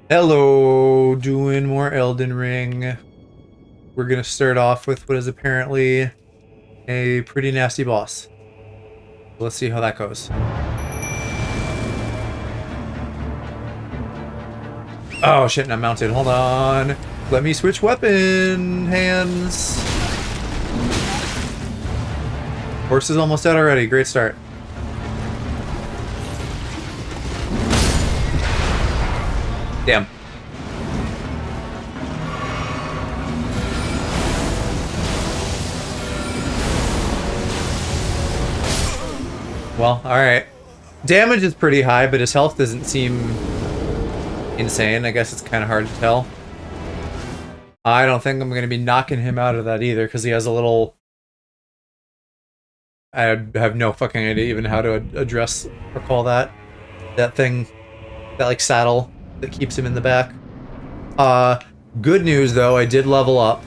Hello, doing more Elden Ring. We're gonna start off with what is apparently a pretty nasty boss. Let's see how that goes. Oh shit, and I'm mounted. Hold on. Let me switch weapon hands. Horse is almost out already. Great start. Damn. Well, alright. Damage is pretty high, but his health doesn't seem insane. I guess it's kind of hard to tell. I don't think I'm going to be knocking him out of that either, because he has a little... I have no fucking idea even how to address or call that. That thing, that like saddle that keeps him in the back. Good news though, I did level up.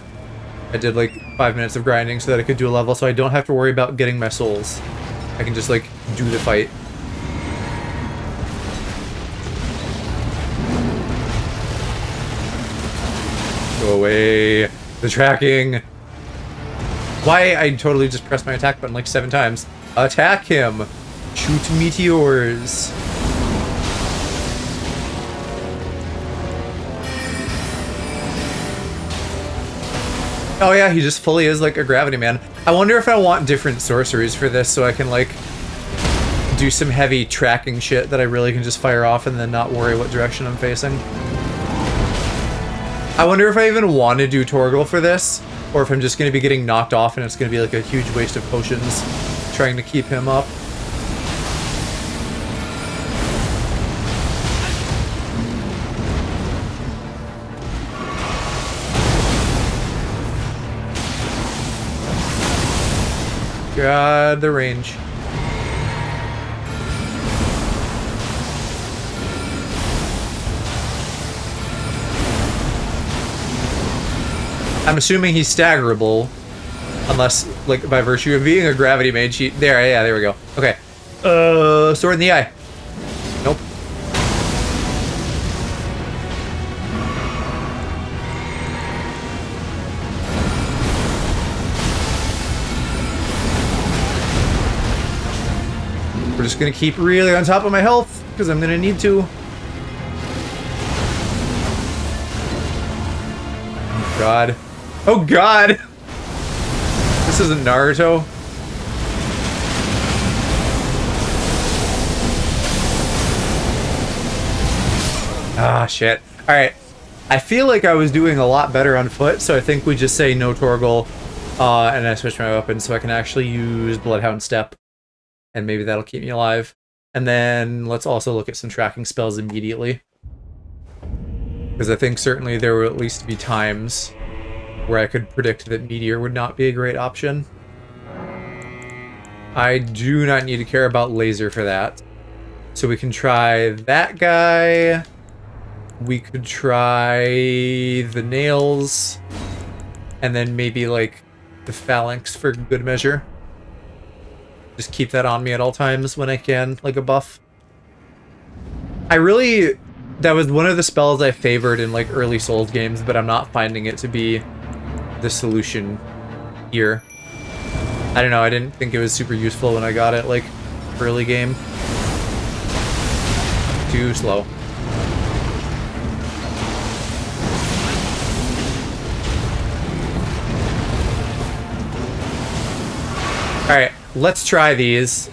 I did like 5 minutes of grinding so that I could do a level, so I don't have to worry about getting my souls. I can just like do the fight. Go away. The tracking. Why I totally just pressed my attack button like 7 times. Attack him. Shoot meteors. Oh yeah, he just fully is like a gravity man. I wonder if I want different sorceries for this so I can like do some heavy tracking shit that I really can just fire off and then not worry what direction I'm facing. I wonder if I even want to do Torgal for this, or if I'm just going to be getting knocked off and it's going to be like a huge waste of potions trying to keep him up. God, the range. I'm assuming he's staggerable, unless, like, by virtue of being a gravity mage, there we go. Okay. Sword in the eye. Nope. We're just gonna keep really on top of my health, because I'm gonna need to. Oh god. Oh god! This isn't Naruto. Ah, shit. Alright. I feel like I was doing a lot better on foot, so I think we just say no Torgal, and I switch my weapon so I can actually use Bloodhound Step. And maybe that'll keep me alive. And then let's also look at some tracking spells immediately. Because I think certainly there will at least be times where I could predict that Meteor would not be a great option. I do not need to care about Laser for that. So we can try that guy. We could try the Nails. And then maybe like the Phalanx for good measure. Just keep that on me at all times when I can, like a buff. That was one of the spells I favored in like early Souls games, but I'm not finding it to be the solution here. I don't know, I didn't think it was super useful when I got it like early game. Too slow. Alright, let's try these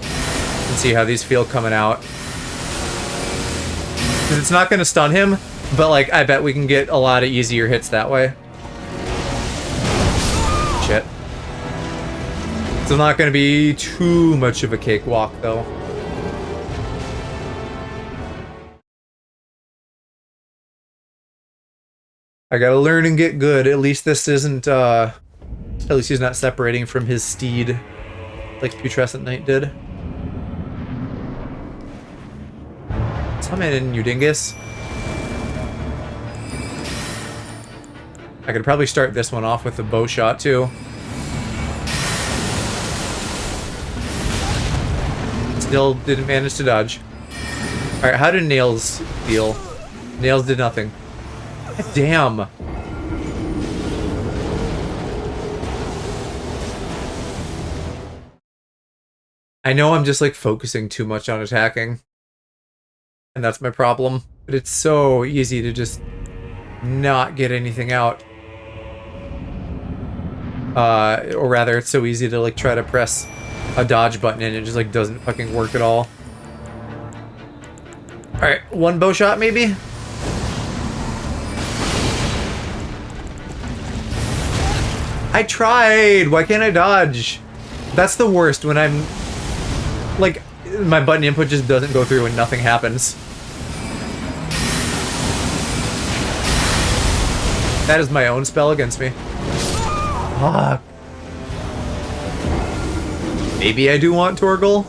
and see how these feel coming out. Because it's not going to stun him, but like I bet we can get a lot of easier hits that way. Shit. It's not going to be too much of a cakewalk though. I gotta learn and get good. At least this isn't, at least he's not separating from his steed like Putrescent Knight did. Summon in Udingus. I could probably start this one off with a bow shot too. Still didn't manage to dodge. Alright, how do nails feel? Nails did nothing. Damn. I know I'm just like focusing too much on attacking. And that's my problem. But it's so easy to just not get anything out. Or rather, it's so easy to like try to press a dodge button and it just like doesn't fucking work at all. Alright, one bow shot maybe? I tried! Why can't I dodge? That's the worst when I'm... like, my button input just doesn't go through and nothing happens. That is my own spell against me. Fuck. Maybe I do want Torgal?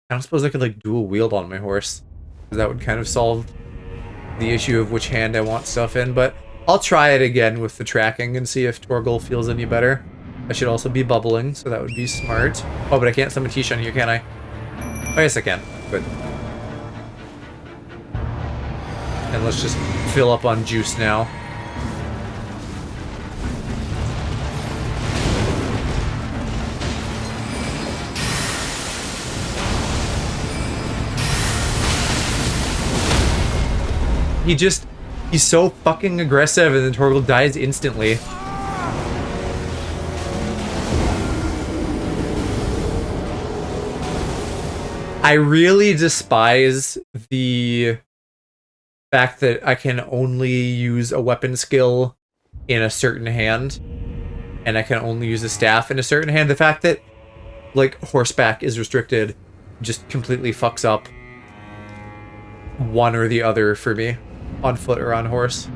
I don't suppose I could like dual wield on my horse. That would kind of solve the issue of which hand I want stuff in, but I'll try it again with the tracking and see if Torgal feels any better. I should also be bubbling, so that would be smart. Oh, but I can't summon Tisha on here, can I? Oh, yes I can. Good. And let's just fill up on juice now. He's so fucking aggressive and then Torgal dies instantly. I really despise the fact that I can only use a weapon skill in a certain hand and I can only use a staff in a certain hand. The fact that like horseback is restricted just completely fucks up one or the other for me. On foot or on horse.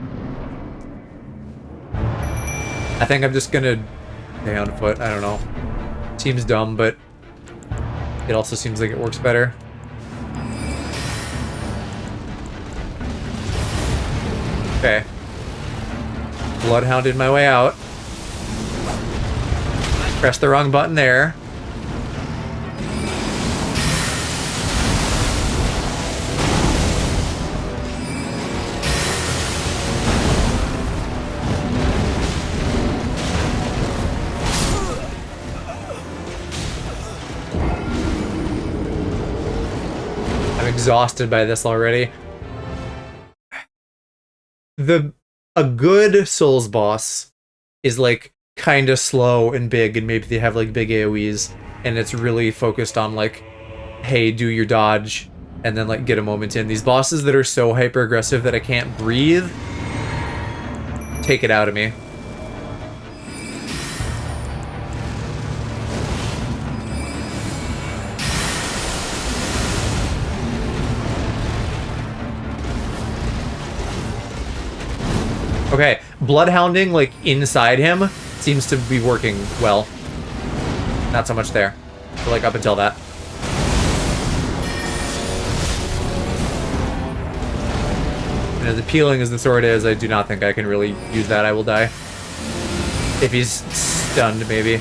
I think I'm just gonna stay on foot. I don't know. Seems dumb, but it also seems like it works better. Okay. Bloodhounded my way out. Pressed the wrong button there. Exhausted by this already. A good Souls boss is like kind of slow and big, and maybe they have like big AoEs, and it's really focused on like, hey, do your dodge, and then like get a moment in. These bosses that are so hyper aggressive that I can't breathe, take it out of me. Okay, bloodhounding, like, inside him seems to be working well. Not so much there. But, like, up until that. And as appealing as the sword is, I do not think I can really use that. I will die. If he's stunned, maybe.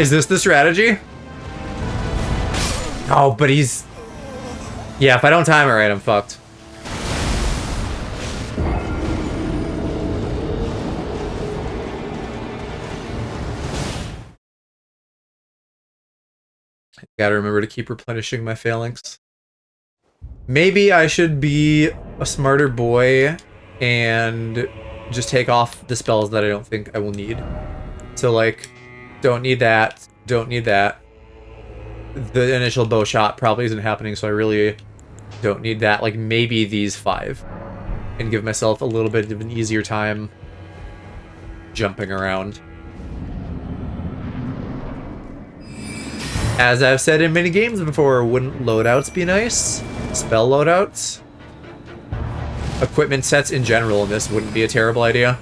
Is this the strategy? Oh, but he's... yeah, if I don't time it right, I'm fucked. Gotta remember to keep replenishing my phalanx. Maybe I should be a smarter boy and just take off the spells that I don't think I will need. So, like, don't need that, don't need that. The initial bow shot probably isn't happening, so I really don't need that. Like, maybe these 5. And give myself a little bit of an easier time jumping around. As I've said in many games before, wouldn't loadouts be nice? Spell loadouts? Equipment sets in general in this wouldn't be a terrible idea.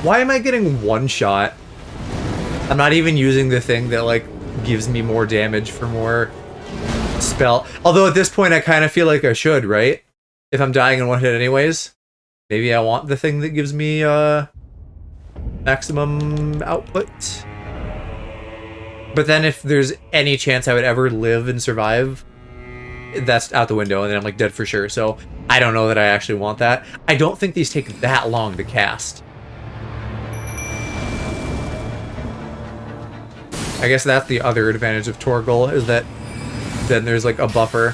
Why am I getting one shot? I'm not even using the thing that, like, gives me more damage for more spell. Although at this point I kind of feel like I should, right? If I'm dying in one hit anyways. Maybe I want the thing that gives me, maximum output. But then if there's any chance I would ever live and survive, that's out the window, and then I'm, like, dead for sure. So I don't know that I actually want that. I don't think these take that long to cast. I guess that's the other advantage of Torgal, is that then there's, like, a buffer.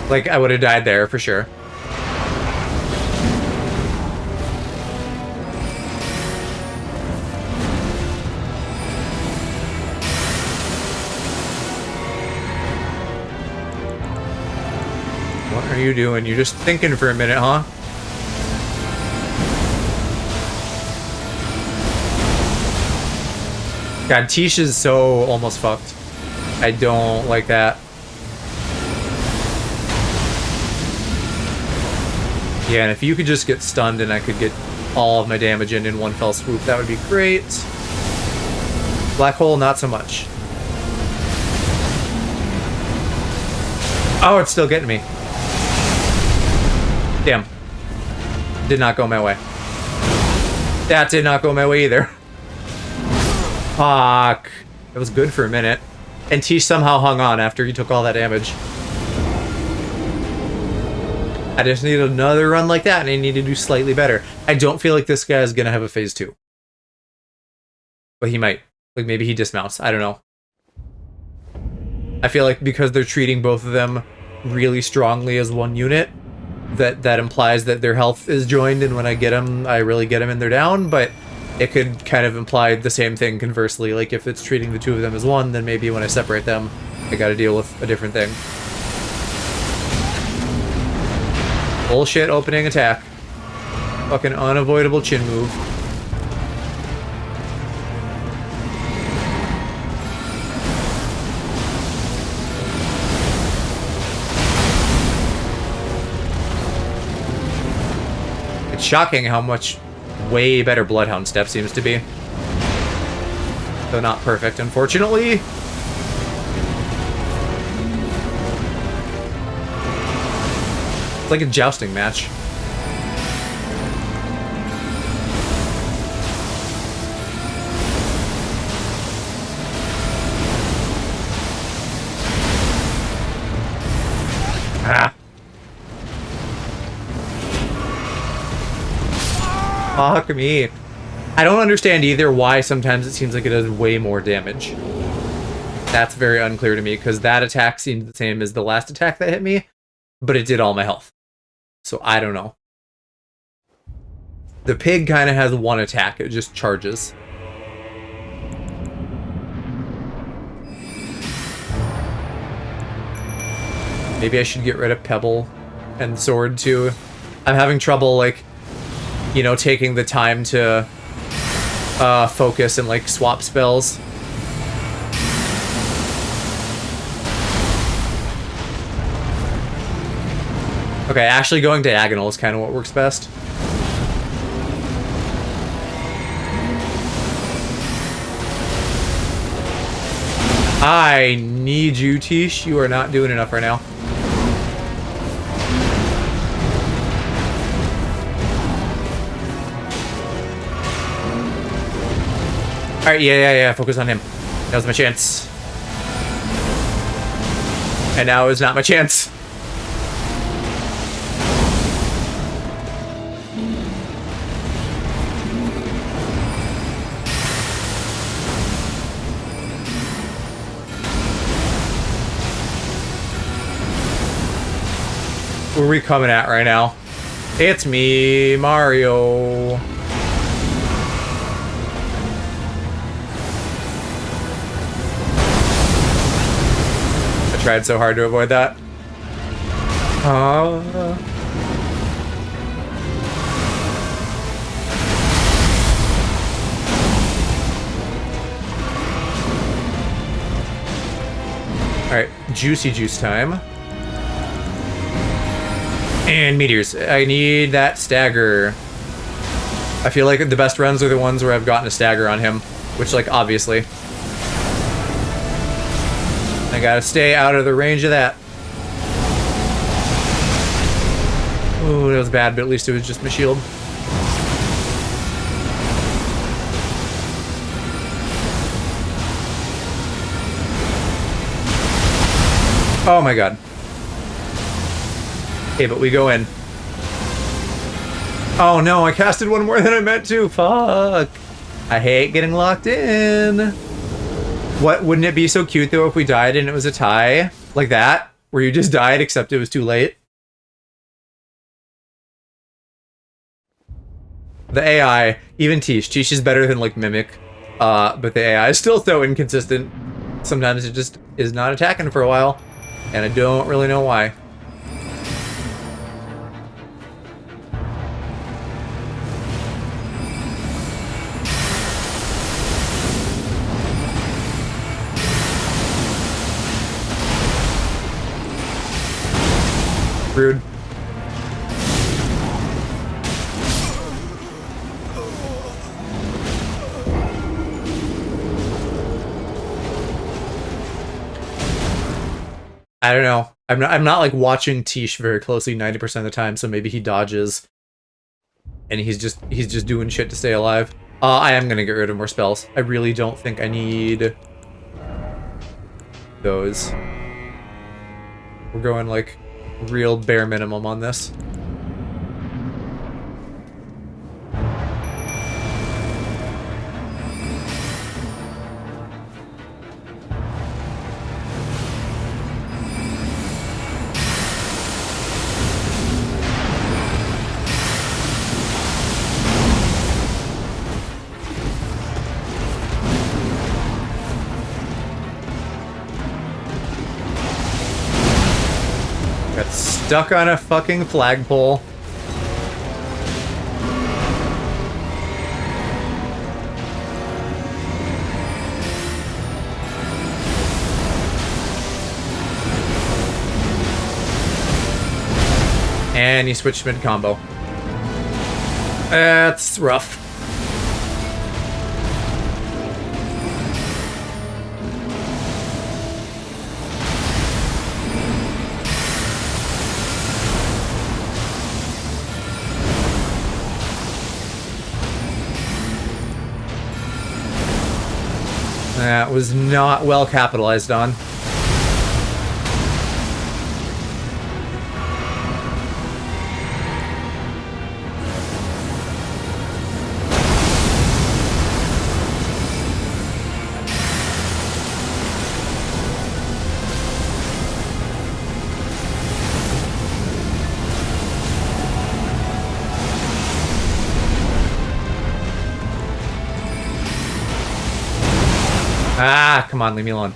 Like, I would have died there for sure. What are you doing? You're just thinking for a minute, huh? God, Tish is so almost fucked. I don't like that. Yeah, and if you could just get stunned and I could get all of my damage in one fell swoop, that would be great. Black hole, not so much. Oh, it's still getting me. Damn. Did not go my way. That did not go my way either. Fuck. That was good for a minute. And Tish somehow hung on after he took all that damage. I just need another run like that, and I need to do slightly better. I don't feel like this guy is going to have a phase 2. But he might. Like, maybe he dismounts. I don't know. I feel like because they're treating both of them really strongly as one unit, that implies that their health is joined, and when I get them, I really get them and they're down, but it could kind of imply the same thing conversely. Like, if it's treating the two of them as one, then maybe when I separate them, I gotta deal with a different thing. Bullshit opening attack. Fucking unavoidable chin move. It's shocking how much way better Bloodhound Step seems to be. Though not perfect, unfortunately. It's like a jousting match. Ah. Fuck me. I don't understand either why sometimes it seems like it does way more damage. That's very unclear to me, because that attack seemed the same as the last attack that hit me, but it did all my health. So I don't know. The pig kind of has one attack, it just charges. Maybe I should get rid of Pebble and Sword too. I'm having trouble, like, you know, taking the time to focus and, like, swap spells. Okay, actually going diagonal is kind of what works best. I need you, Tish. You are not doing enough right now. Alright, yeah. Focus on him. That was my chance. And now is not my chance. Where are we coming at right now? It's me, Mario. I tried so hard to avoid that. juicy juice time. And meteors. I need that stagger. I feel like the best runs are the ones where I've gotten a stagger on him, which, like, obviously. I gotta stay out of the range of that. Ooh, that was bad, but at least it was just my shield. Oh my god. Okay, but we go in. Oh no, I casted one more than I meant to. Fuck. I hate getting locked in. What, wouldn't it be so cute though if we died and it was a tie? Like that? Where you just died except it was too late? The AI, even Tish is better than like Mimic. But the AI is still so inconsistent. Sometimes it just is not attacking for a while. And I don't really know why. Rude. I don't know. I'm not like watching Tish very closely 90% of the time, so maybe he dodges. And he's just doing shit to stay alive. I am gonna get rid of more spells. I really don't think I need those. We're going like real bare minimum on this. Stuck on a fucking flagpole. And he switched mid-combo. That's rough. That was not well capitalized on. Ah, come on, leave me alone.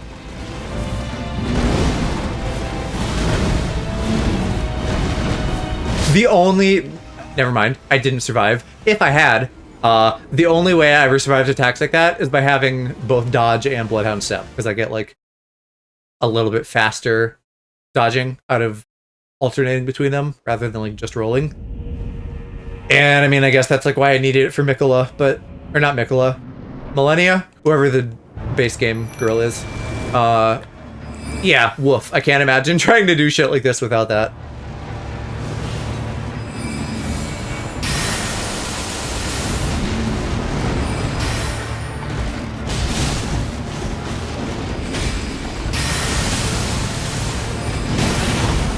The only... Never mind, I didn't survive. If I had, the only way I ever survived attacks like that is by having both dodge and Bloodhound Step, because I get, like, a little bit faster dodging out of alternating between them, rather than, like, just rolling. And, I mean, I guess that's, like, why I needed it for Mikola, but... Or not Mikola. Millennia? Whoever the base game girl is. Yeah, woof. I can't imagine trying to do shit like this without that.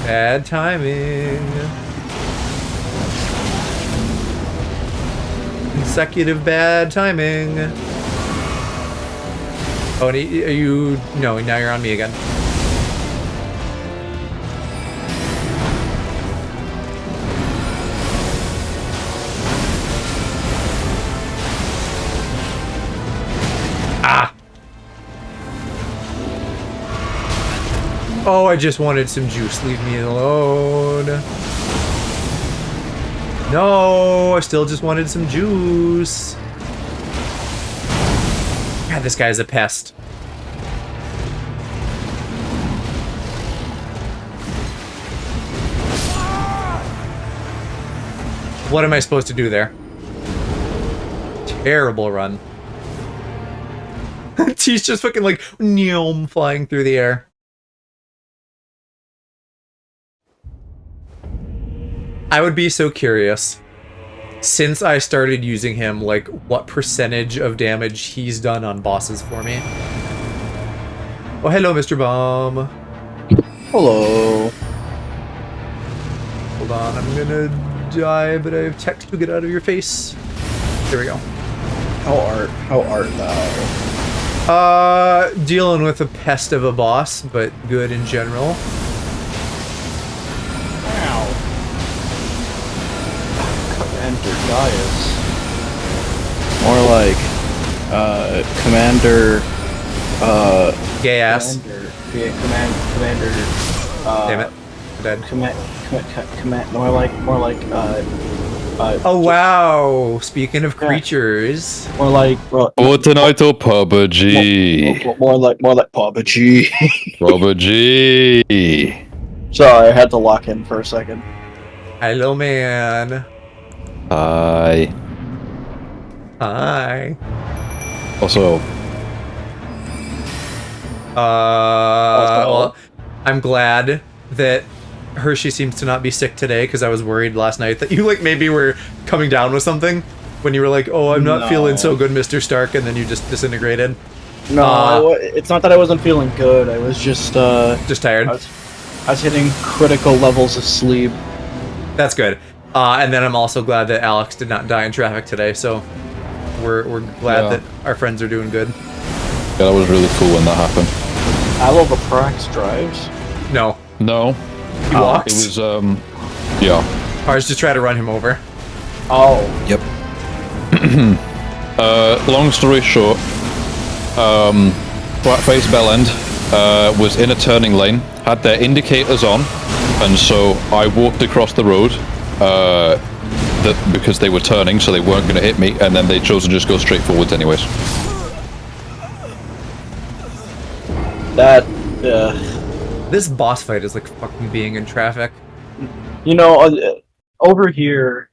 Bad timing. Consecutive bad timing. Oh, are you... No, now you're on me again. Ah! Oh, I just wanted some juice. Leave me alone. No, I still just wanted some juice. God, this guy's a pest. What am I supposed to do there? Terrible run. T's just fucking like neom flying through the air. I would be so curious, since I started using him, like what percentage of damage he's done on bosses for me. Oh, hello, Mr. Bomb. Hello. Hold on, I'm gonna die, but I have text to get out of your face. There we go. How art thou? Dealing with a pest of a boss, but good in general. Ow. Commander Gaius. More like, Commander, Gay ass. Commander, Damn it. I'm dead. More like, Oh wow! Speaking of creatures, more like, Fortnite or PUBG? more like PUBG. PUBG. Sorry, I had to lock in for a second. hello, man. Hi. Hi. Also, Well, I'm glad that Hershey seems to not be sick today, because I was worried last night that you like maybe were coming down with something when you were like, "Oh, I'm not feeling so good, Mr. Stark," and then you just disintegrated. No, it's not that I wasn't feeling good. I was just tired. I was hitting critical levels of sleep. That's good. And then I'm also glad that Alex did not die in traffic today. So we're glad that our friends are doing good. yeah, that was really cool when that happened. Aloprax drives. No, No, he walks. it was yeah. Ours just try to run him over. Oh. Yep. Long story short, Blackface Bellend was in a turning lane, had their indicators on, and so I walked across the road because they were turning, so they weren't going to hit me, and then they chose to just go straight forwards anyways. That, This boss fight is like fucking being in traffic. you know, over here,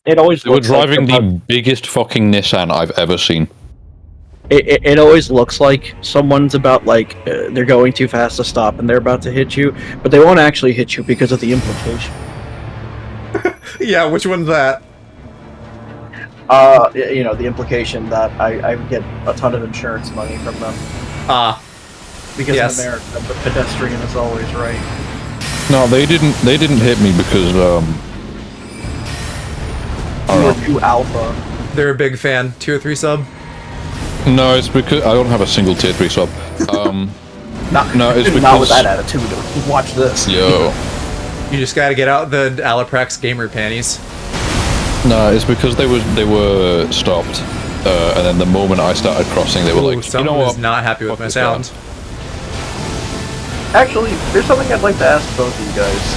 it always They were looks driving like the biggest fucking Nissan I've ever seen. it always looks like someone's about like they're going too fast to stop and they're about to hit you, but they won't actually hit you because of the implication. Yeah, which one's that? You know, the implication that I would get a ton of insurance money from them. Because yes. in America, the pedestrian is always right. No, they didn't hit me because You were too alpha. They're a big fan. 2 or 3 sub. no, it's because I don't have a single tier 3 sub. No, it's because Not with that attitude. Watch this. Yo. You just gotta get out the Alaprax gamer panties. No, it's because they were stopped, and then the moment I started crossing, they were like, you know what? Not happy with Fuck my this sound. Actually, there's something I'd like to ask both of you guys.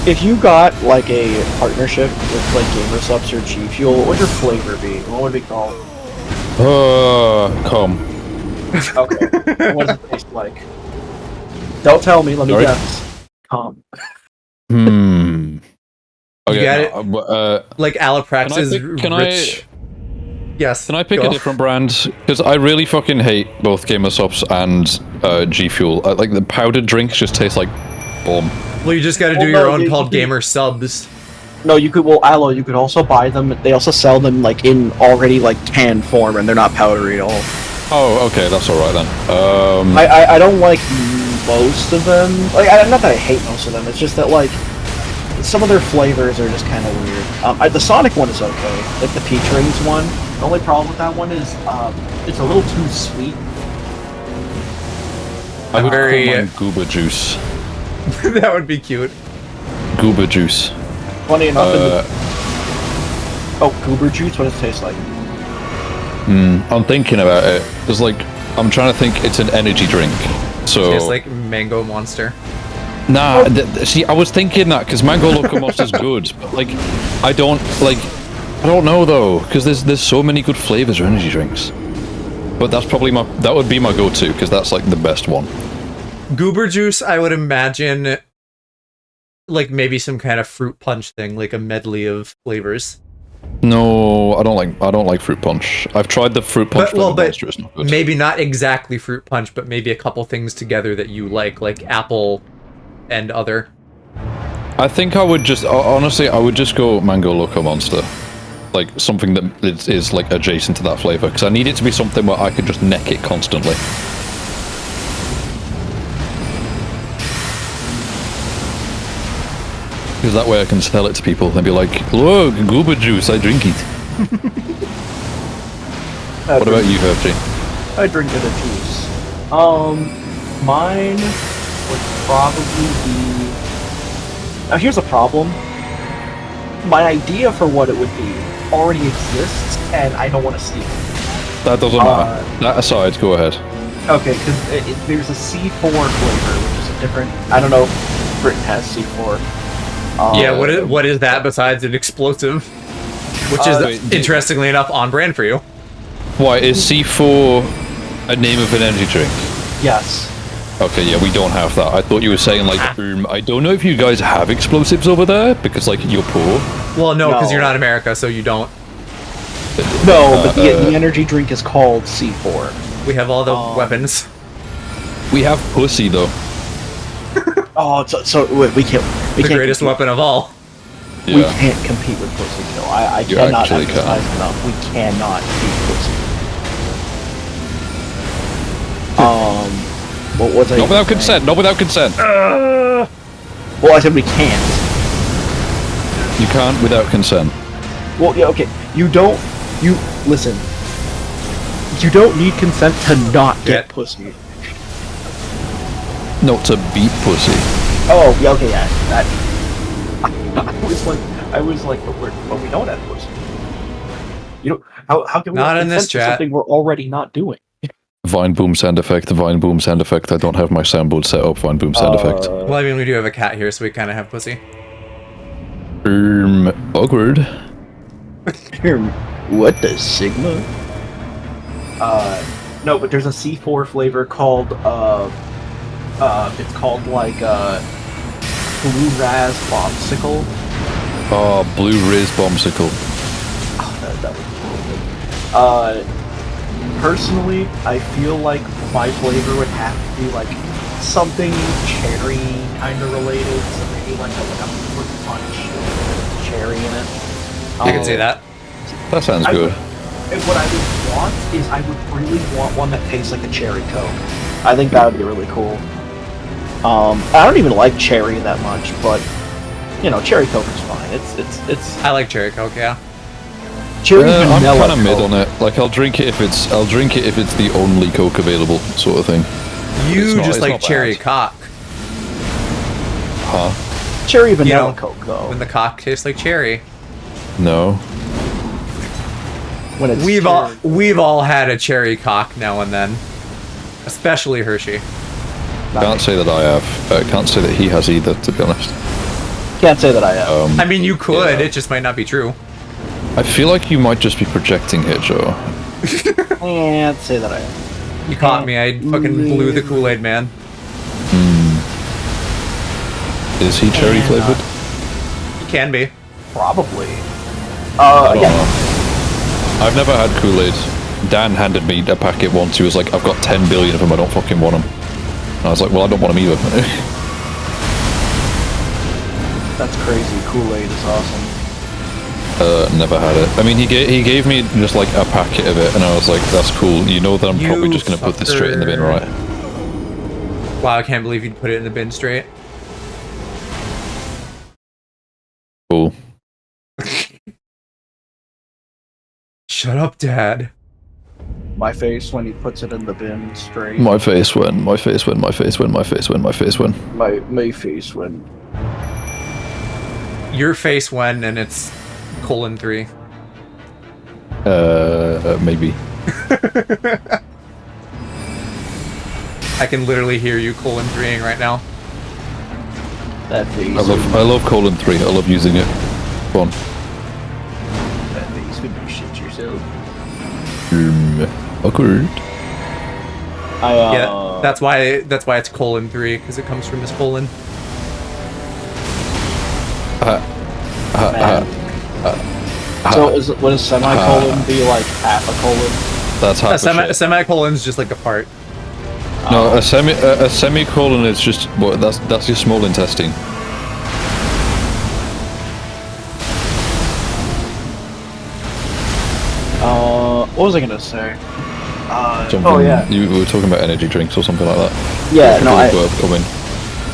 If you got like a partnership with like GamerSupps or G Fuel, what would your flavor be? What would it be called? Come. Okay. What does it taste like? Don't tell me. Let me Sorry? guess. Okay, You got it? Like Alaprax is can rich. Yes. Can I pick go. a different brand? Because I really fucking hate both GamerSupps and G Fuel. Like the powdered drinks just taste like bomb. Well, you just gotta do your own called Gamer Subs. No, you could. Well, Aloe, you could also buy them. They also sell them like in already like canned form, and they're not powdery at all. Oh, okay, that's all right then. I don't like most of them. Like, not that I hate most of them. It's just that like some of their flavors are just kind of weird. The Sonic one is okay. Like the Peach Rings one. The only problem with that one is it's a little too sweet. I would very- call mine Goober Juice. That would be cute. Goober Juice. Funny enough. Oh, Goober Juice. What does it taste like? I'm thinking about it. It's like I'm trying to think. It's an energy drink. So Tastes like Mango Monster. nah. See, I was thinking that because Mango Locomost is good, but like I don't know though because there's so many good flavors of energy drinks. But that's probably that would be my go-to because that's like the best one. Goober Juice, I would imagine, like maybe some kind of fruit punch thing, like a medley of flavors. No, I don't like fruit punch. I've tried the fruit punch flavored monster. It's not good. Maybe not exactly fruit punch, but maybe a couple things together that you like apple and other. I think I would just honestly, I would just go Mango Loco Monster, like something that is like adjacent to that flavor, because I need it to be something where I could just neck it constantly. Because that way I can sell it to people and be like, look, gooba juice, I drink it. What about you, Erdtree? I drink it a juice. Mine would probably be... Now here's a problem. My idea for what it would be already exists, and I don't want to steal it. That doesn't matter. That aside, go ahead. Okay, because there's a C4 flavor, which is a different... I don't know if Britain has C4. Yeah, what is that besides an explosive? Which is, interestingly enough, on brand for you. Why, is C4 a name of an energy drink? Yes. Okay, yeah, we don't have that. I thought you were saying, like, I don't know if you guys have explosives over there, because, like, you're poor. Well, no, because you're not America, so you don't. No, but the energy drink is called C4. We have all the weapons. We have pussy, though. Oh, so we can't. The greatest weapon of all. Yeah. We can't compete with pussy, though. I cannot emphasize enough. We cannot beat pussy. What was I? Not without consent. Not without consent. Well, I said we can't. You can't without consent. Well, yeah, okay. You listen. You don't need consent to not get pussy. No, to beat pussy. Oh, yeah, okay, yeah. That. I was like, but we don't have pussy. You know, how can we not in this consent to chat? Something we're already not doing. Vine boom sound effect. Vine boom sound effect. I don't have my soundboard set up. Vine boom sound effect. Well, I mean, we do have a cat here, so we kind of have pussy. Awkward. What the Sigma? No, but there's a C4 flavor called it's called like Blue Raz Bombsicle. Oh, Blue Riz Bombsicle. Oh, that was cool. Personally, I feel like my flavor would have to be like something cherry kind of related, so maybe like a fruit punch with cherry in it. I can see that. That sounds good. And what I would want is I would really want one that tastes like a cherry Coke. I think that would be really cool. I don't even like cherry that much, but you know, cherry Coke is fine. It's. I like cherry Coke, yeah. Cherry I'm vanilla kind of mid Coke. on it. Like, I'll drink it if it's the only Coke available, sort of thing. You It's just not like cherry bad. cock. Huh? Cherry vanilla know, Coke though. When the cock tastes like cherry. No. When it's We've all had a cherry cock now and then, especially Hershey. Can't say that I have. Can't say that he has either, to be honest. Can't say that I have. I mean, you could. Yeah. It just might not be true. I feel like you might just be projecting here, Joe. Can't say that I have. You caught me. I fucking blew the Kool-Aid man. Is he cherry flavored? You can be. Probably. I don't Yeah. know. I've never had Kool-Aid. Dan handed me a packet once. He was like, "I've got 10 billion of them. I don't fucking want them." And I was like, "Well, I don't want them either." That's crazy. Kool-Aid is awesome. Never had it. I mean, he gave me just like a packet of it, and I was like, "That's cool. You know that I'm probably just gonna put this straight in the bin, right?" Wow, I can't believe you'd put it in the bin straight. Cool. Shut up, Dad. My face when he puts it in the bin straight. My face when. My face when. My face when. My face when. My face when. My face when. Your face when, and it's :3. Maybe. I can literally hear you :3ing right now. That face. I love :3. I love using it. Go on. That face when you shit yourself. Awkward. Yeah, that's why it's :3, because it comes from his colon. Man. So would a semicolon be like half a colon? That's half A semicolon's just like a part. No, a semicolon is just what? That's your small intestine. What was I gonna say? Something, you were talking about energy drinks or something like that. Yeah, no,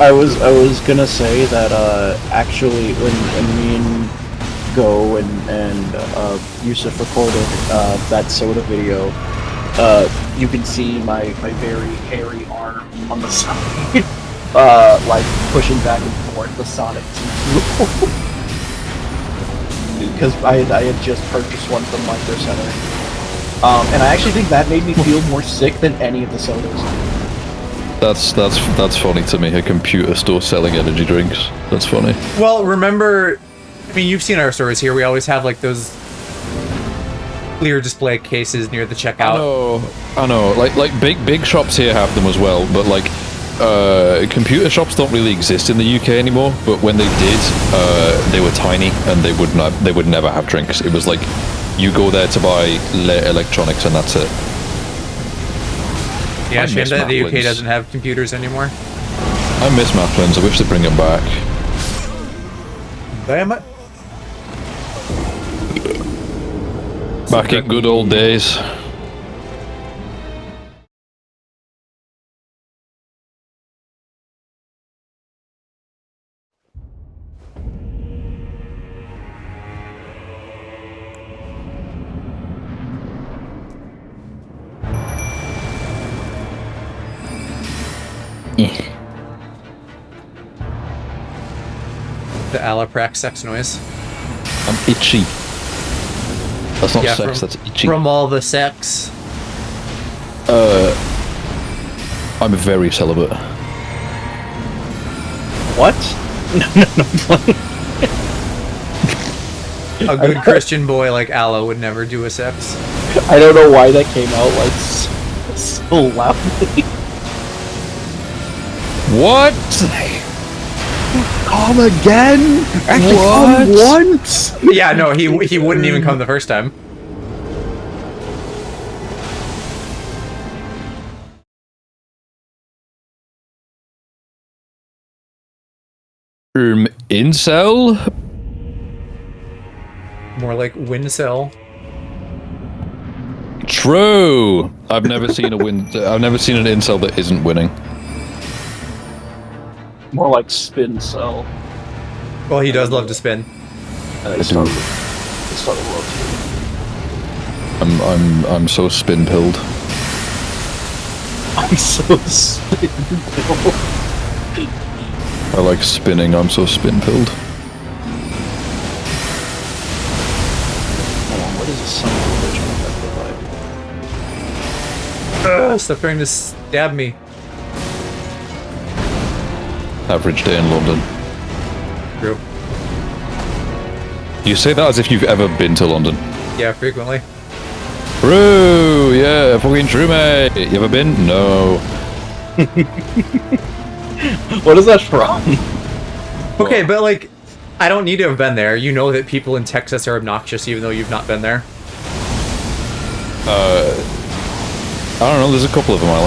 I was gonna say that actually when me and Go and Yusuf recorded that soda video, you can see my very hairy arm on the side, like pushing back and forth the Sonic 2. Because I had just purchased one from Micro Center. And I actually think that made me feel more sick than any of the sodas. That's funny to me. A computer store selling energy drinks. That's funny. Well, remember, I mean, you've seen our stores here. We always have like those clear display cases near the checkout. I know. Like big shops here have them as well, but like computer shops don't really exist in the UK anymore. But when they did, they were tiny and they would never have drinks. It was like you go there to buy electronics and that's it. Yeah, shame that the UK doesn't have computers anymore. I miss Maplin's. I wish they'd bring them back. Damn it. Back in good old days. The Alaprax sex noise. I'm itchy. That's not sex, that's itchy. From all the sex. I'm very celibate. What? No. A good Christian boy like Ala would never do a sex. I don't know why that came out like so loudly. What? Come again? What? Come once? Yeah, no, he wouldn't even come the first time. Incel? More like Wincel. True. I've never seen an incel that isn't winning. More like spin cell. Well, he does love to spin. I started rotating. I'm so spin pilled. I'm so spin pilled. I like spinning. I'm so spin pilled. Hold on, what is a son of a bitch like? Stop trying to stab me. Average day in London. True. You say that as if you've ever been to London. Yeah, frequently. True, yeah, fucking true, mate. You ever been? No. What is that from? Okay, but like, I don't need to have been there. You know that people in Texas are obnoxious even though you've not been there. I don't know, there's a couple of them I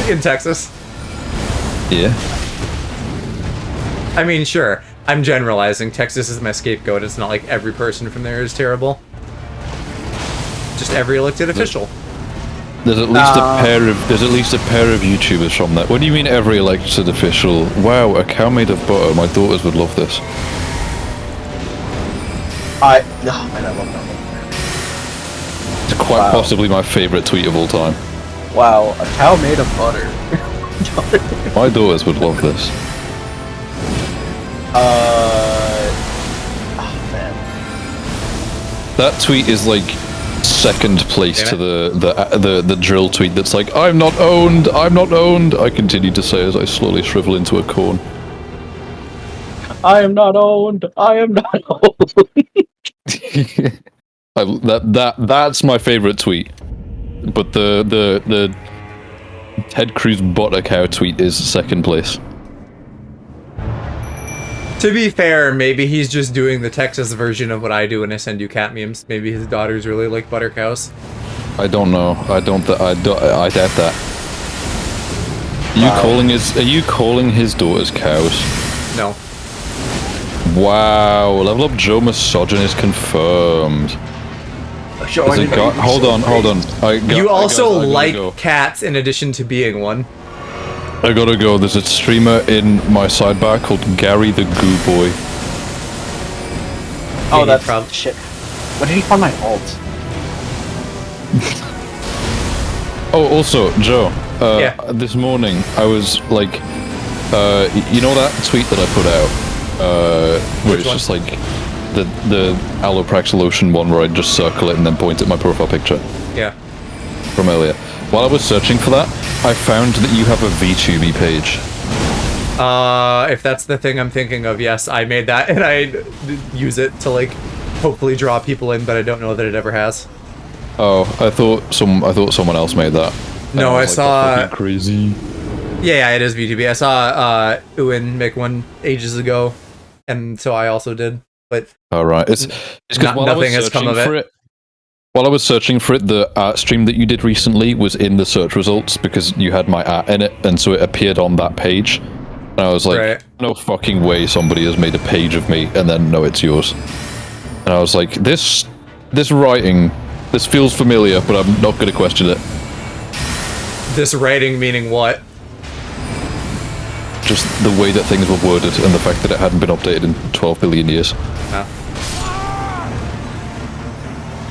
like. In Texas. Yeah. I mean, sure. I'm generalizing. Texas is my scapegoat. It's not like every person from there is terrible. Just every elected official. There's at least a pair of YouTubers from that. What do you mean every elected official? Wow, a cow made of butter. My daughters would love this. I love that. It's quite possibly my favorite tweet of all time. Wow, a cow made of butter. My daughters would love this. Man. That tweet is like second place to the drill tweet that's like, I'm not owned, I continue to say as I slowly shrivel into a corn. I am not owned, That's my favorite tweet. But the Ted Cruz butter cow tweet is second place. To be fair, maybe he's just doing the Texas version of what I do when I send you cat memes. Maybe his daughters really like butter cows. I don't know. I doubt that. Are you calling his daughters cows? No. Wow, level up Joe misogynist confirmed. Hold on. You also like go. cats in addition to being one. I gotta go. There's a streamer in my sidebar called Gary the Goo Boy. Oh, that's shit. When did he find my alt? Oh, also, Joe. Yeah. This morning I was like, you know that tweet that I put out, where it's just like the Alloprax lotion one, where I just circle it and then point at my profile picture. Yeah. From earlier. While I was searching for that, I found that you have a VTuber page. If that's the thing I'm thinking of, yes, I made that and I use it to like hopefully draw people in, but I don't know that it ever has. Oh, I thought someone else made that. No, I saw. That's crazy. Yeah, it is VTuber. I saw Uin make one ages ago, and so I also did. But all right, it's because nothing has come of it. While I was searching for it, the art stream that you did recently was in the search results because you had my art in it, and so it appeared on that page. And I was like, right. No fucking way somebody has made a page of me, and then no, it's yours. And I was like, this writing, this feels familiar, but I'm not going to question it. This writing meaning what? Just the way that things were worded, and the fact that it hadn't been updated in 12 billion years. No.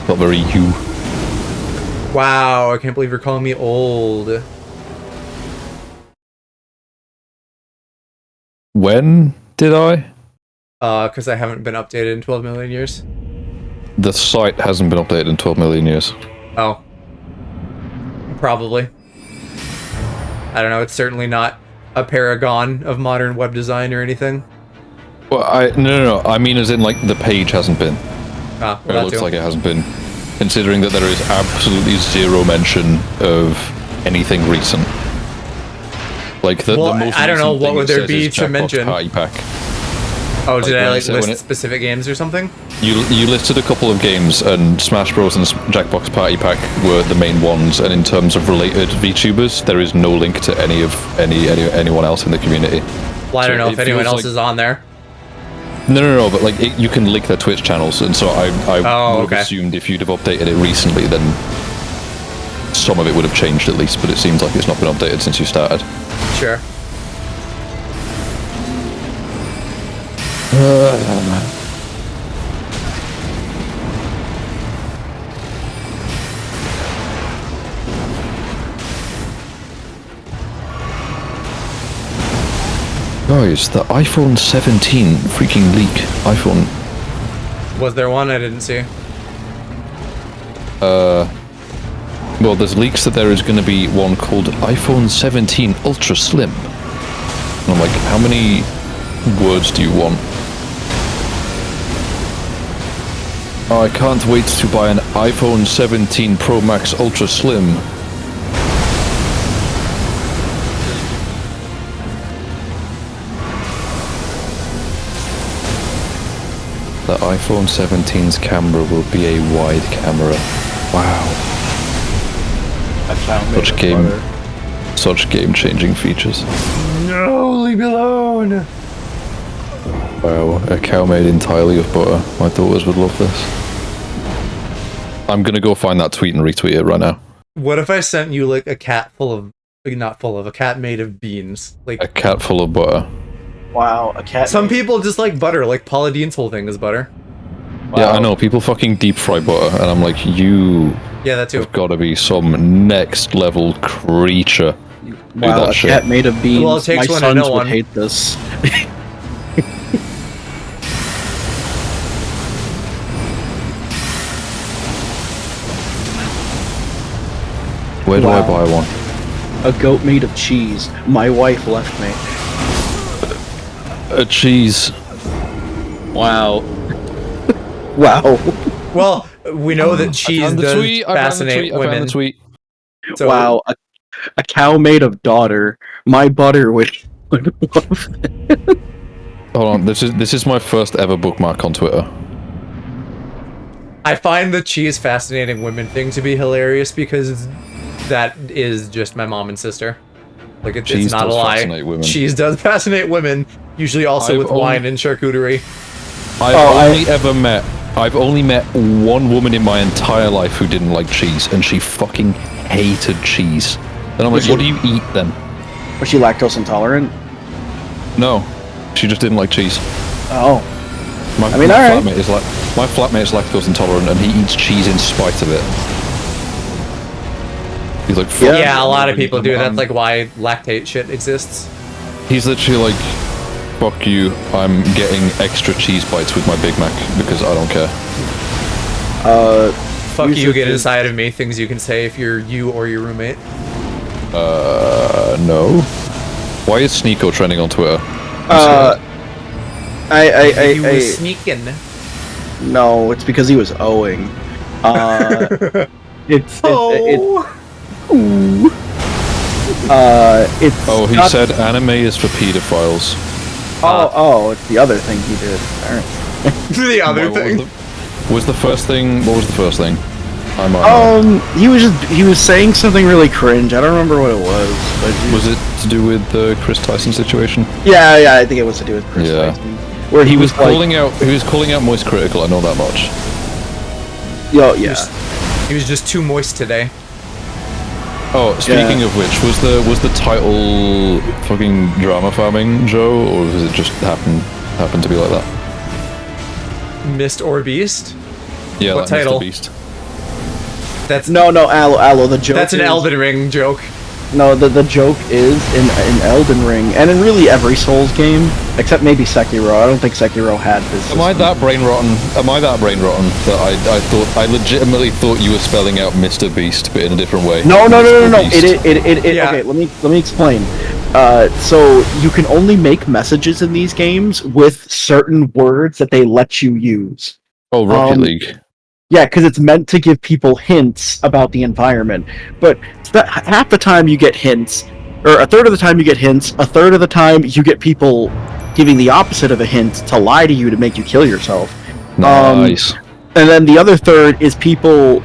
Not very you. Wow, I can't believe you're calling me old. When did I? Because I haven't been updated in 12 million years. The site hasn't been updated in 12 million years. Oh. Probably. I don't know, it's certainly not a paragon of modern web design or anything. Well, no. I mean as in, like, the page hasn't been. Ah, Well, it looks like it hasn't been. Considering that there is absolutely zero mention of anything recent. Like, the most I don't know, recent what thing would it there says be is to Jackbox mention? Party Pack. Oh, did I, when like, said- when list specific games or something? You listed a couple of games, and Smash Bros. And Jackbox Party Pack were the main ones, and in terms of related VTubers, there is no link to anyone else in the community. Well, I don't So know it if anyone feels else like- is on there. No, but like you can link their Twitch channels, and so I would have assumed if you'd have updated it recently, then some of it would have changed at least. But it seems like it's not been updated since you started. Sure. Guys, the iPhone 17 freaking leak. iPhone. Was there one I didn't see? Well, there's leaks that there is going to be one called iPhone 17 Ultra Slim. And I'm like, how many words do you want? Oh, I can't wait to buy an iPhone 17 Pro Max Ultra Slim. The iPhone 17's camera will be a wide camera. Wow. Such game-changing features. No, leave me alone! Wow, a cow made entirely of butter. My daughters would love this. I'm gonna go find that tweet and retweet it right now. What if I sent you, like, a cat full of... Not full of, a cat made of beans? Like, A cat full of butter. Wow, a cat. some people just like butter, like Paula Dean's whole thing is butter. Wow. Yeah, I know, people fucking deep fry butter, and I'm like, you Yeah, that too. have gotta be some next level creature. Wow, that a shit. cat made of beans. Well, it takes My one to sons know would one. hate this. Where do I Wow. buy one? A goat made of cheese. My wife left me. A cheese. Wow. Wow. Well, we know that cheese I found the does tweet, I found the fascinate tweet, I women. found the tweet. So, Wow. A cow made of daughter. My butter would love it. Hold on. This is my first ever bookmark on Twitter. I find the cheese fascinating women thing to be hilarious because that is just my mom and sister. Like it's not a lie. Cheese does fascinate women, usually also with wine and charcuterie. I've only met one woman in my entire life who didn't like cheese, and she fucking hated cheese. And I'm like, what do you eat then? Was she lactose intolerant? No, she just didn't like cheese. Oh. My flatmate is lactose intolerant, and he eats cheese in spite of it. He's like, yeah, a lot of people do. That's like why lactate shit exists. He's literally like, fuck you, I'm getting extra cheese bites with my Big Mac because I don't care. Fuck you, get inside of me. Things you can say if you're you or your roommate. No. Why is Sneeko trending on Twitter? He was sneaking. No, it's because he was owing. He said anime is for pedophiles. It's the other thing he did. Alright. The other thing? What was the first thing? He was saying something really cringe. I don't remember what it was. But was it to do with the Chris Tyson situation? Yeah, I think it was to do with Chris Tyson. Where he was calling out Moist Critical, I know that much. Yeah. He was just too moist today. Oh, speaking of which, was the title fucking drama farming, Joe, or was it just happened to be like that? Mist or Beast? Yeah, what title? Mr. Beast. That's Aloe. The joke. That's an Elden Ring joke. No, the joke is in Elden Ring, and in really every Souls game, except maybe Sekiro. I don't think Sekiro had this. Am I that brain rotten that I legitimately thought you were spelling out Mr. Beast, but in a different way? No. Yeah. Okay, let me explain. So you can only make messages in these games with certain words that they let you use. Oh, Rocket League. Yeah, because it's meant to give people hints about the environment. But half the time you get hints, or a third of the time you get hints, a third of the time you get people giving the opposite of a hint to lie to you to make you kill yourself. Nice. And then the other third is people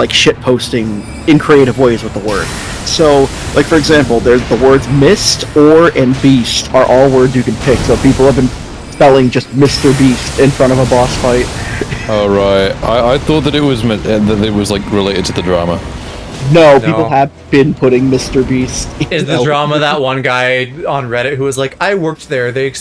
shit posting in creative ways with the word. So, like for example, there's the words mist, or, and beast are all words you can pick. So people have been spelling just Mr. Beast in front of a boss fight. Oh right, I thought that it was like related to the drama. No, people have been putting Mr. Beast. Is the drama that one guy on Reddit who was like, I worked there, they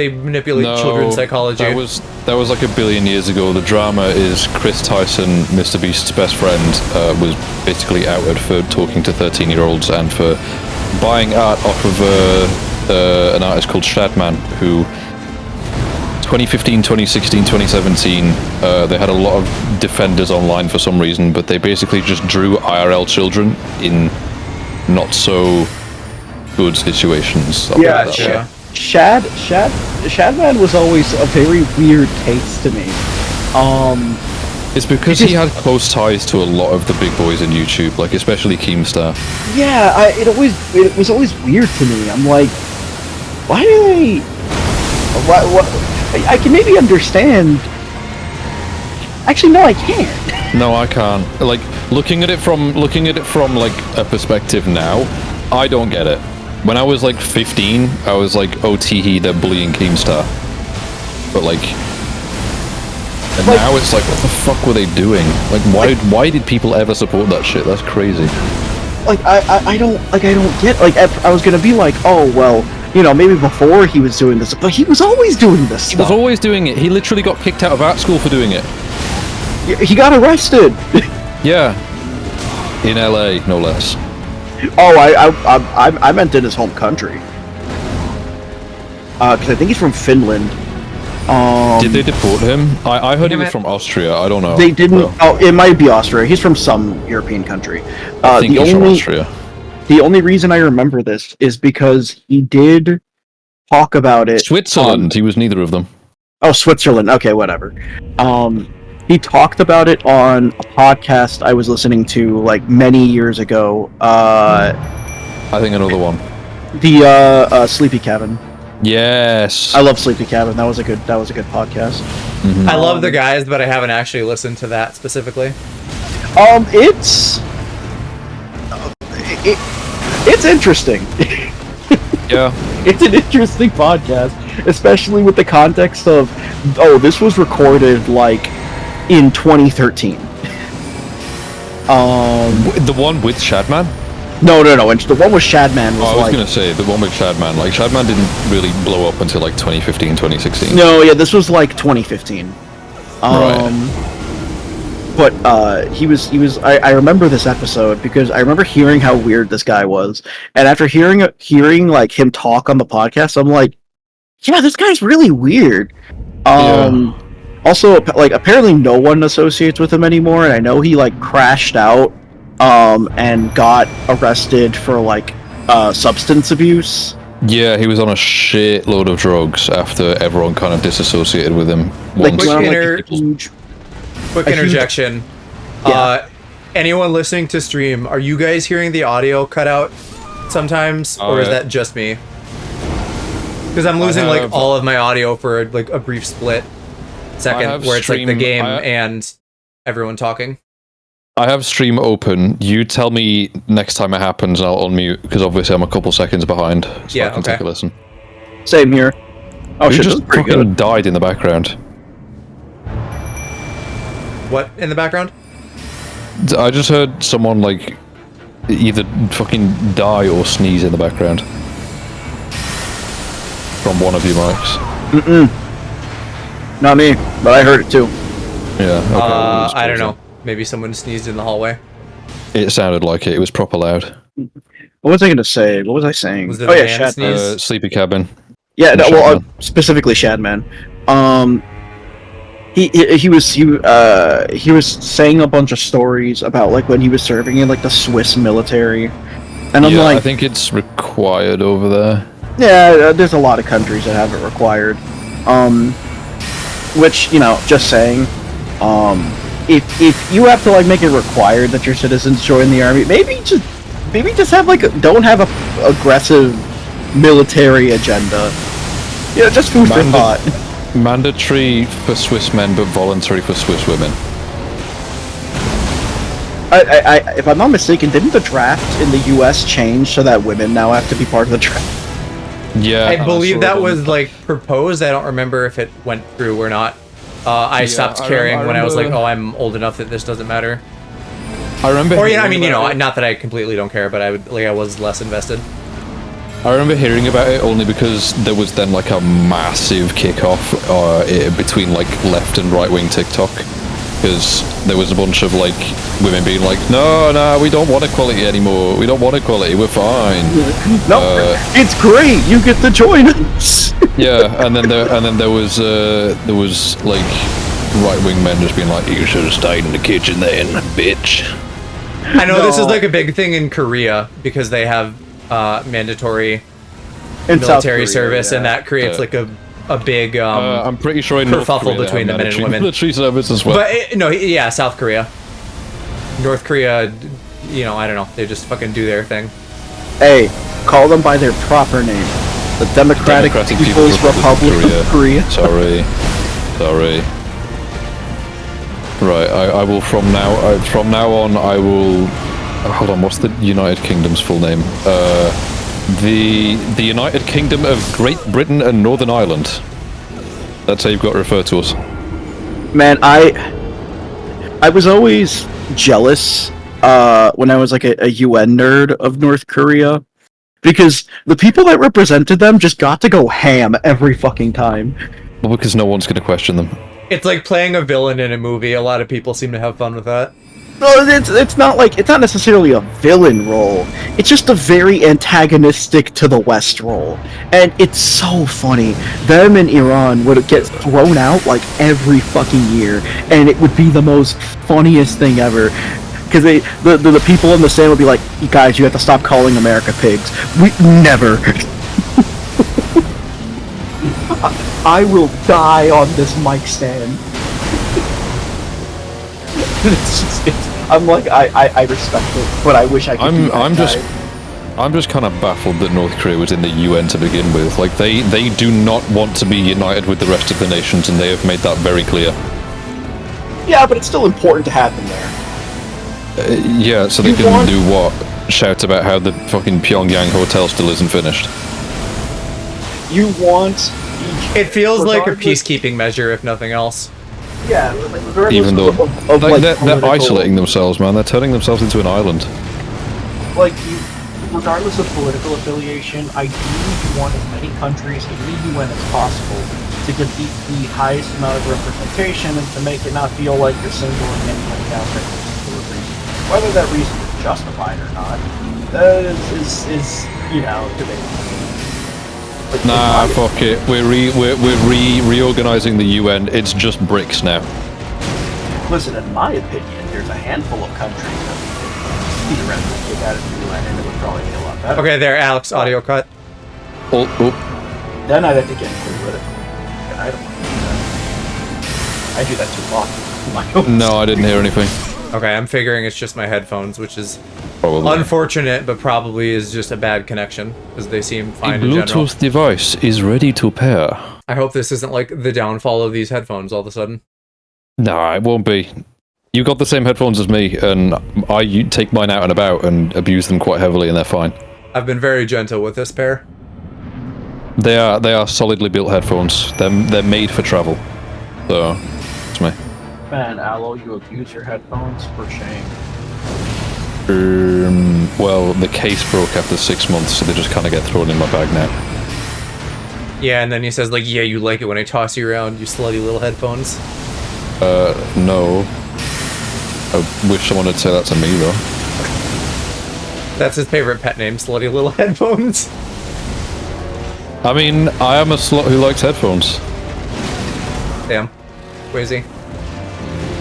manipulate children's psychology. That was like a billion years ago. The drama is Chris Tyson, Mr. Beast's best friend, was basically outed for talking to 13-year-olds and for buying art off of an artist called Shadman, who 2015, 2016, 2017, they had a lot of defenders online for some reason, but they basically just drew IRL children in not so good situations. Shadman was always a very weird case to me. It's because he had close ties to a lot of the big boys in YouTube, like especially Keemstar. Yeah, it was always weird to me. I'm like, why do they? What? I can maybe understand. Actually, no, I can't. No, I can't. Like looking at it from like a perspective now, I don't get it. When I was like 15, I was like, oh teehee, they're bullying Keemstar. But like, and now it's like, what the fuck were they doing? Like, why did people ever support that shit? That's crazy. Like, I don't get. Like, I was gonna be like, oh well. You know, maybe before he was doing this, but he was always doing this. He was always doing it. He literally got kicked out of art school for doing it. He got arrested. Yeah, in LA, no less. Oh, I meant in his home country. Because I think he's from Finland. Did they deport him? I heard he was from Austria. I don't know. They didn't. Well, oh, it might be Austria. He's from some European country. I think he's from Austria. The only reason I remember this is because he did talk about it. Switzerland. He was neither of them. Oh, Switzerland. Okay, whatever. He talked about it on a podcast I was listening to like many years ago. I think another one. The Sleepy Cabin. Yes. I love Sleepy Cabin. That was a good podcast. I love the guys, but I haven't actually listened to that specifically. It's interesting. Yeah. It's an interesting podcast, especially with the context of, this was recorded like in 2013. The one with Shadman? No. And the one with Shadman was I was gonna say the one with Shadman. Like Shadman didn't really blow up until like 2015, 2016. No, yeah, this was like 2015. Right. But he was. I remember this episode because I remember hearing how weird this guy was, and after hearing like him talk on the podcast, I'm like, yeah, this guy's really weird. Also, like, apparently no one associates with him anymore, and I know he like crashed out, and got arrested for like substance abuse. Yeah, he was on a shitload of drugs after everyone kind of disassociated with him. Like, once. went on, like, a huge. Quick interjection. Yeah. Anyone listening to stream, are you guys hearing the audio cut out sometimes, or is that just me? Because I'm losing like all of my audio for like a brief split second, where it's like the game and everyone talking. I have stream open. You tell me next time it happens, and I'll unmute because obviously I'm a couple seconds behind. So I can take a listen. Same here. Oh, Who shit, just pretty fucking good. died in the background? What in the background? I just heard someone like either fucking die or sneeze in the background from one of you mics. Not me, but I heard it too. Yeah. Okay, I don't know. Maybe someone sneezed in the hallway. It sounded like it. It was proper loud. What was I gonna say? What was I saying? Was it a man Shadman. sneeze? Sleepy Cabin. Yeah, no, Shadman. well, specifically Shadman. He was saying a bunch of stories about like when he was serving in like the Swiss military, and I'm like, I think it's required over there. yeah, there's a lot of countries that have it required. Which, you know, just saying, if you have to like make it required that your citizens join the army, maybe just have like don't have a aggressive military agenda. Yeah, just food for thought. Mandatory for Swiss men, but voluntary for Swiss women. If I'm not mistaken, didn't the draft in the U.S. change so that women now have to be part of the draft? Yeah, I believe that was like proposed. I don't remember if it went through or not. I stopped caring when I was like, oh, I'm old enough that this doesn't matter. I remember. Or yeah, I mean, you know, not that I completely don't care, but I was less invested. I remember hearing about it only because there was then like a massive kickoff between like left and right wing TikTok, because there was a bunch of like women being like, no, we don't want equality anymore. We don't want equality. We're fine. No, it's great. You get to join us. Yeah, and then there was like right wing men just being like, you should have stayed in the kitchen then, bitch. I know this is like a big thing in Korea because they have mandatory military service, and that creates like a big I'm pretty sure in North kerfuffle Korea between the men and women. Military service as well. But South Korea, North Korea, you know, I don't know, they just fucking do their thing. Hey, call them by their proper name: the Democratic People's Republic of Korea. Sorry. Right, I will from now on I will. Hold on, what's the United Kingdom's full name? The United Kingdom of Great Britain and Northern Ireland. That's how you've got to refer to us. Man, I was always jealous when I was like a UN nerd of North Korea, because the people that represented them just got to go ham every fucking time. Well, because no one's going to question them. It's like playing a villain in a movie. A lot of people seem to have fun with that. No, it's not necessarily a villain role. It's just a very antagonistic to the West role, and it's so funny. Them in Iran would get thrown out like every fucking year, and it would be the most funniest thing ever. Because the people in the stand would be like, "You guys, you have to stop calling America pigs. We never." I will die on this mic stand. I'm like, I respect it, but I wish I could. I'm just kind of baffled that North Korea was in the UN to begin with. Like, they do not want to be united with the rest of the nations, and they have made that very clear. Yeah, but it's still important to have them there. Yeah, so they can do what? Shout about how the fucking Pyongyang hotel still isn't finished. You want... It feels like a peacekeeping measure, if nothing else. Yeah, like, even though like, they're isolating themselves, man. They're turning themselves into an island. Like, regardless of political affiliation, ideally you want as many countries in the UN as possible to get the highest amount of representation and to make it not feel like you're singling anyone down for a particular reason. Whether that reason is justified or not, is you know, debatable. Like, Nah, fuck it. We're reorganizing the UN. It's just BRICS now. Listen, in my opinion, there's a handful of countries that we could theoretically get out of the UN, and it would probably be a lot better. Okay, there, Alex, audio cut. Oh. Then I'd have to get political. And I don't want to do that. I do that too often. No, I didn't hear anything. Okay, I'm figuring it's just my headphones, which is Probably. unfortunate, but probably is just a bad connection, because they seem fine The in general. Bluetooth device is ready to pair. I hope this isn't like the downfall of these headphones all of a sudden. Nah, it won't be. You got the same headphones as me, and I take mine out and about and abuse them quite heavily, and they're fine. I've been very gentle with this pair. They are solidly built headphones. They're made for travel. So, it's me. Man, Aloe, you abuse your headphones for shame. Well, the case broke after 6 months, so they just kind of get thrown in my bag now. Yeah, and then he says like, yeah, you like it when I toss you around, you slutty little headphones. No. I wish someone would say that to me, though. That's his favorite pet name, slutty little headphones. I mean, I am a slut who likes headphones. Damn. Wheezy.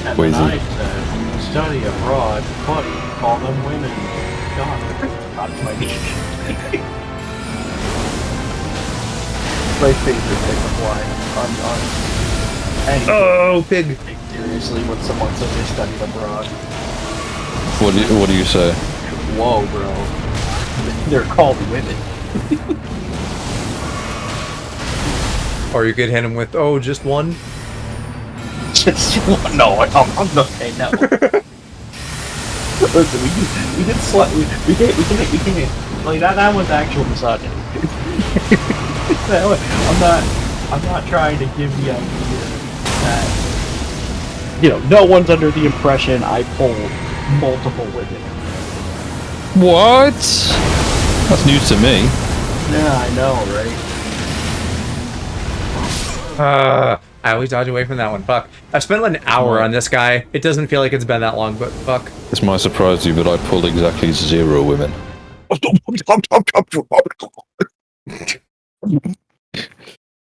And Wheezy. then I said, study abroad, buddy, call them women. God, not my niche. My favorite pickup line on anything. Oh, pig. Seriously, when someone says they studied abroad. What do you say? Whoa, bro. They're called women. Or you could hit him with, oh, just one? Just one. No, I'm not saying no. Listen, we did slut. We can like that one's actual misogyny. I'm not trying to give the idea that, you know, no one's under the impression I pulled multiple women. What? That's news to me. Yeah, I know, right? I always dodge away from that one. Fuck. I've spent like an hour on this guy. It doesn't feel like it's been that long, but fuck. This might surprise you, but I pulled exactly 0 women.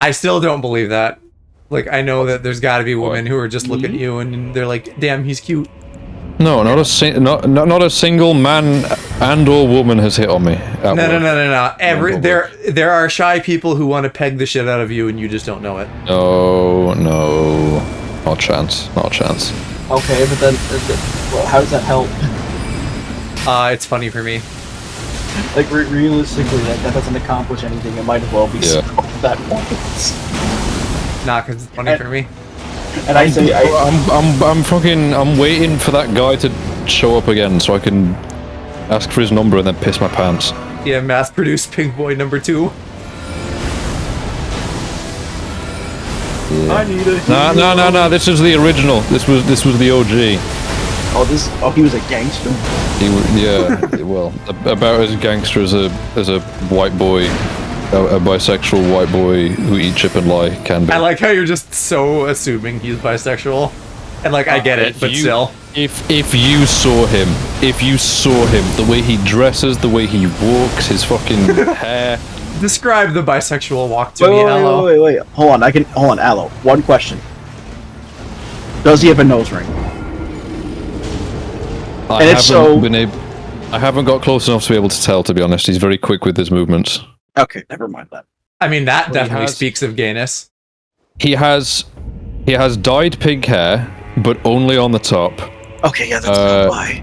I still don't believe that. Like, I know that there's got to be women who are just looking at you and they're like, damn, he's cute. No, not a single man and or woman has hit on me. No. There are shy people who want to peg the shit out of you and you just don't know it. No, not a chance. Okay, but then, well, how does that help? It's funny for me. Like, realistically, that doesn't accomplish anything. It might as well be that once. Nah, because it's funny for me. And I say, I'm waiting for that guy to show up again so I can ask for his number and then piss my pants. Yeah, mass-produced Pink Boy number 2. I need a No. This was the original. This was the OG. Oh, he was a gangster. Well, about as gangster as a white boy, a bisexual white boy who eats chip and lie can be. I like how you're just so assuming he's bisexual. And like, I get it, but still. If you saw him, the way he dresses, the way he walks, his fucking hair. Describe the bisexual walk to me, Aloe. Wait. Hold on, Aloe. One question. Does he have a nose ring? I haven't got close enough to be able to tell, to be honest. He's very quick with his movements. Okay, never mind that. I mean, that definitely speaks of gayness. He has dyed pink hair, but only on the top. Okay, yeah, that's why.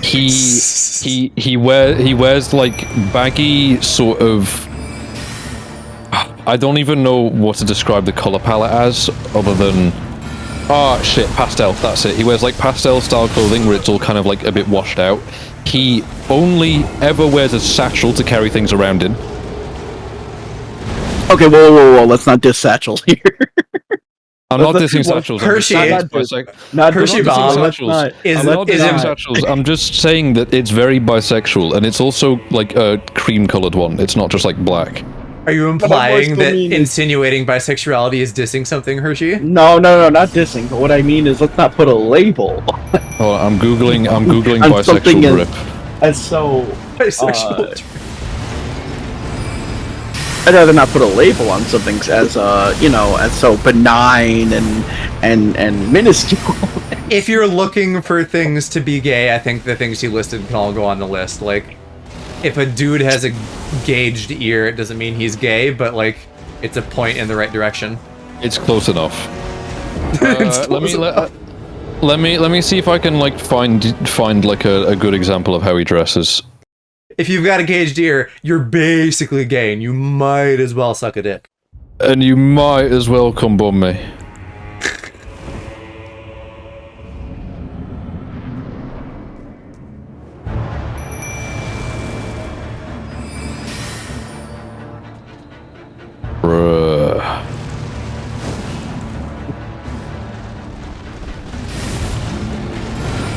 he wears like baggy sort of. I don't even know what to describe the color palette as, other than pastel. That's it. He wears like pastel style clothing where it's all kind of like a bit washed out. He only ever wears a satchel to carry things around in. Okay, whoa! Let's not diss satchels here. I'm not dissing satchels. Hershey. Not Hershey dissing bomb. satchels. Is I'm not dissing it- satchels. I'm just saying that it's very bisexual, and it's also like a cream-colored one. It's not just like black. Are you implying that mean is- insinuating bisexuality is dissing something, Hershey? No, not dissing. But what I mean is, let's not put a label Oh, I'm googling on bisexual grip. as so. Bisexual. I'd rather not put a label on something as as so benign and minuscule. If you're looking for things to be gay, I think the things you listed can all go on the list. Like, if a dude has a gauged ear, it doesn't mean he's gay, but like, it's a point in the right direction. It's close enough. It's close enough. Let me see if I can like find like a good example of how he dresses. If you've got a gauged ear, you're basically gay, and you might as well suck a dick. And you might as well come bum me. Bruh.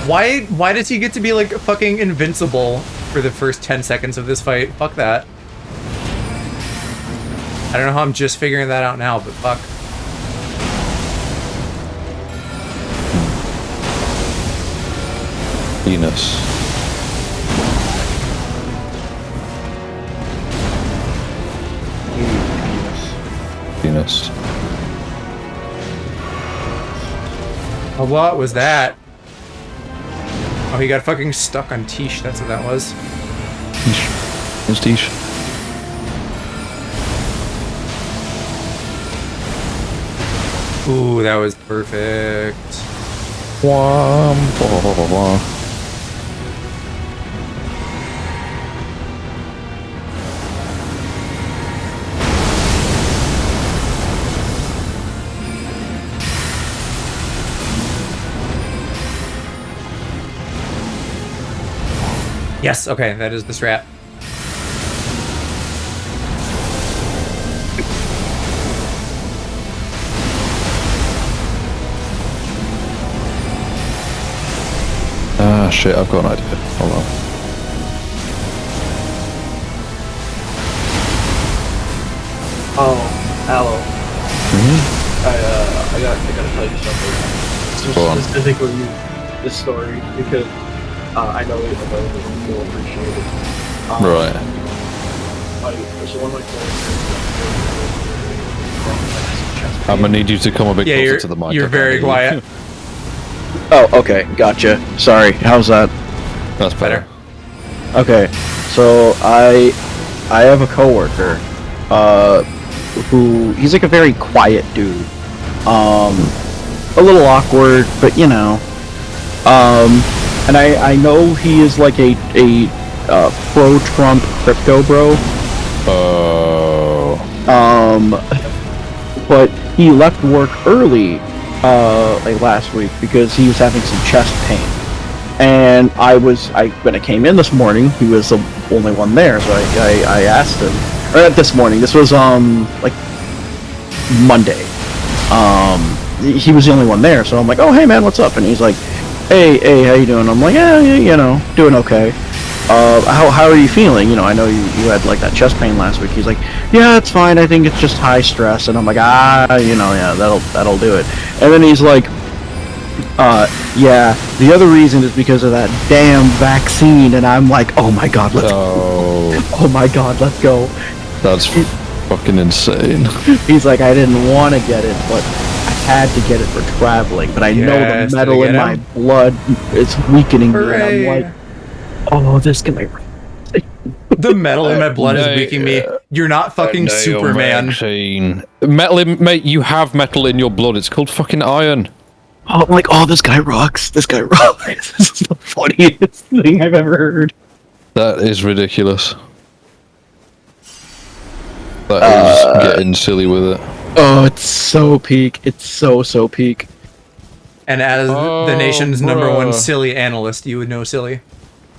Why does he get to be like fucking invincible for the first 10 seconds of this fight? Fuck that. I don't know how I'm just figuring that out now, but fuck. Venus. Venus. What was that? Oh, he got fucking stuck on Tish. That's what that was. Tish. Who's Tish? Ooh, that was perfect. Blah, blah, blah, blah, blah. Yes, okay, that is the strat. Ah, shit, I've got an idea. Hold on. Oh, Aloe. I gotta tell you something. Specifically, this story because I know you'll appreciate it. Right. So one of my friends. I'm gonna need you to come a bit Yeah, closer to the mic. you're I can't very hear you. quiet. Oh, okay, gotcha. Sorry. How's that? That's better. Okay, so I have a coworker, who he's like a very quiet dude, a little awkward, but you know, and I know he is like a pro-Trump crypto bro. Oh. But he left work early, like last week because he was having some chest pain. And when I came in this morning, he was the only one there, so I asked him, or not this morning, this was, like, Monday. He was the only one there, so I'm like, oh, hey, man, what's up? And he's like, hey, how you doing? I'm like, yeah, you know, doing okay. How are you feeling? You know, I know you had, like, that chest pain last week. He's like, yeah, it's fine, I think it's just high stress. And I'm like, you know, yeah, that'll do it. And then he's like, yeah, the other reason is because of that damn vaccine, and I'm like, oh my god, let's go. Oh my god, let's go. That's fucking insane. He's like, I didn't want to get it, but I had to get it for traveling, but I know Yes, the metal did in it my get blood is weakening me, and Hooray. I'm like, oh, this can be... The metal in my blood is weakening me. You're not fucking Superman. Vaccine. Metal, mate, you have metal in your blood. It's called fucking iron. Oh, I'm like, oh, this guy rocks. This guy rocks. This is the funniest thing I've ever heard. That is ridiculous. That is getting silly with it. Oh, it's so peak. It's so peak. And as the nation's #1 bruh. silly analyst, you would know silly.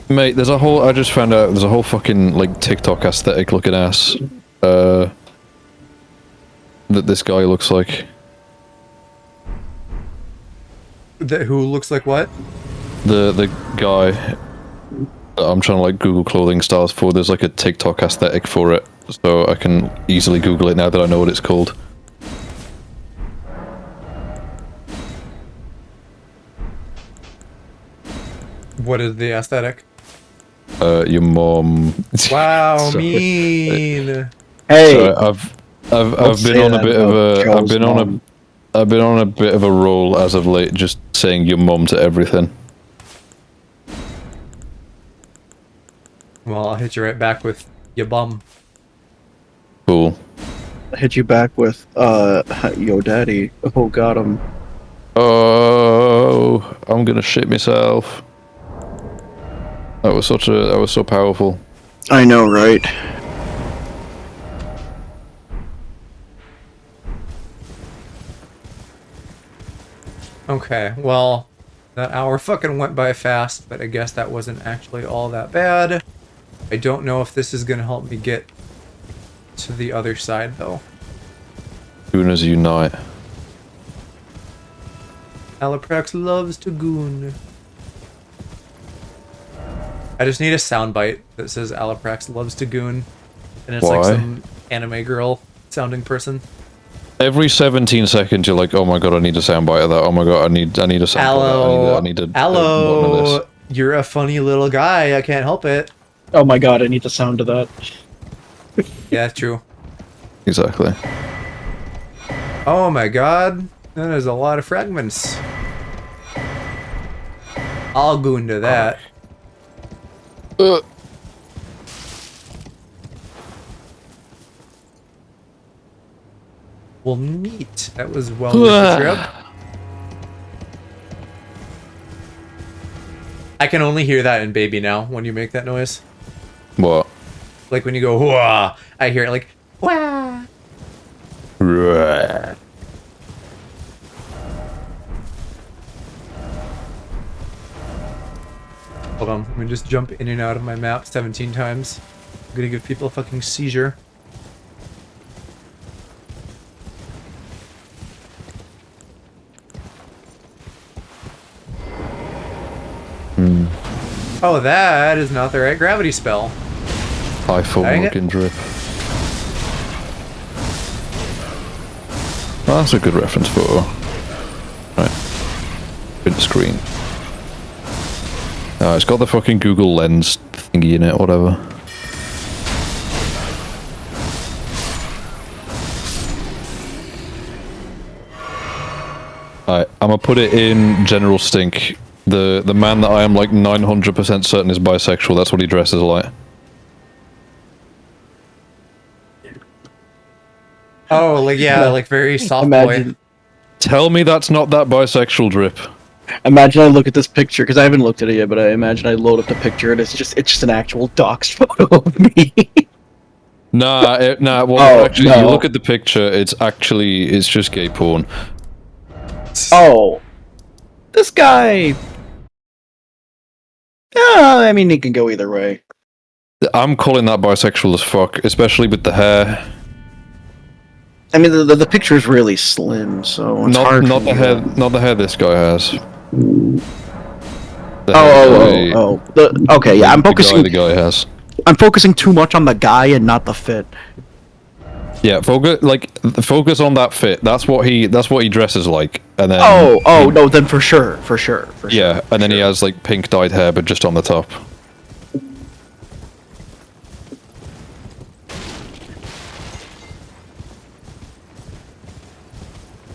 Mate, there's a whole. I just found out there's a whole fucking like TikTok aesthetic looking ass. That this guy looks like. Who looks like what? The guy that I'm trying to like Google clothing styles for. There's like a TikTok aesthetic for it, so I can easily Google it now that I know what it's called. What is the aesthetic? Your mom. Wow, Sorry. mean. Hey, Sorry, I've been on a bit of a I've been on a bit of a roll as of late, just saying your mom to everything. Well, I'll hit you right back with your bum. Cool. I hit you back with, yo, daddy. Oh, got him. Oh, I'm gonna shit myself. That was so powerful. I know, right? Okay, well, that hour fucking went by fast, but I guess that wasn't actually all that bad. I don't know if this is gonna help me get to the other side, though. Gooners unite. Alaprax loves to goon. I just need a soundbite that says Alaprax loves to goon. And it's like Why? some anime girl sounding person. Every 17 seconds, you're like, "Oh my god, I need a soundbite of that. Oh my god, I need a soundbite. Hello, I need a button of hello, this." you're a funny little guy. I can't help it. Oh my god, I need the sound of that. Yeah, true. Exactly. Oh my god, that is a lot of fragments. I'll go into that. Well, neat. That was well worth the trip. I can only hear that in Baby now when you make that noise. What? Like when you go, wah, I hear it like, wah. Right. Hold on, let me just jump in and out of my map 17 times. I'm gonna give people a fucking seizure. Oh, that is not the right gravity spell. iPhone Dang it. login drip. Well, that's a good reference photo. Right. Print screen. Oh, it's got the fucking Google Lens thingy in it, whatever. Alright, I'm gonna put it in general stink. The man that I am like 900% certain is bisexual, that's what he dresses like. Oh, like, yeah, like very soft Imagine, boy. Tell me that's not that bisexual drip. imagine I look at this picture because I haven't looked at it yet, but I imagine I load up the picture and it's just an actual doxed photo of me. Well, Oh, actually, no. you look at the picture, it's just gay porn. Oh, this guy. Yeah, I mean, it can go either way. I'm calling that bisexual as fuck, especially with the hair. I mean, the picture is really slim, so it's Not hard. not for the me hair, to- not the hair this guy has. The hair Okay, yeah, I'm focusing. the guy has. I'm focusing too much on the guy and not the fit. Yeah, focus on that fit. That's what he dresses like, and then No, then for sure. yeah, and then he has like pink dyed hair, but just on the top.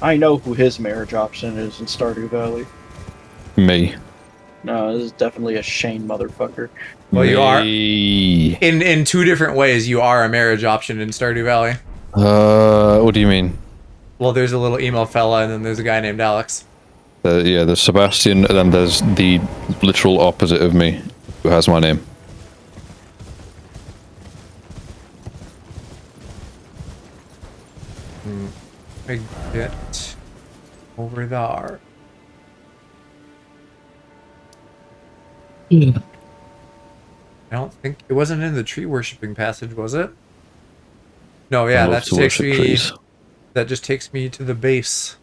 I know who his marriage option is in Stardew Valley. Me. No, this is definitely a Shane motherfucker. Well, you are. Me. In two different ways, you are a marriage option in Stardew Valley. What do you mean? Well, there's a little emo fella, and then there's a guy named Alex. Yeah, there's Sebastian, and then there's the literal opposite of me, who has my name. I get over there. I don't think it wasn't in the tree worshipping passage, was it? No, yeah, that just takes me. That just takes me to the base,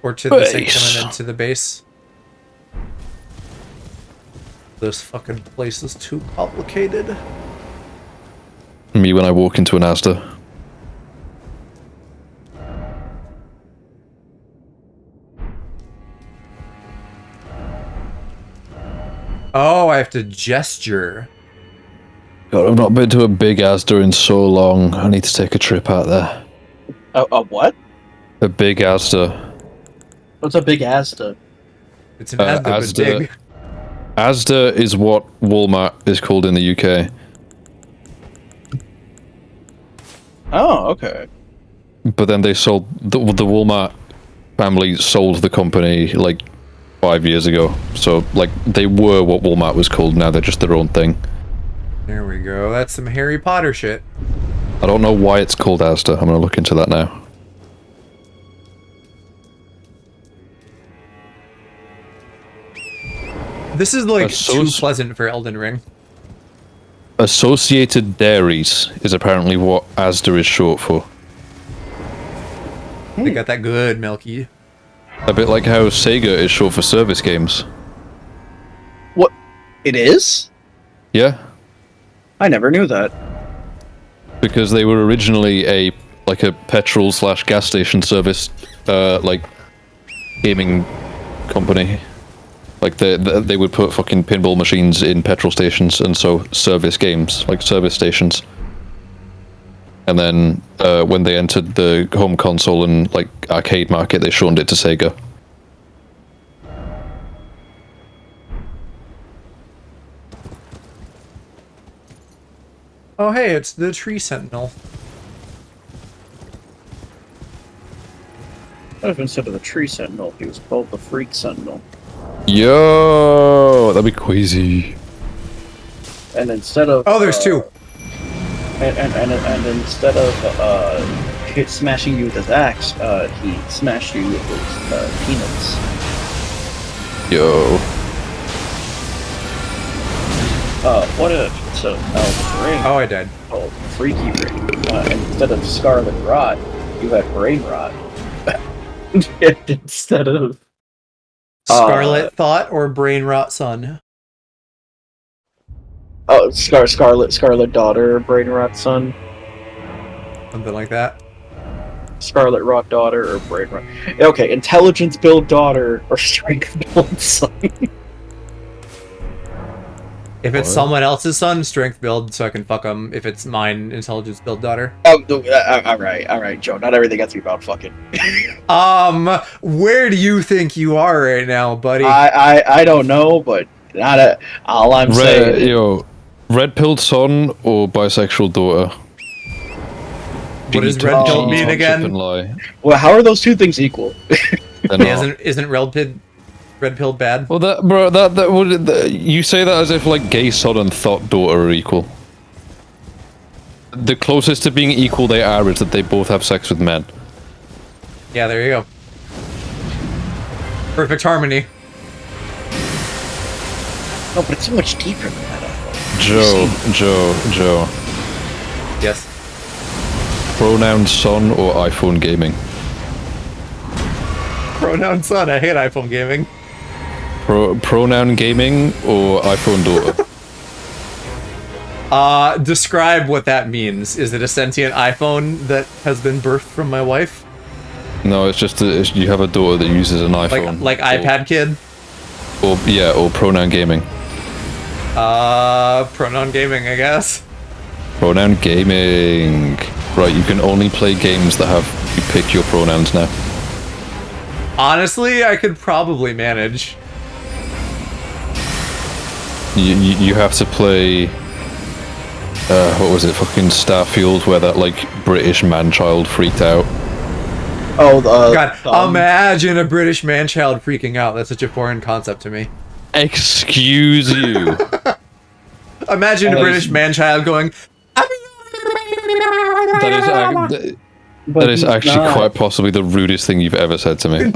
or to the sanctum and then to the base. This fucking place is too complicated. Me when I walk into an Asda. Oh, I have to gesture. God, I've not been to a big Asda in so long. I need to take a trip out there. A what? A big Asda. What's a big Asda? It's an Asda, but big. Asda is what Walmart is called in the UK. Oh, okay. But then they sold the Walmart family sold the company like 5 years ago. So like they were what Walmart was called. Now they're just their own thing. There we go. That's some Harry Potter shit. I don't know why it's called Asda. I'm gonna look into that now. This is like too pleasant for Elden Ring. Associated Dairies is apparently what Asda is short for. They got that good milky. A bit like how Sega is short for service games. What? It is? Yeah. I never knew that. Because they were originally a petrol / gas station service like gaming company. Like they would put fucking pinball machines in petrol stations and so service games, like service stations. And then when they entered the home console and like arcade market, they shunned it to Sega. Oh hey, it's the Tree Sentinel. What if instead of the Tree Sentinel, he was called the Freak Sentinel? Yo, that'd be crazy. And instead of there's two. And instead of smashing you with his axe, he smashed you with his peanuts. Yo. What if instead of Elden Ring? Oh, I died. Called Freaky Ring. And instead of Scarlet Rot, you had Brain Rot. Instead of Scarlet Thought or Brain Rot Son? Oh, Scarlet Daughter, Brain Rot Son. Something like that. Scarlet Rot Daughter or Brain Rot. Okay, Intelligence Build Daughter or Strength Build Son. If it's someone else's son, Strength Build, so I can fuck them. If it's mine, Intelligence Build Daughter. Oh, alright, Joe. Not everything has to be about fucking. Where do you think you are right now, buddy? I don't know, but all I'm saying. Yo, red pilled son or bisexual daughter? What does red pilled mean again? Well, how are those two things equal? Isn't red pilled bad? Well, that you say that as if like gay son and thought daughter are equal. The closest to being equal they are is that they both have sex with men. Yeah, there you go. Perfect harmony. No, but it's so much deeper than that. Joe. Yes. Pronoun son or iPhone gaming? Pronoun son. I hate iPhone gaming. Pronoun gaming or iPhone daughter? Describe what that means. Is it a sentient iPhone that has been birthed from my wife? No, it's just you have a daughter that uses an iPhone. Like iPad kid? Or pronoun gaming. Pronoun gaming, I guess. Pronoun gaming. Right, you can only play games that have you pick your pronouns now. Honestly, I could probably manage. You have to play what was it, fucking Starfield, where that like British man-child freaked out. Oh, God, imagine a British man-child freaking out. That's such a foreign concept to me. Excuse you. Imagine a British man-child going. That is actually quite possibly the rudest thing you've ever said to me.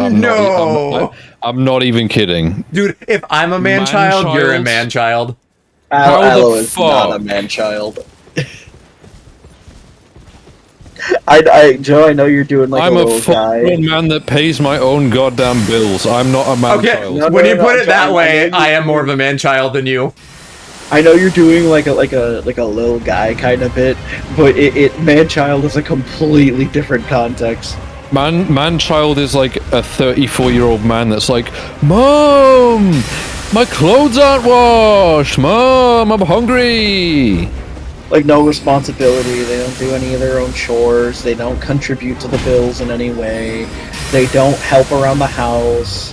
I'm not even kidding. Dude, if I'm a man-child, you're a man-child. Aloe is not a man-child. Joe, I know you're doing like I'm a little guy. I'm a man that pays my own goddamn bills. I'm not a man-child. Okay, when you put it that way, I am more of a man-child than you. I know you're doing like a little guy kind of bit, but man-child is a completely different context. Man-child is like a 34-year-old man that's like, Mom, my clothes aren't washed. Mom, I'm hungry. Like, no responsibility, they don't do any of their own chores, they don't contribute to the bills in any way, they don't help around the house,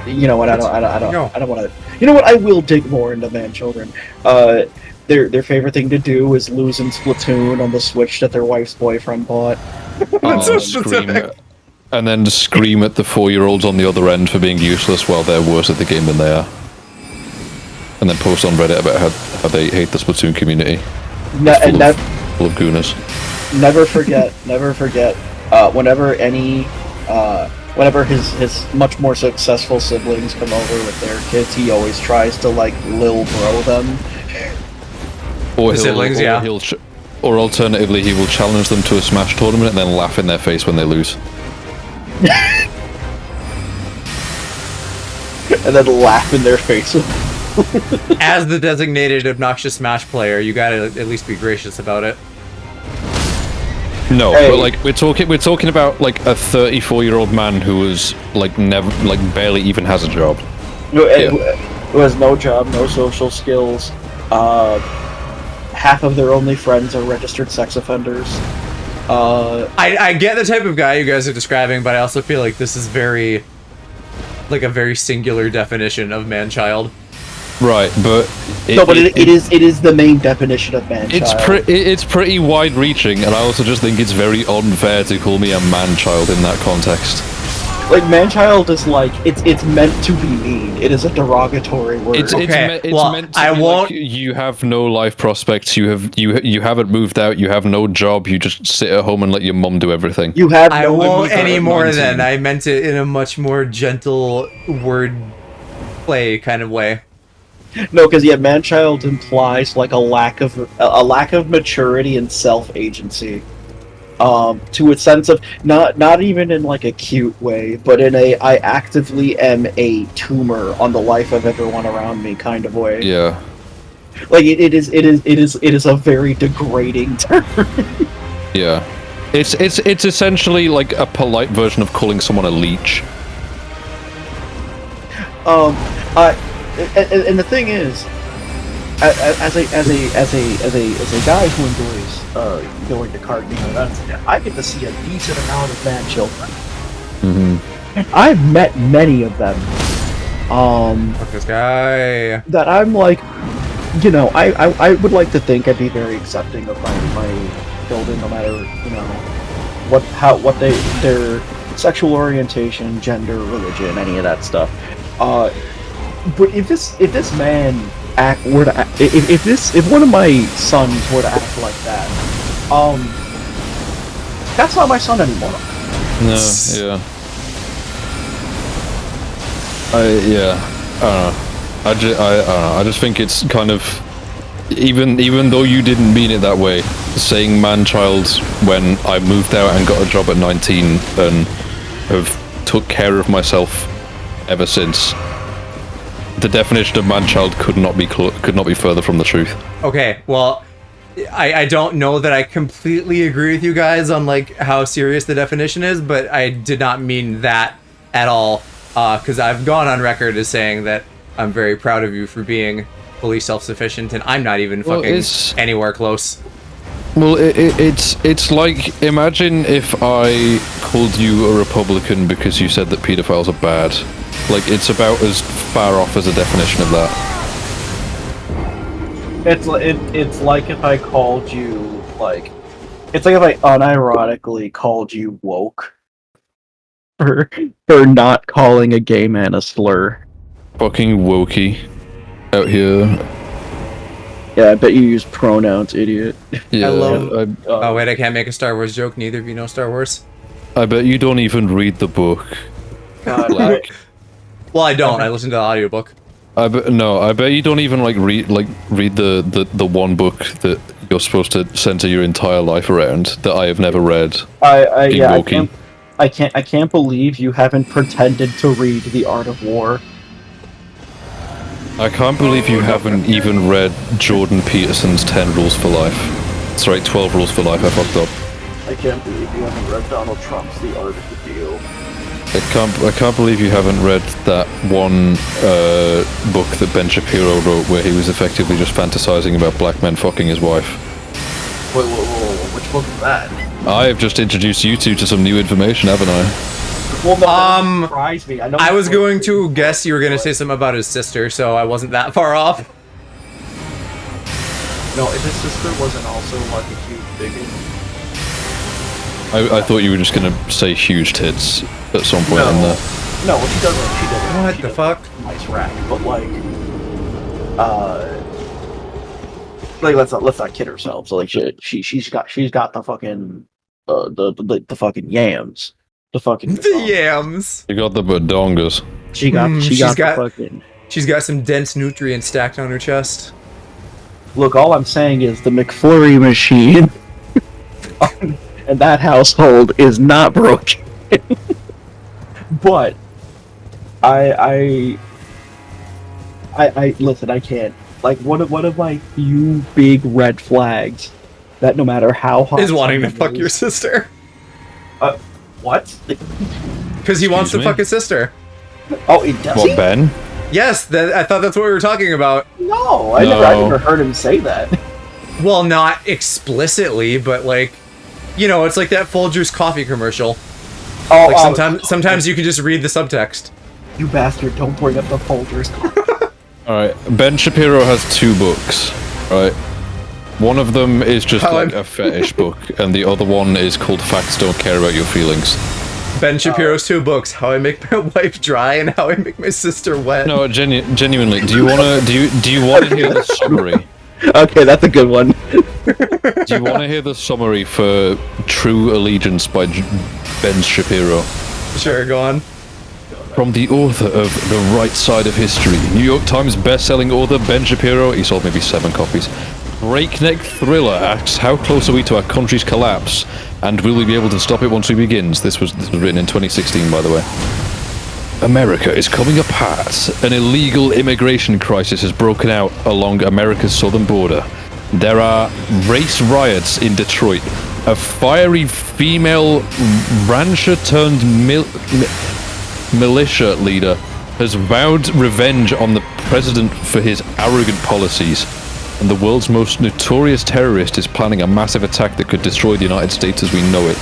you know what, I don't want to, you know what, I will dig more into man-children. Their favorite thing to do is lose in Splatoon on the Switch that their wife's boyfriend bought. That's so specific. And then scream at the 4-year-olds on the other end for being useless while they're worse at the game than they are. And then post on Reddit about how they hate the Splatoon community. Full of gooners. Never forget, whenever his much more successful siblings come over with their kids, he always tries to, like, lil bro them. Or alternatively, he will challenge them to a Smash tournament and then laugh in their face when they lose. And then laugh in their face. As the designated obnoxious Smash player, you gotta at least be gracious about it. No, but like we're talking about like a 34-year-old man who was like barely even has a job. Who has no job, no social skills. Half of their only friends are registered sex offenders. I get the type of guy you guys are describing, but I also feel like this is a very singular definition of man-child. Right, but it is the main definition of man-child. It's pretty wide-reaching, and I also just think it's very unfair to call me a man-child in that context. Like, man-child is like, it's meant to be mean. It is a derogatory word. It's meant to be like, you have no life prospects, you haven't moved out, you have no job, you just sit at home and let your mum do everything. I won't anymore then. I meant it in a much more gentle word play kind of way. No, because man-child implies like a lack of maturity and self-agency. To a sense of not even in like a cute way, but in a I actively am a tumor on the life of everyone around me kind of way. Yeah. Like it is a very degrading term. Yeah. It's essentially like a polite version of calling someone a leech. And the thing is, as a guy who enjoys going to karting events, I get to see a decent amount of man children. Mm-hmm. And I've met many of them. Fuck this guy. That I'm like, you know, I would like to think I'd be very accepting of my children, no matter, you know, what their sexual orientation, gender, religion, any of that stuff. But if this man if one of my sons were to act like that, that's not my son anymore. No, yeah. I don't know. I don't know. I just think it's kind of, even though you didn't mean it that way, saying man-child when I moved out and got a job at 19 and have took care of myself ever since. The definition of man-child could not be further from the truth. Okay, well, I don't know that I completely agree with you guys on like how serious the definition is, but I did not mean that at all. Because I've gone on record as saying that I'm very proud of you for being fully self-sufficient, and I'm not even fucking anywhere close. Well, it's like, imagine if I called you a Republican because you said that pedophiles are bad. Like, it's about as far off as a definition of that. It's like if I called you like, it's like if I unironically called you woke for not calling a gay man a slur. Fucking wokey out here. Yeah, I bet you use pronouns, idiot. Yeah, I love- I, Oh wait, I can't make a Star Wars joke. Neither of you know Star Wars. I bet you don't even read the book. God, Like, Well, I don't. I listen to the audiobook. I bet you don't even read the one book that you're supposed to center your entire life around that I have never read. I can't believe you haven't pretended to read The Art of War. I can't believe you haven't even read Jordan Peterson's 10 Rules for Life. Sorry, 12 Rules for Life. I fucked up. I can't believe you haven't read Donald Trump's The Art of the Deal. I can't believe you haven't read that one book that Ben Shapiro wrote where he was effectively just fantasizing about black men fucking his wife. Wait, which book is that? I have just introduced you two to some new information, haven't I? Well, no, that doesn't surprise me. I was going to guess you were going to say something about his sister, so I wasn't that far off. No, if his sister wasn't also like a huge bigot. I thought you were just gonna say huge tits at some point in there. No, she doesn't. She doesn't. What she the doesn't. fuck? Nice rack, but let's not kid ourselves. So, like she's got the fucking the fucking yams, the fucking The yams. You got the badongas. She got the fucking. She's got some dense nutrients stacked on her chest. Look, all I'm saying is the McFlurry machine in that household is not broken. But I listen. I can't. Like, one of my few big red flags that no matter how hot Is wanting to someone fuck your is- sister. What? Because he wants to Excuse me? fuck his sister. Oh, it does. What, Ben? Yes, I thought that's what we were talking about. No, I never heard him say that. Well, not explicitly, but like, you know, it's like that Folgers coffee commercial. Oh, Like sometimes you can just read the subtext. you bastard! Don't bring up the Folgers. Alright, Ben Shapiro has 2 books, right? One of them is just like a fetish book, and the other one is called Facts Don't Care About Your Feelings. Ben Shapiro's 2 books: How I Make My Wife Dry and How I Make My Sister Wet. No, genuinely, do you wanna hear the summary? Okay, that's a good one. Do you wanna hear the summary for True Allegiance by Ben Shapiro? Sure, go on. From the author of The Right Side of History, New York Times best-selling author Ben Shapiro, he sold maybe 7 copies. Breakneck Thriller asks, how close are we to our country's collapse, and will we be able to stop it once we begin? This was written in 2016, by the way. America is coming apart. An illegal immigration crisis has broken out along America's southern border. There are race riots in Detroit. A fiery female rancher-turned-militia leader has vowed revenge on the president for his arrogant policies. And the world's most notorious terrorist is planning a massive attack that could destroy the United States as we know it.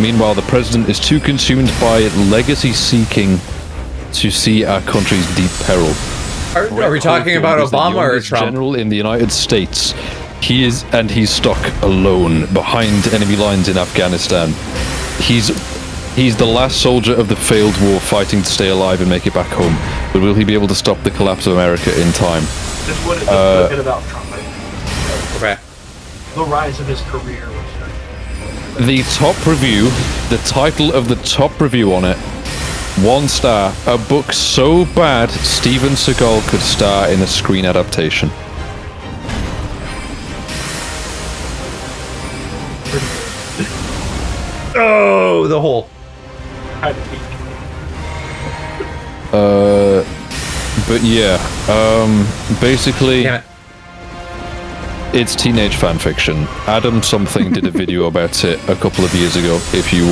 Meanwhile, the president is too consumed by legacy seeking to see our country's deep peril. Are we talking about Is the Obama or youngest Trump? General in the United States. He's stuck alone behind enemy lines in Afghanistan. He's the last soldier of the failed war fighting to stay alive and make it back home. But will he be able to stop the collapse of America in time? This would have been about Trump. Okay. The rise of his career. The top review, the title of the top review on it, 1 star, a book so bad Steven Seagal could star in a screen adaptation. Oh, the hole. But yeah, basically, Damn it. it's teenage fan fiction. Adam something did a video about it a couple of years ago. If you're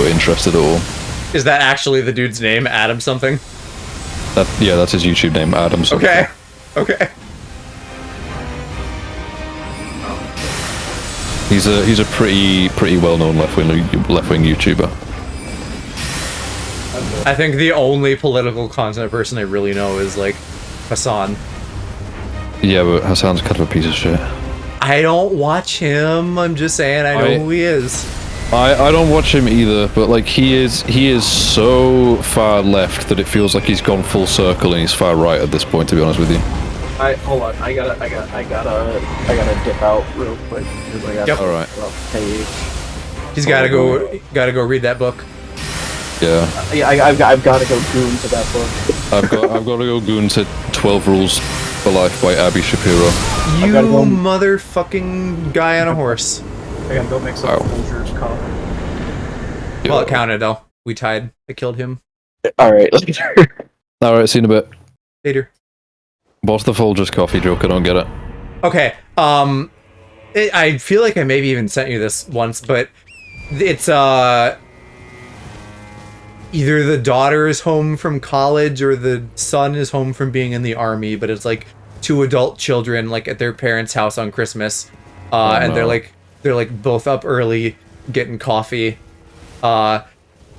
interested at all. Is that actually the dude's name, Adam something? That's his YouTube name, Adam something. Okay. Okay. He's a pretty well-known left-wing YouTuber. I think the only political content person I really know is like Hassan. Yeah, but Hassan's kind of a piece of shit. I don't watch him. I'm just saying I know who he is. I don't watch him either, but like he is so far left that it feels like he's gone full circle and he's far right at this point, to be honest with you. Hold on. I gotta dip out real quick. Yep. All right. He's gotta go read that book. Yeah. Yeah, I've got to go goon to that book. I've got to go goon to 12 Rules for Life by Abby Shapiro. You motherfucking guy on a horse. I gotta go make some Folgers coffee. Yeah. Well, it counted though. We tied. I killed him. Alright, Alright, see you in a bit. Later. What's the Folgers coffee joke? I don't get it. Okay. I feel like I maybe even sent you this once, but it's either the daughter is home from college or the son is home from being in the army, but it's like two adult children like at their parents' house on Christmas, and they're like both up early getting coffee, and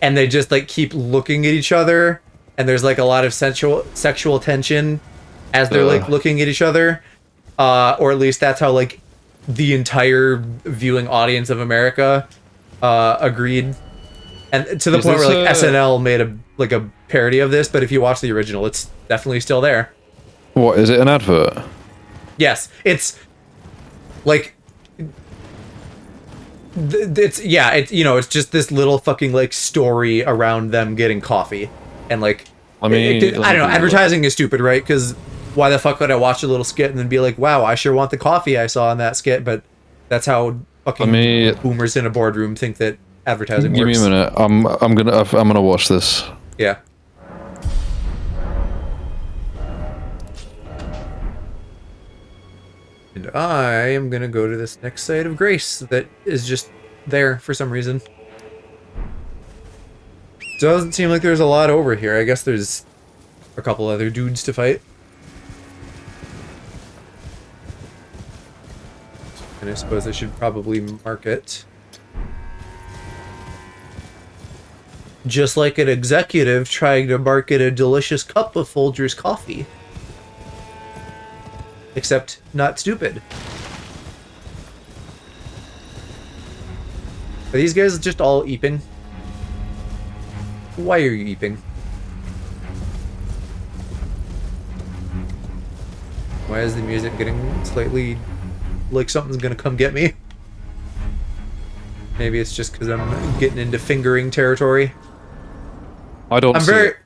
they just like keep looking at each other, and there's like a lot of sexual tension as they're like looking at each other, or at least that's how like the entire viewing audience of America agreed. And to the point where like SNL made a parody of this, but if you watch the original, it's definitely still there. What, is it an advert? Yes, it's like it's just this little fucking like story around them getting coffee, and like I don't know, advertising is stupid, right? Because why the fuck would I watch a little skit and then be like, wow, I sure want the coffee I saw in that skit? But that's how fucking boomers in a boardroom think that advertising works. Give me a minute. I'm gonna watch this. Yeah. And I am gonna go to this next site of grace that is just there for some reason. Doesn't seem like there's a lot over here. I guess there's a couple other dudes to fight. And I suppose I should probably mark it. Just like an executive trying to market a delicious cup of Folgers coffee. Except not stupid. Are these guys just all eeping? Why are you eeping? Why is the music getting slightly like something's gonna come get me? Maybe it's just because I'm getting into fingering territory. I don't see it.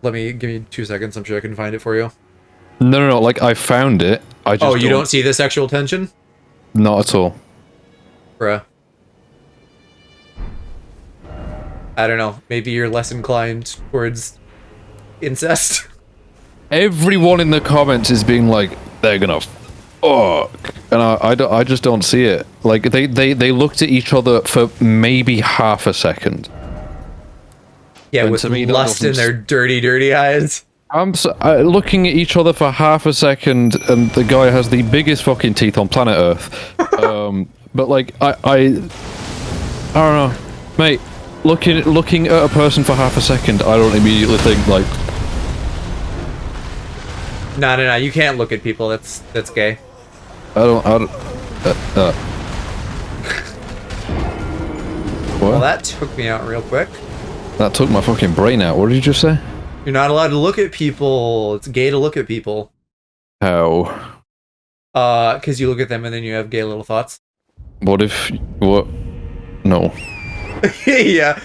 Give me 2 seconds. I'm sure I can find it for you. No, like I found it. I just you don't see the sexual tension? Not at all. Bruh. I don't know. Maybe you're less inclined towards incest. Everyone in the comments is being like, they're gonna fuck, and I just don't see it. Like they looked at each other for maybe half a second. Yeah, with lust in their dirty eyes. I'm looking at each other for half a second, and the guy has the biggest fucking teeth on planet Earth. But like I don't know, mate. Looking at a person for half a second, I don't immediately think like. No. You can't look at people. That's gay. I don't. Well, that took me out real quick. That took my fucking brain out. What did you just say? You're not allowed to look at people. It's gay to look at people. How? Because you look at them and then you have gay little thoughts. What? No. Yeah.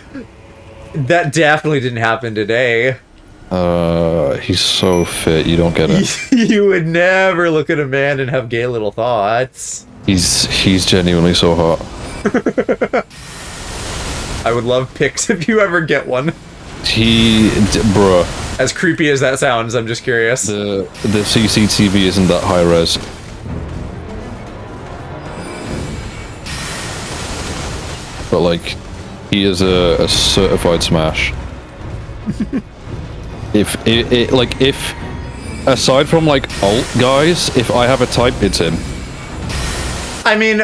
That definitely didn't happen today. He's so fit, you don't get it. You would never look at a man and have gay little thoughts. He's genuinely so hot. I would love pics if you ever get one. Bruh. As creepy as that sounds, I'm just curious. The CCTV isn't that high res. But like, he is a certified smash. If aside from like alt guys, if I have a type, it's him. I mean,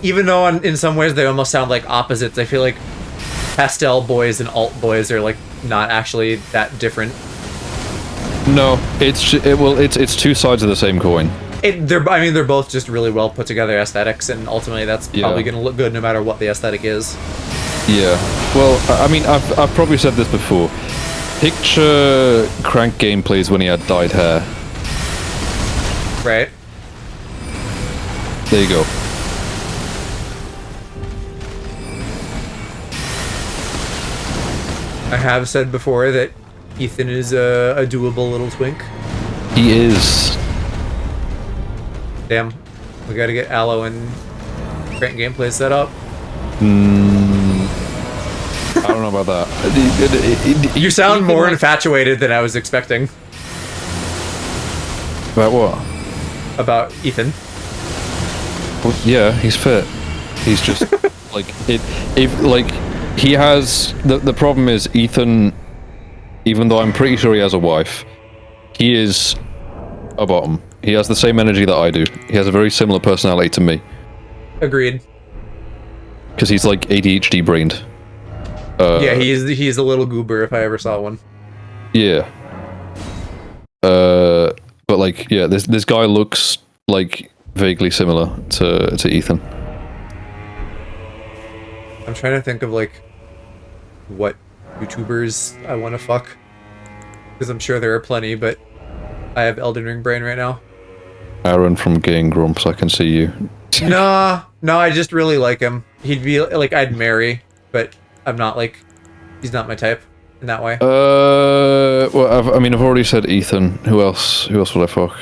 even though in some ways they almost sound like opposites, I feel like pastel boys and alt boys are like not actually that different. No, it's two sides of the same coin. I mean, they're both just really well put together aesthetics, and ultimately that's probably going to look good no matter what the aesthetic is. Yeah. Well, I mean, I've probably said this before. Picture Crank gameplays when he had dyed hair. Right. There you go. I have said before that Ethan is a doable little twink. He is. Damn. We gotta get Aloe and Crank gameplay set up. I don't know about that. You sound more infatuated than I was expecting. About what? About Ethan. Well, yeah, he's fit. He's just like he has the problem is Ethan, even though I'm pretty sure he has a wife, he is a bottom. He has the same energy that I do. He has a very similar personality to me. Agreed. Because he's like ADHD brained. Yeah, he's a little goober if I ever saw one. Yeah. But like, yeah, this guy looks like vaguely similar to Ethan. I'm trying to think of like what YouTubers I want to fuck, because I'm sure there are plenty, but I have Elden Ring brain right now. Aaron from Gang Grumps, I can see you. No, I just really like him. He'd be like I'd marry, but I'm not like, he's not my type in that way. Well, I've already said Ethan. Who else would I fuck?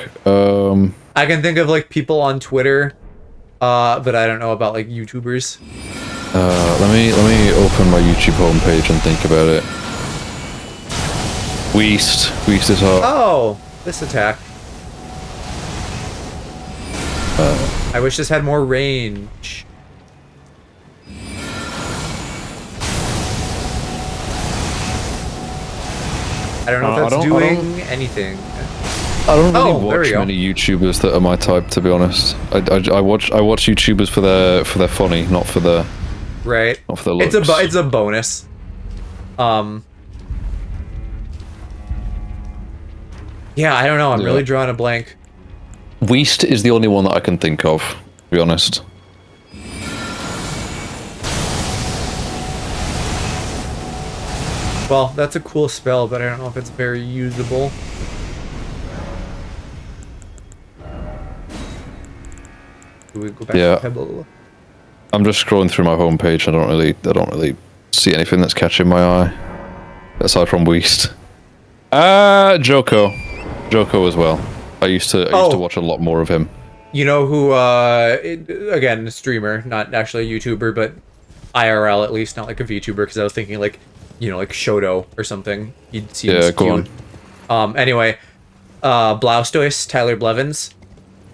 I can think of like people on Twitter, but I don't know about like YouTubers. Let me open my YouTube homepage and think about it. Weast is hot. Oh, this attack. I wish this had more range. I don't know if that's doing anything. I don't really watch many YouTubers that are my type, to be honest. I watch YouTubers for their funny, not for the right. Not for the looks. It's a bonus. Yeah, I don't know. I'm really drawing a blank. Weast is the only one that I can think of, to be honest. Well, that's a cool spell, but I don't know if it's very usable. Do we go back to Pebble? I'm just scrolling through my homepage. I don't really see anything that's catching my eye, aside from Weast. Joko as well. I used to watch a lot more of him. You know who? Again, a streamer, not actually a YouTuber, but IRL at least, not like a VTuber. Because I was thinking like, you know, like Shoto or something. You'd see him cute. Anyway, Blaustoise, Tyler Blevins.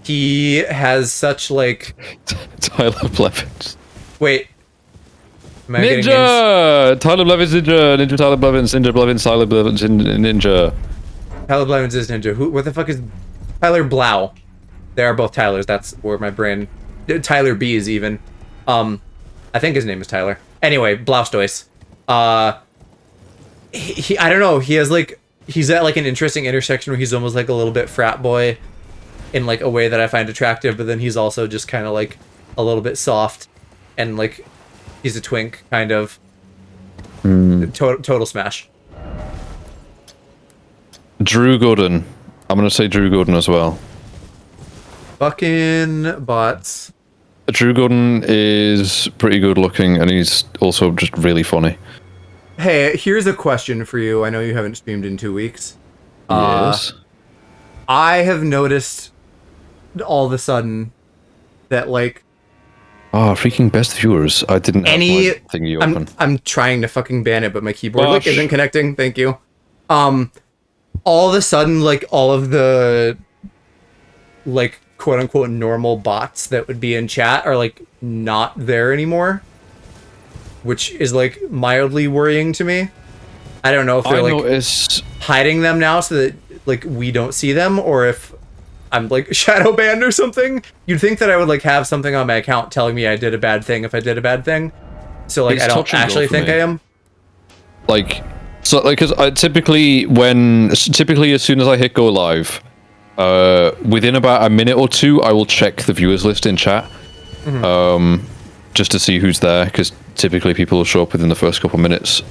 He has such like Tyler Blevins. Wait. Ninja! Tyler Blevins, Ninja Tyler Blevins, Ninja Blevins, Tyler Blevins, Ninja. Tyler Blevins is Ninja. What the fuck is Tyler Blau? They are both Tylers. That's where my brain. Tyler B is even. I think his name is Tyler. Anyway, Blaustoise. He I don't know. He has like he's at like an interesting intersection where he's almost like a little bit frat boy, in like a way that I find attractive, but then he's also just kind of like a little bit soft, and like he's a twink kind of. Total smash. Drew Gooden. I'm gonna say Drew Gooden as well. Fucking bots. Drew Gooden is pretty good looking, and he's also just really funny. Hey, here's a question for you. I know you haven't streamed in 2 weeks. Yes. I have noticed all of a sudden that like freaking best viewers. I didn't have my thingy open. I'm trying to fucking ban it, but my keyboard like isn't connecting. Thank you. All of a sudden, like all of the like quote unquote normal bots that would be in chat are like not there anymore, which is like mildly worrying to me. I don't know if they're like hiding them now so that like we don't see them, or if I'm like shadow banned or something. You'd think that I would like have something on my account telling me I did a bad thing if I did a bad thing. So like I don't actually think I am. Like So, like, because I typically as soon as I hit go live, within about a minute or two, I will check the viewers list in chat, just to see who's there. Because typically people will show up within the first couple minutes.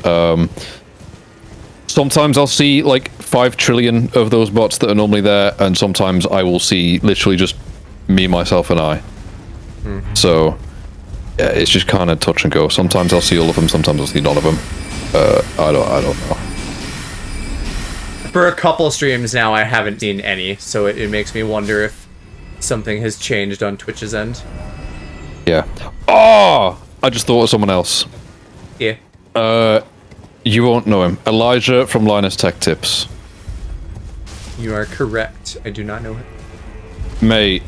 Sometimes I'll see like 5 trillion of those bots that are normally there, and sometimes I will see literally just me, myself, and I. So, yeah, it's just kind of touch and go. Sometimes I'll see all of them, sometimes I'll see none of them. I don't know. For a couple streams now, I haven't seen any, so it makes me wonder if something has changed on Twitch's end. Yeah. Oh! I just thought of someone else. Yeah. You won't know him. Elijah from Linus Tech Tips. You are correct. I do not know him. Mate.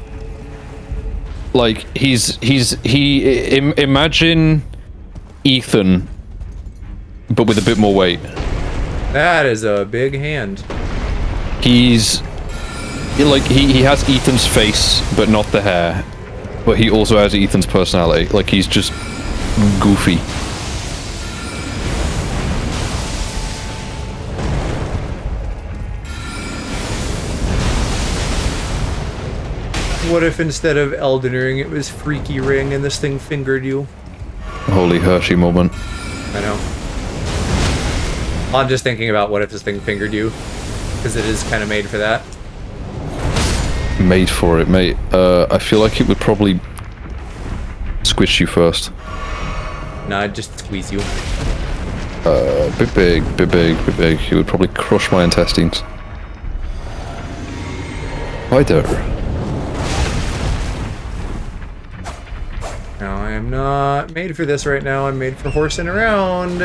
Like, imagine Ethan, but with a bit more weight. That is a big hand. He has Ethan's face, but not the hair. But he also has Ethan's personality. Like, he's just goofy. What if instead of Elden Ring, it was Freaky Ring and this thing fingered you? Holy Hershey moment. I know. I'm just thinking about what if this thing fingered you, because it is kind of made for that. Made for it, mate. I feel like it would probably squish you first. Nah, I'd just squeeze you. Bit big. It would probably crush my intestines. Hi there. No, I am not made for this right now. I'm made for horsing around.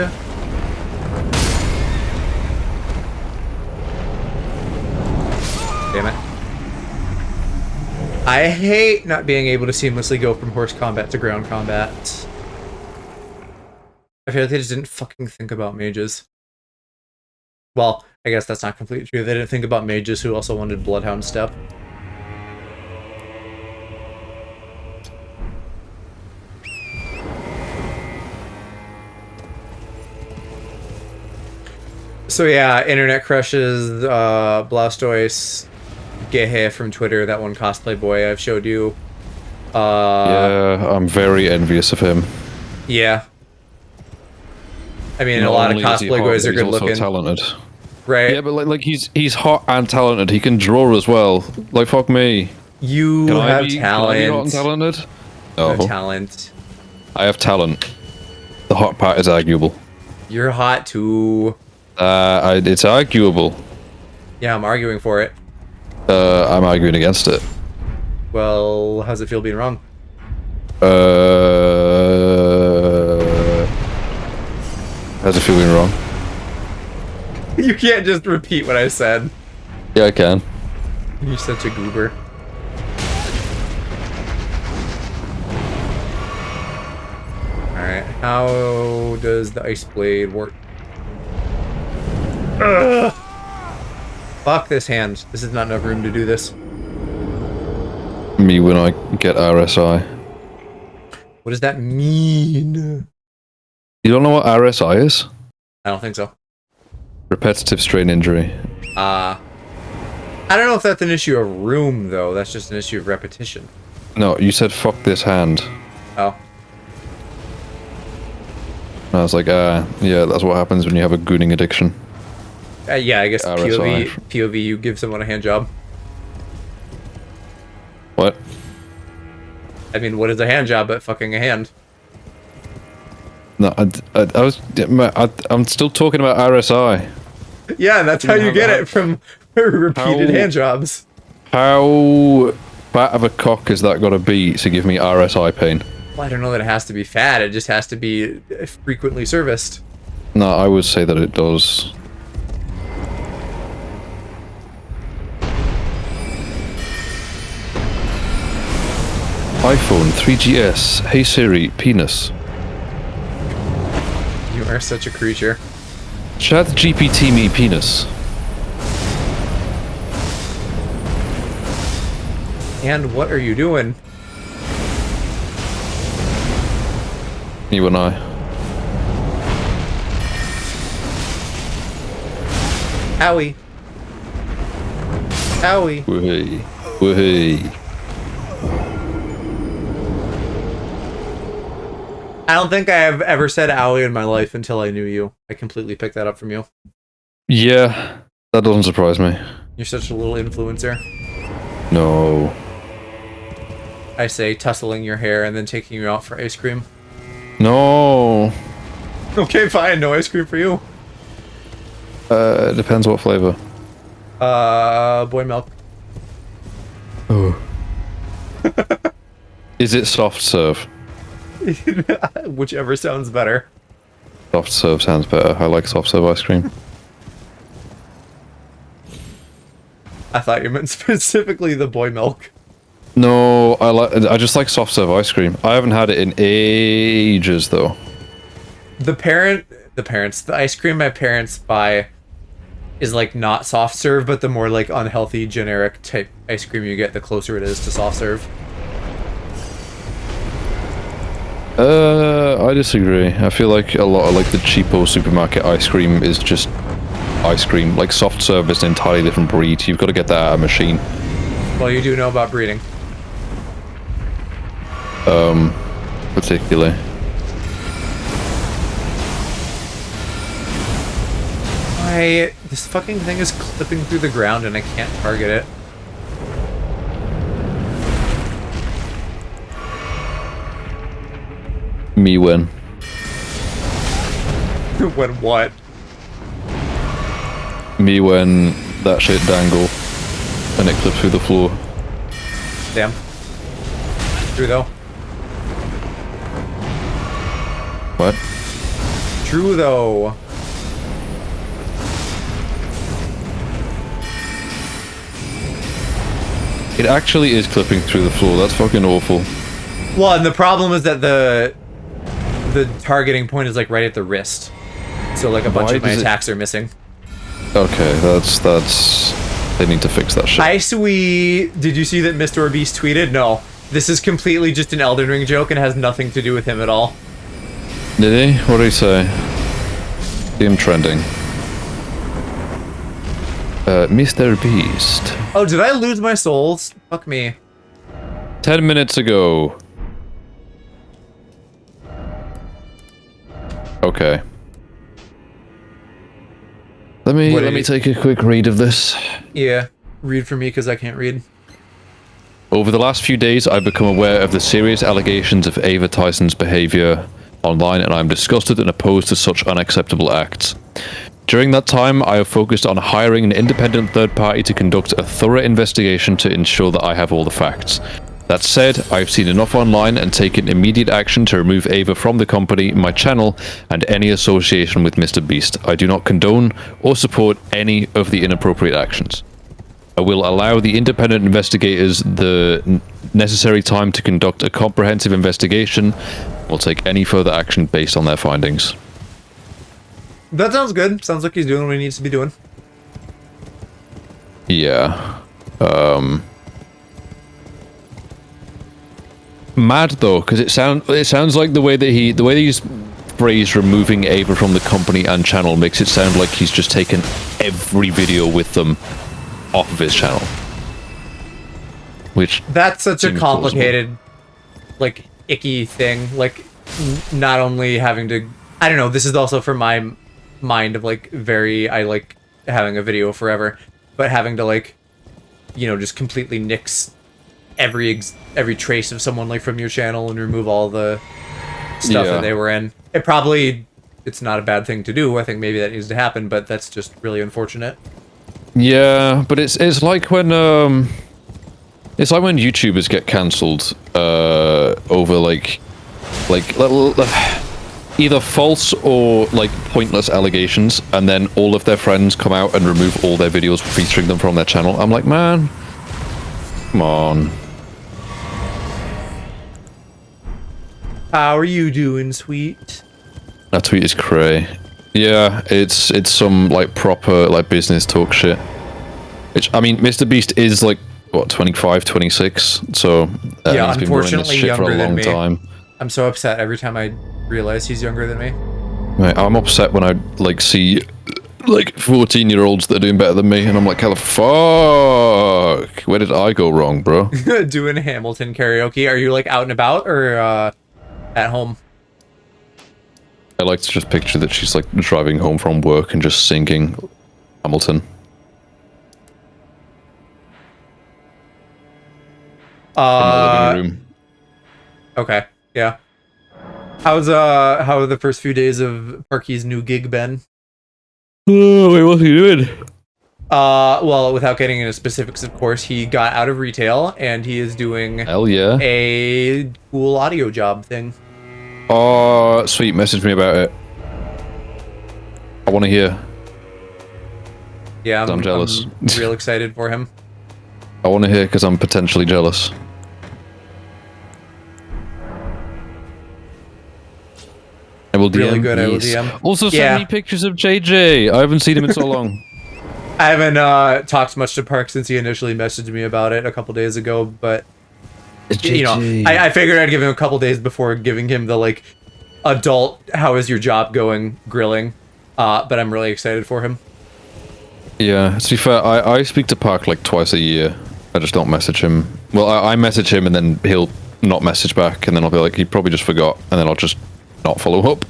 Damn it. I hate not being able to seamlessly go from horse combat to ground combat. I feel like they just didn't fucking think about mages. Well, I guess that's not completely true. They didn't think about mages who also wanted Bloodhound Step. So yeah, Internet Crushes, Blastoise, Gehe from Twitter, that one cosplay boy I've showed you. Yeah, I'm very envious of him. Yeah. I mean, Not a lot of only is he cosplay hot, boys but are he's good also looking. talented. Right? Yeah, but like he's hot and talented. He can draw as well. Like, fuck me. You Can have I be hot and talent. talented? You have No. talent. I have talent. The hot part is arguable. You're hot too. It's arguable. Yeah, I'm arguing for it. I'm arguing against it. Well, how's it feel being wrong? How's it feeling wrong? You can't just repeat what I said. Yeah, I can. You're such a goober. Alright, how does the ice blade work? Ugh. Fuck this hand. This is not enough room to do this. Me when I get RSI. What does that mean? You don't know what RSI is? I don't think so. Repetitive strain injury. I don't know if that's an issue of room, though. That's just an issue of repetition. No, you said fuck this hand. Oh. And I was like, yeah, that's what happens when you have a gooning addiction. Yeah, I guess RSI. POV, you give someone a hand job. What? I mean, what is a hand job but fucking a hand? No, I'm still talking about RSI. Yeah, that's how you get it from repeated hand jobs. How fat of a cock has that got to be to give me RSI pain? Well, I don't know that it has to be fat. It just has to be frequently serviced. No, I would say that it does. iPhone 3GS. Hey Siri, penis. You are such a creature. Chat GPT me penis. And what are you doing? You and I. Owie. Owie. Woohoo. Woohoo. I don't think I have ever said owie in my life until I knew you. I completely picked that up from you. Yeah, that doesn't surprise me. You're such a little influencer. No. I say tussling your hair and then taking you out for ice cream. No. Okay, fine. No ice cream for you. Depends what flavor. Boy milk. Oh. Is it soft serve? Whichever sounds better. Soft serve sounds better. I like soft serve ice cream. I thought you meant specifically the boy milk. No, I just like soft serve ice cream. I haven't had it in ages though. The ice cream my parents buy is like not soft serve, but the more like unhealthy generic type ice cream you get, the closer it is to soft serve. I disagree. I feel like a lot of like the cheapo supermarket ice cream is just ice cream. Like soft serve is an entirely different breed. You've got to get that out of a machine. Well, you do know about breeding. Particularly. This fucking thing is clipping through the ground and I can't target it. Me win. When what? Me when that shit dangle and it clips through the floor. Damn. True though. What? True though. It actually is clipping through the floor. That's fucking awful. Well, and the problem is that the targeting point is like right at the wrist. So like a bunch of my attacks are missing. Okay, that's they need to fix that shit. Did you see that Mr. Beast tweeted? No. This is completely just an Elden Ring joke and has nothing to do with him at all. Did he? What did he say? See him trending. Mr. Beast. Oh, did I lose my souls? Fuck me. 10 minutes ago. Okay. Let me take a quick read of this. Yeah, read for me because I can't read. Over the last few days, I've become aware of the serious allegations of Ava Tyson's behavior online, and I'm disgusted and opposed to such unacceptable acts. During that time, I have focused on hiring an independent third party to conduct a thorough investigation to ensure that I have all the facts. That said, I've seen enough online and taken immediate action to remove Ava from the company, my channel, and any association with Mr. Beast. I do not condone or support any of the inappropriate actions. I will allow the independent investigators the necessary time to conduct a comprehensive investigation. We'll take any further action based on their findings. That sounds good. Sounds like he's doing what he needs to be doing. Yeah. Mad though, because it sounds like the way that he's phrased removing Ava from the company and channel makes it sound like he's just taken every video with them off of his channel. Which that's such a complicated, like, icky thing. Like, not only having to, I don't know. This is also for my mind of like I like having a video forever, but having to like, you know, just completely nix every trace of someone like from your channel and remove all the stuff that they were in. It's not a bad thing to do. I think maybe that needs to happen, but that's just really unfortunate. Yeah, but it's like when YouTubers get cancelled over like either false or like pointless allegations, and then all of their friends come out and remove all their videos featuring them from their channel. I'm like, man, come on. How are you doing, sweet? That tweet is cray. Yeah, it's some like proper like business talk shit. Which, I mean, Mr. Beast is like what, 25, 26, so yeah, he's been running this shit for a long time. I'm so upset every time I realize he's younger than me. Right, I'm upset when I like see like 14-year-olds that are doing better than me, and I'm like, how the fuck? Where did I go wrong, bro? Doing Hamilton karaoke. Are you like out and about or at home? I like to just picture that she's like driving home from work and just singing Hamilton. In the living room. Okay, yeah. How are the first few days of Parky's new gig been? Oh, wait, what's he doing? Well, without getting into specifics, of course, he got out of retail and he is doing Hell yeah. a cool audio job thing. Oh, sweet, message me about it. I want to hear. Yeah, I'm jealous. I'm real excited for him. I want to hear because I'm potentially jealous. I will DM. Really good, I will yes. DM. Also, send Yeah. me pictures of JJ. I haven't seen him in so long. I haven't talked much to Park since he initially messaged me about it a couple days ago, but you know, I figured I'd give him a couple days before giving him the like adult "how is your job going" grilling. But I'm really excited for him. Yeah, to be fair, I speak to Park like twice a year. I just don't message him. Well, I message him and then he'll not message back, and then I'll be like, he probably just forgot, and then I'll just not follow up.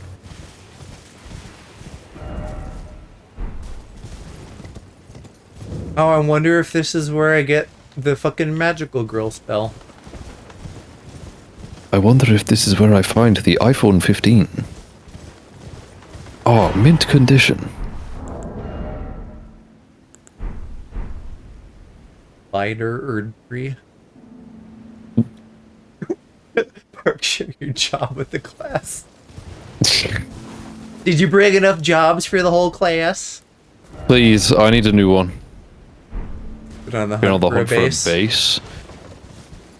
Oh, I wonder if this is where I get the fucking magical grill spell. I wonder if this is where I find the iPhone 15. Oh, mint condition. Lighter Erdtree. Park, share your job with the class. Did you bring enough jobs for the whole class? Please, I need a new one. Put on the You're on hunt the for a hunt for a base.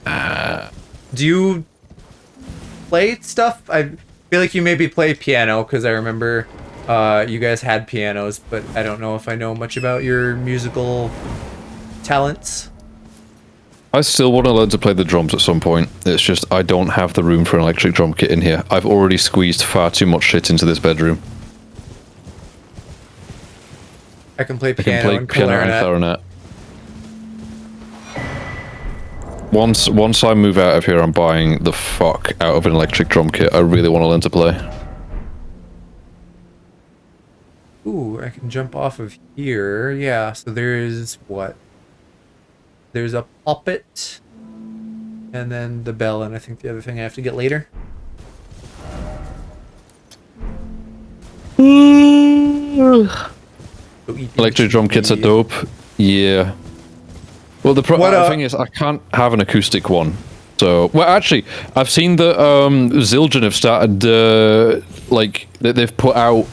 base. Do you play stuff? I feel like you maybe play piano because I remember you guys had pianos, but I don't know if I know much about your musical talents. I still want to learn to play the drums at some point. It's just I don't have the room for an electric drum kit in here. I've already squeezed far too much shit into this bedroom. I can play piano, and clarinet. Once I move out of here, I'm buying the fuck out of an electric drum kit. I really want to learn to play. Ooh, I can jump off of here. Yeah, so there's what? There's a puppet, and then the bell, and I think the other thing I have to get later. Electric drum kits are dope. Yeah. Well, the thing is, I can't have an acoustic one. So, well, actually, I've seen that Zildjian have started, like, they've put out,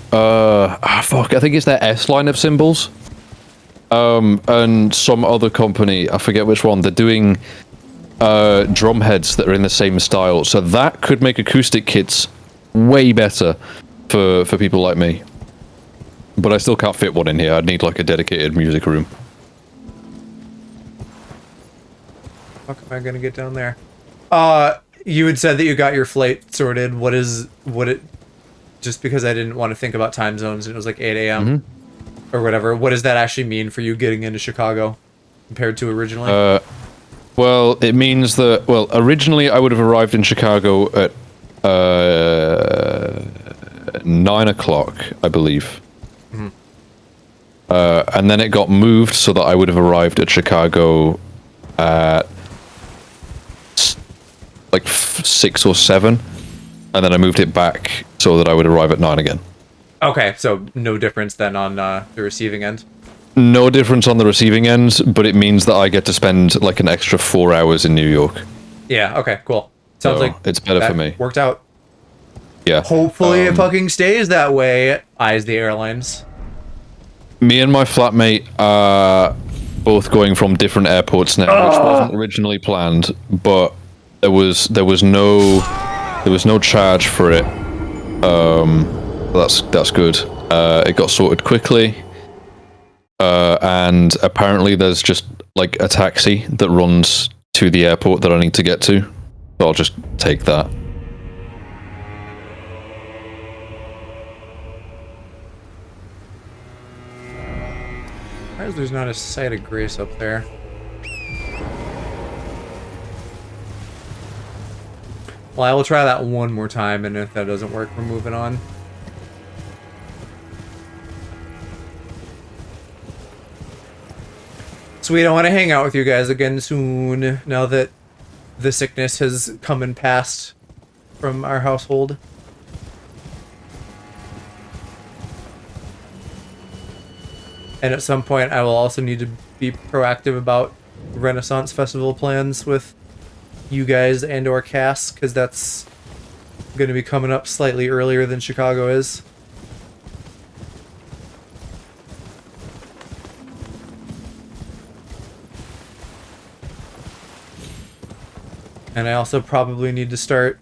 fuck, I think it's their S line of cymbals. And some other company, I forget which one, they're doing drum heads that are in the same style. So that could make acoustic kits way better for people like me. But I still can't fit one in here. I'd need like a dedicated music room. How am I gonna get down there? You had said that you got your flight sorted. Just because I didn't want to think about time zones and it was like 8 a.m. Or whatever, what does that actually mean for you getting into Chicago compared to originally? Well, it means that, well, originally I would have arrived in Chicago at 9 o'clock, I believe. And then it got moved so that I would have arrived at Chicago at like 6 or 7, and then I moved it back so that I would arrive at 9 again. Okay, so no difference then on the receiving end? No difference on the receiving end, but it means that I get to spend like an extra 4 hours in New York. Yeah, okay, cool. Sounds like it's better for me. Worked out. Yeah. Hopefully it fucking stays that way, eyes the airlines. Me and my flatmate are both going from different airports now, which wasn't originally planned, but there was no charge for it. That's good. It got sorted quickly, and apparently there's just like a taxi that runs to the airport that I need to get to. So I'll just take that. Surprised there's not a site of grace up there. Well, I will try that one more time, and if that doesn't work, we're moving on. Sweet, I want to hang out with you guys again soon, now that the sickness has come and passed from our household. And at some point, I will also need to be proactive about Renaissance Festival plans with you guys and or Cass, because that's going to be coming up slightly earlier than Chicago is. And I also probably need to start,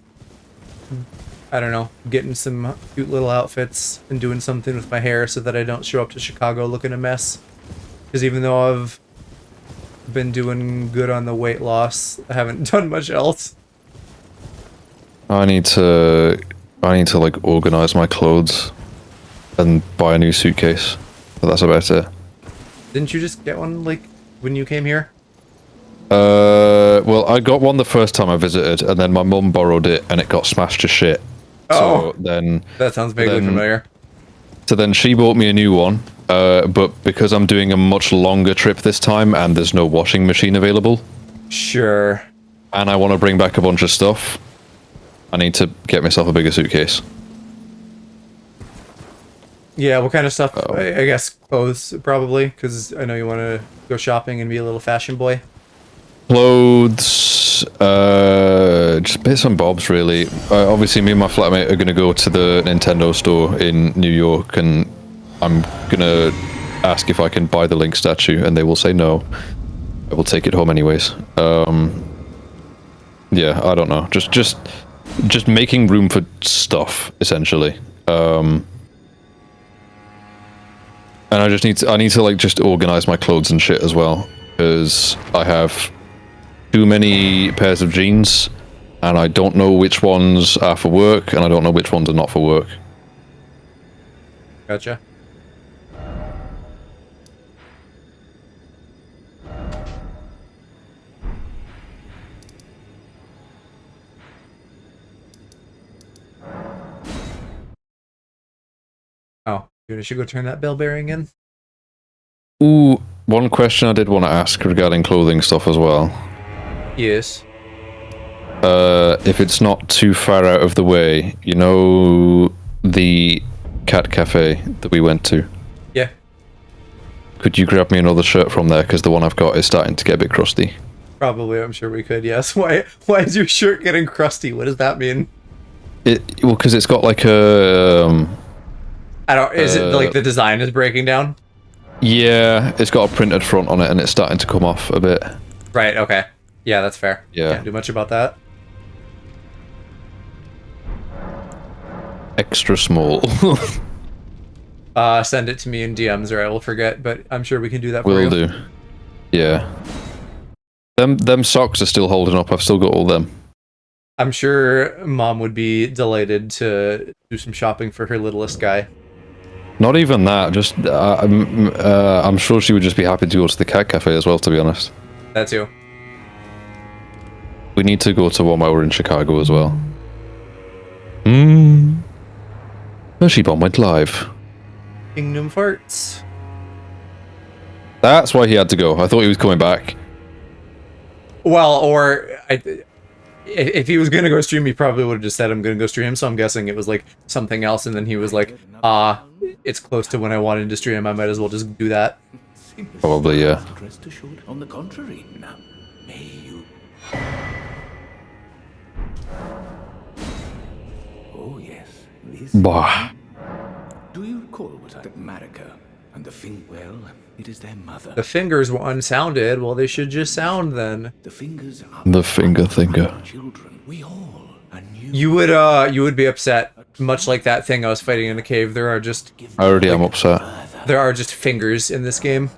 I don't know, getting some cute little outfits and doing something with my hair so that I don't show up to Chicago looking a mess. Because even though I've been doing good on the weight loss, I haven't done much else. I need to like organize my clothes and buy a new suitcase. But that's about it. Didn't you just get one, like, when you came here? Well, I got one the first time I visited, and then my mum borrowed it, and it got smashed to shit. Oh, so then that sounds vaguely familiar. So then she bought me a new one, but because I'm doing a much longer trip this time, and there's no washing machine available. Sure. And I want to bring back a bunch of stuff, I need to get myself a bigger suitcase. Yeah, what kind of stuff? I guess clothes, probably, because I know you want to go shopping and be a little fashion boy. Clothes, just bits and bobs, really. Obviously, me and my flatmate are going to go to the Nintendo store in New York, and I'm going to ask if I can buy the Link statue, and they will say no. I will take it home anyways. Yeah, I don't know. Just making room for stuff, essentially. And I need to like just organize my clothes and shit as well, because I have too many pairs of jeans, and I don't know which ones are for work, and I don't know which ones are not for work. Gotcha. Oh, I should go turn that bell bearing in. Ooh, one question I did want to ask regarding clothing stuff as well. Yes. If it's not too far out of the way, you know the cat cafe that we went to? Yeah. Could you grab me another shirt from there, because the one I've got is starting to get a bit crusty? Probably, I'm sure we could, yes. Why is your shirt getting crusty? What does that mean? Well, because it's got like a... I don't... Is it like the design is breaking down? Yeah, it's got a printed front on it, and it's starting to come off a bit. Right, okay. Yeah, that's fair. Yeah. Can't do much about that. Extra small. Send it to me in DMs or I will forget, but I'm sure we can do that for you. Will do. Yeah. Them socks are still holding up. I've still got all them. I'm sure Mom would be delighted to do some shopping for her littlest guy. Not even that. Just I'm sure she would just be happy to go to the cat cafe as well, to be honest. That too. We need to go to one while we're in Chicago as well. Hershey Bomb went live. Kingdom Farts. That's why he had to go. I thought he was coming back. Well, or if he was gonna go stream, he probably would have just said, I'm gonna go stream, so I'm guessing it was like something else, and then he was like, it's close to when I wanted to stream, I might as well just do that. Probably, yeah. Rest assured, on the contrary, now, may you... Oh, yes, this... Bah. Do you recall what I... Marika and the well, it is their mother. The fingers were unsounded, well, they should just sound then. The fingers are... The finger thinker. Children, we all are new... You would be upset, much like that thing I was fighting in a cave. There are just... I already am upset. There are just fingers in this game.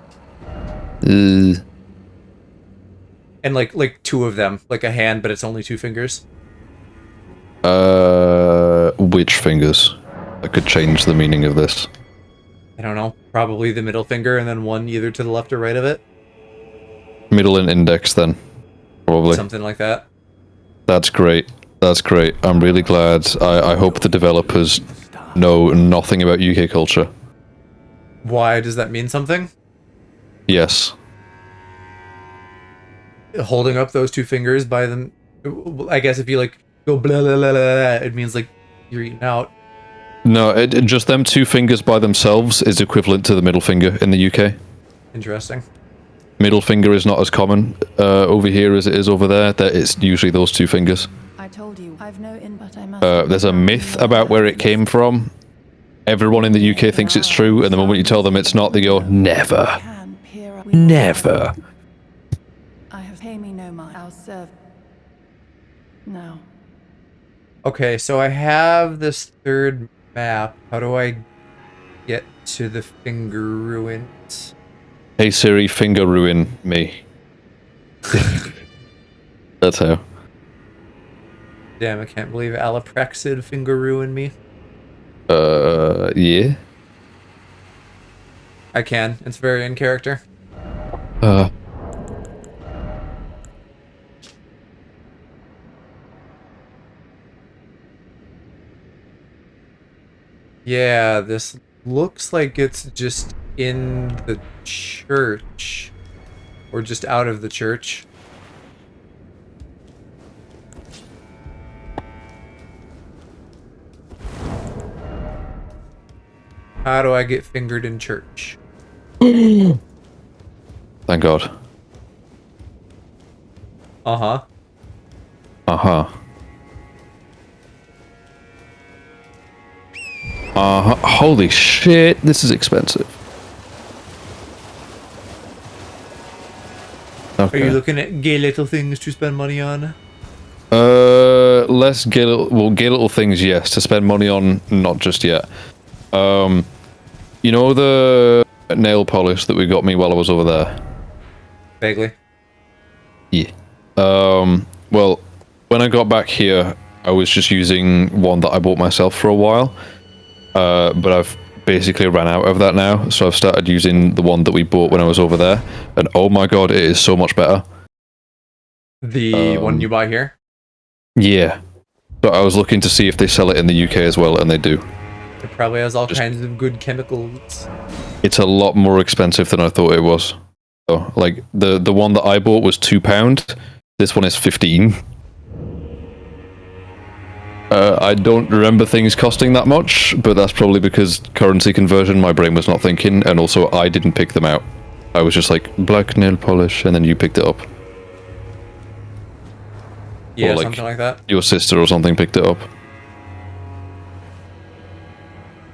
And like two of them, like a hand, but it's only two fingers. Which fingers? I could change the meaning of this. I don't know. Probably the middle finger, and then one either to the left or right of it. Middle and index, then. Probably. Something like that. That's great. That's great. I'm really glad. I hope the developers know nothing about UK culture. Why does that mean something? Yes. Holding up those two fingers by them. I guess if you like go blah blah blah, blah it means like you're eating out. No, just them two fingers by themselves is equivalent to the middle finger in the UK. Interesting. Middle finger is not as common over here as it is over there. That it's usually those two fingers. I told you, I've no in, but I must. There's a myth about where it came from. Everyone in the UK thinks it's true, and the moment you tell them it's not, they go, never. Never. I have pay me no mind. I'll serve. No. Okay, so I have this third map. How do I get to the finger ruins? Hey Siri, finger ruin me. That's how. Damn, I can't believe Alaprexid finger ruined me. Yeah. I can. It's very in character. Yeah, this looks like it's just in the church. Or just out of the church. How do I get fingered in church? Thank God. Uh-huh. Uh-huh. Uh-huh. Holy shit, this is expensive. Okay. Are you looking at gay little things to spend money on? Less gay little things, yes. To spend money on, not just yet. You know the nail polish that we got me while I was over there? Vaguely. Yeah. Well, when I got back here, I was just using one that I bought myself for a while. But I've basically ran out of that now, so I've started using the one that we bought when I was over there, and oh my god, it is so much better. The one you buy here? Yeah. But I was looking to see if they sell it in the UK as well, and they do. It probably has all kinds of good chemicals. It's a lot more expensive than I thought it was. So, like, the one that I bought was £2. This one is 15. I don't remember things costing that much, but that's probably because currency conversion, my brain was not thinking, and also I didn't pick them out. I was just like, black nail polish, and then you picked it up. Yeah, Or, like, something like that. Your sister or something picked it up.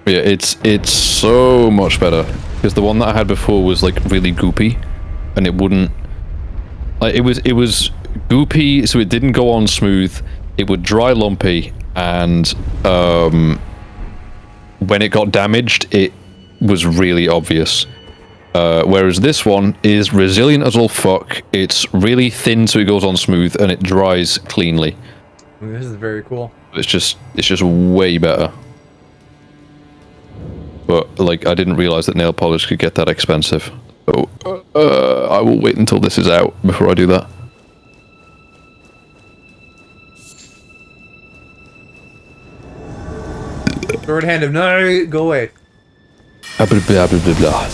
Yeah, it's so much better, because the one that I had before was like really goopy, and it wouldn't, like, it was goopy, so it didn't go on smooth. It would dry lumpy, and when it got damaged, it was really obvious. Whereas this one is resilient as all fuck. It's really thin, so it goes on smooth, and it dries cleanly. This is very cool. It's just way better. But like, I didn't realize that nail polish could get that expensive. So I will wait until this is out before I do that. Third hand of no, go away. Blah, blah, blah, blah, blah.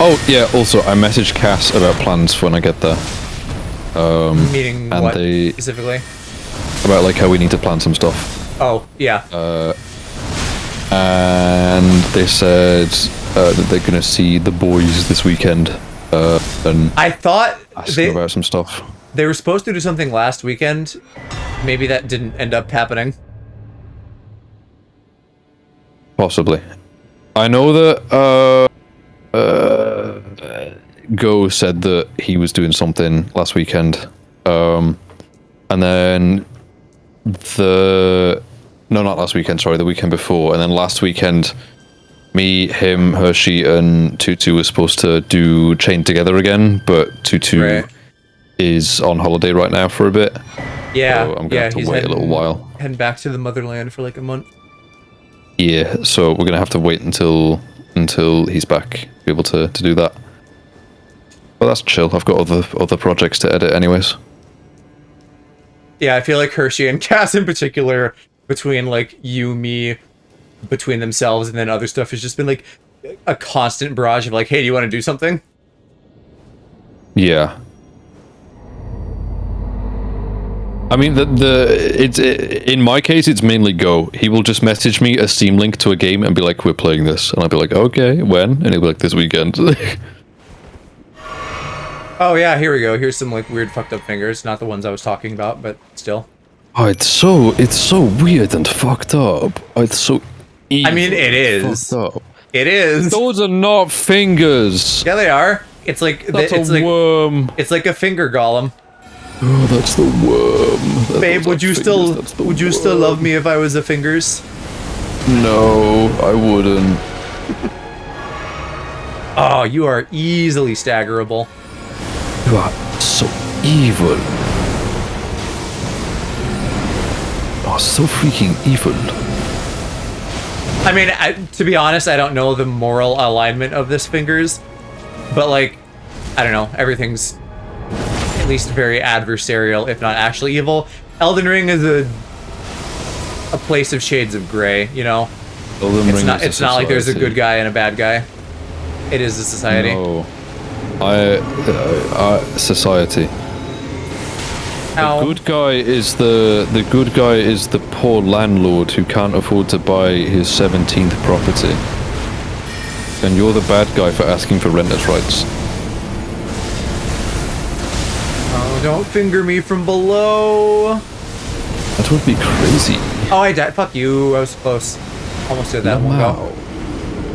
Oh yeah, also I messaged Cass about plans for when I get there. Meaning and what they, specifically? about like how we need to plan some stuff. Oh, yeah. And they said that they're gonna see the boys this weekend. And I thought ask them about some stuff. they were supposed to do something last weekend. Maybe that didn't end up happening. Possibly. I know that Go said that he was doing something last weekend. And then no, not last weekend, sorry, the weekend before. And then last weekend, me, him, Hershey, and Tutu were supposed to do Chain Together again, but Tutu is on holiday right now for a bit. Yeah, so I'm gonna have to wait a little while. Heading back to the motherland for like a month. Yeah, so we're gonna have to wait until he's back to be able to do that. But that's chill. I've got other projects to edit anyways. Yeah, I feel like Hershey and Cass in particular, between like you, me, between themselves, and then other stuff has just been like a constant barrage of like, hey, do you want to do something? Yeah. I mean, in my case, it's mainly Go. He will just message me a Steam link to a game and be like, "We're playing this," and I'll be like, "Okay, when?" And he'll be like, "This weekend." Oh yeah, here we go. Here's some like weird fucked up fingers, not the ones I was talking about, but still. Oh, it's so weird and fucked up. Oh, it's so evil. I mean, it is. Fucked up. It is. Those are not fingers. Yeah, they are. It's like That's it's a like worm. it's like a finger golem. Oh, that's the worm. Babe, would you still love me if I was a fingers? No, I wouldn't. Oh, you are easily staggerable. You are so evil. Oh, so freaking evil. I mean, to be honest, I don't know the moral alignment of this fingers, but like, I don't know, everything's at least very adversarial, if not actually evil. Elden Ring is a place of shades of gray, you know? It's not like there's a good guy and a bad guy. It is a society. No. Society. How? The good guy is the poor landlord who can't afford to buy his 17th property. And you're the bad guy for asking for renters' rights. Oh, don't finger me from below. That would be crazy. Oh, I died. Fuck you. I was close. Almost did that one go.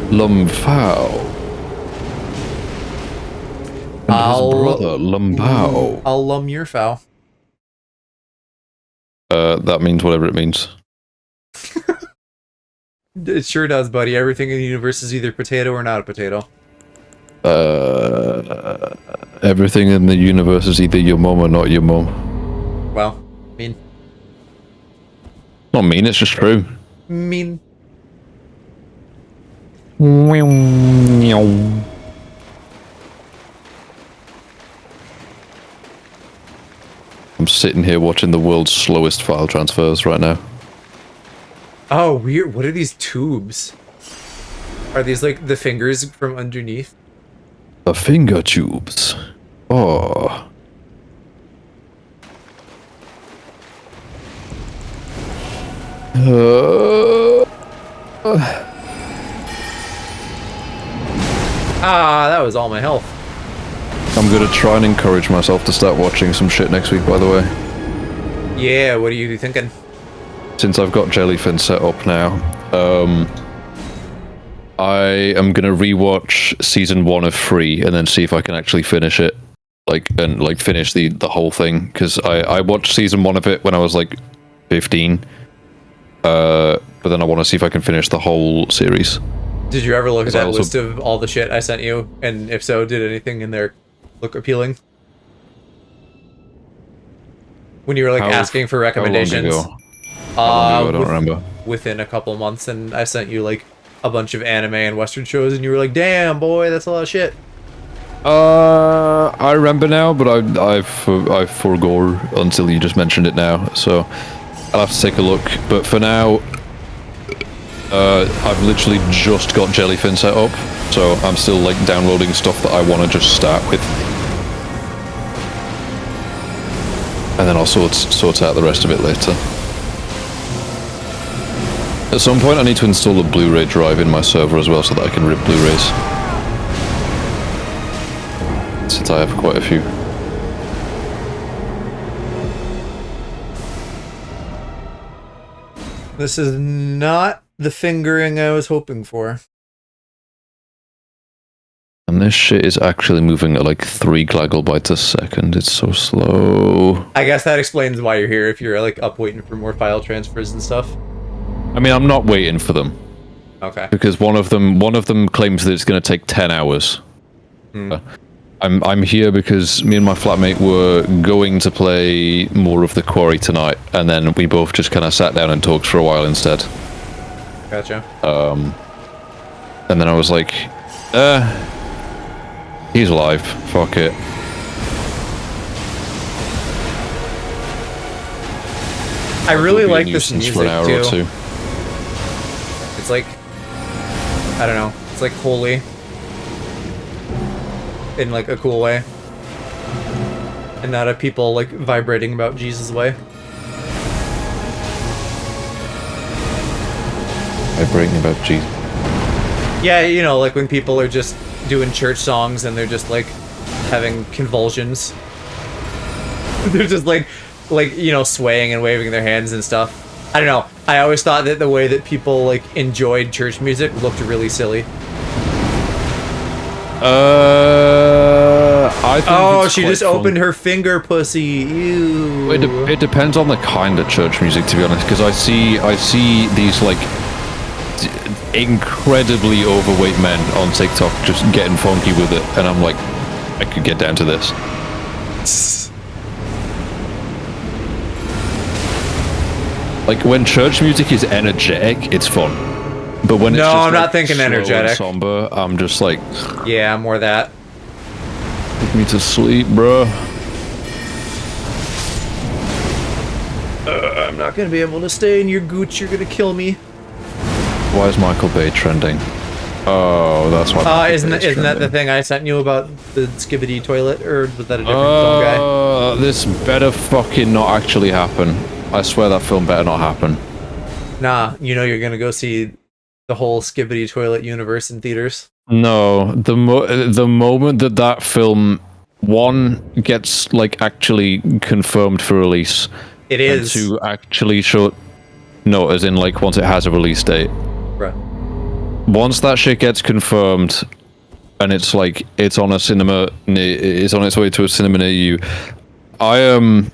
Lumfao. And his brother, Lumbao. I'll lum your foul. That means whatever it means. It sure does, buddy. Everything in the universe is either potato or not a potato. Everything in the universe is either your mom or not your mom. Well, mean. Not mean, it's just true. Mean. I'm sitting here watching the world's slowest file transfers right now. Oh, weird. What are these tubes? Are these like the fingers from underneath? The finger tubes. Oh. Ah, that was all my health. I'm gonna try and encourage myself to start watching some shit next week, by the way. Yeah, what are you thinking? Since I've got Jellyfin set up now, I am gonna rewatch season 1 of Free and then see if I can actually finish it, finish the whole thing. Because I watched season 1 of it when I was like 15, but then I want to see if I can finish the whole series. Did you ever look at that list of all the shit I sent you? And if so, did anything in there look appealing? When you were like asking for recommendations? How long ago? I don't remember. Within a couple months, and I sent you like a bunch of anime and Western shows, and you were like, "Damn, boy, that's a lot of shit." I remember now, but I forgot until you just mentioned it now. So I'll have to take a look. But for now, I've literally just got Jellyfin set up, so I'm still like downloading stuff that I want to just start with, and then I'll sort out the rest of it later. At some point, I need to install a Blu-ray drive in my server as well, so that I can rip Blu-rays, since I have quite a few. This is not the fingering I was hoping for. And this shit is actually moving at like 3 gigabits a second. It's so slow. I guess that explains why you're here, if you're like up waiting for more file transfers and stuff. I mean, I'm not waiting for them. Okay. Because one of them claims that it's going to take 10 hours. I'm here because me and my flatmate were going to play more of The Quarry tonight, and then we both just kind of sat down and talked for a while instead. Gotcha. And then I was like, he's alive. Fuck it. I really He'll be a like this nuisance music for an hour too. or two. It's like, I don't know. It's like holy. In like a cool way. And not a people like vibrating about Jesus' way. Vibrating about Jesus. Yeah, you know, like when people are just doing church songs and they're just like having convulsions. They're just like, you know, swaying and waving their hands and stuff. I don't know. I always thought that the way that people like enjoyed church music looked really silly. I think Oh, it's she quite just fun. opened her finger, pussy. Ew. It depends on the kind of church music, to be honest, because I see these like incredibly overweight men on TikTok just getting funky with it, and I'm like, I could get down to this. Like when church music is energetic, it's fun. But when it's No, just I'm not like, thinking slow and energetic. somber, I'm just like, Yeah, more that. put me to sleep, bro. I'm not gonna be able to stay in your gooch. You're gonna kill me. Why is Michael Bay trending? Oh, that's why. Michael Isn't Bay's that the trending. thing I sent you about the skibbity toilet, or was that a different film guy? This better fucking not actually happen. I swear that film better not happen. Nah, you know you're gonna go see the whole skibbity toilet universe in theaters. No, the moment that film one gets like actually confirmed for release, It and is. two actually show. No, as in like once it has a release date. Bruh. Once that shit gets confirmed, and it's like it's on a cinema, it's on its way to a cinema near you. I am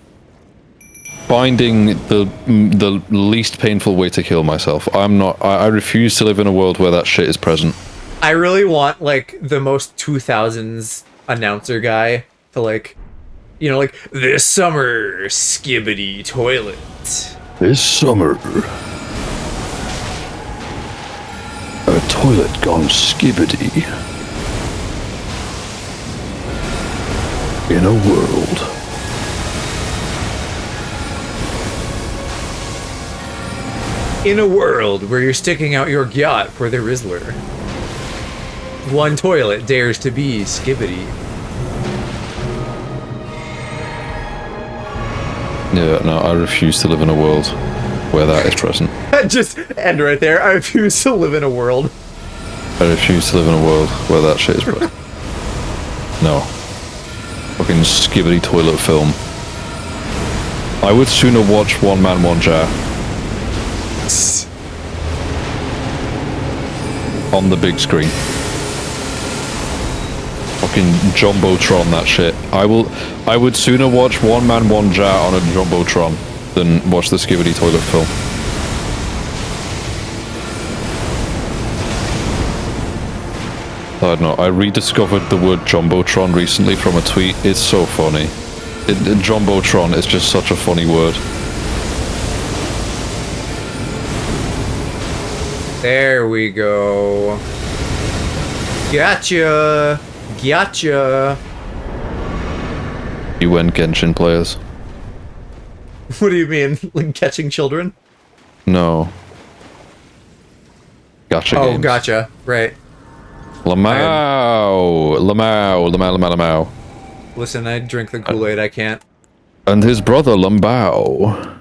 finding the least painful way to kill myself. I refuse to live in a world where that shit is present. I really want like the most 2000s announcer guy to like, you know, like this summer skibbity toilet. This summer, a toilet gone skibbity. In a world. In a world where you're sticking out your gyat for the Rizzler. One toilet dares to be skibbity. Yeah, no, I refuse to live in a world where that is present. Just end right there. I refuse to live in a world. I refuse to live in a world where that shit is present. No. Fucking skibbity toilet film. I would sooner watch One Man, One Jar on the big screen. Fucking Jumbotron, that shit. I would sooner watch One Man, One Jar on a Jumbotron than watch the skibbity toilet film. I don't know. I rediscovered the word Jumbotron recently from a tweet. It's so funny. Jumbotron is just such a funny word. There we go. Gotcha. Gotcha. You went Genshin players. What do you mean? Like catching children? No. Gotcha Oh, games. gotcha. Right. Lamau. Lamau. Listen, I drink the Kool-Aid. I can't. And his brother Lambao.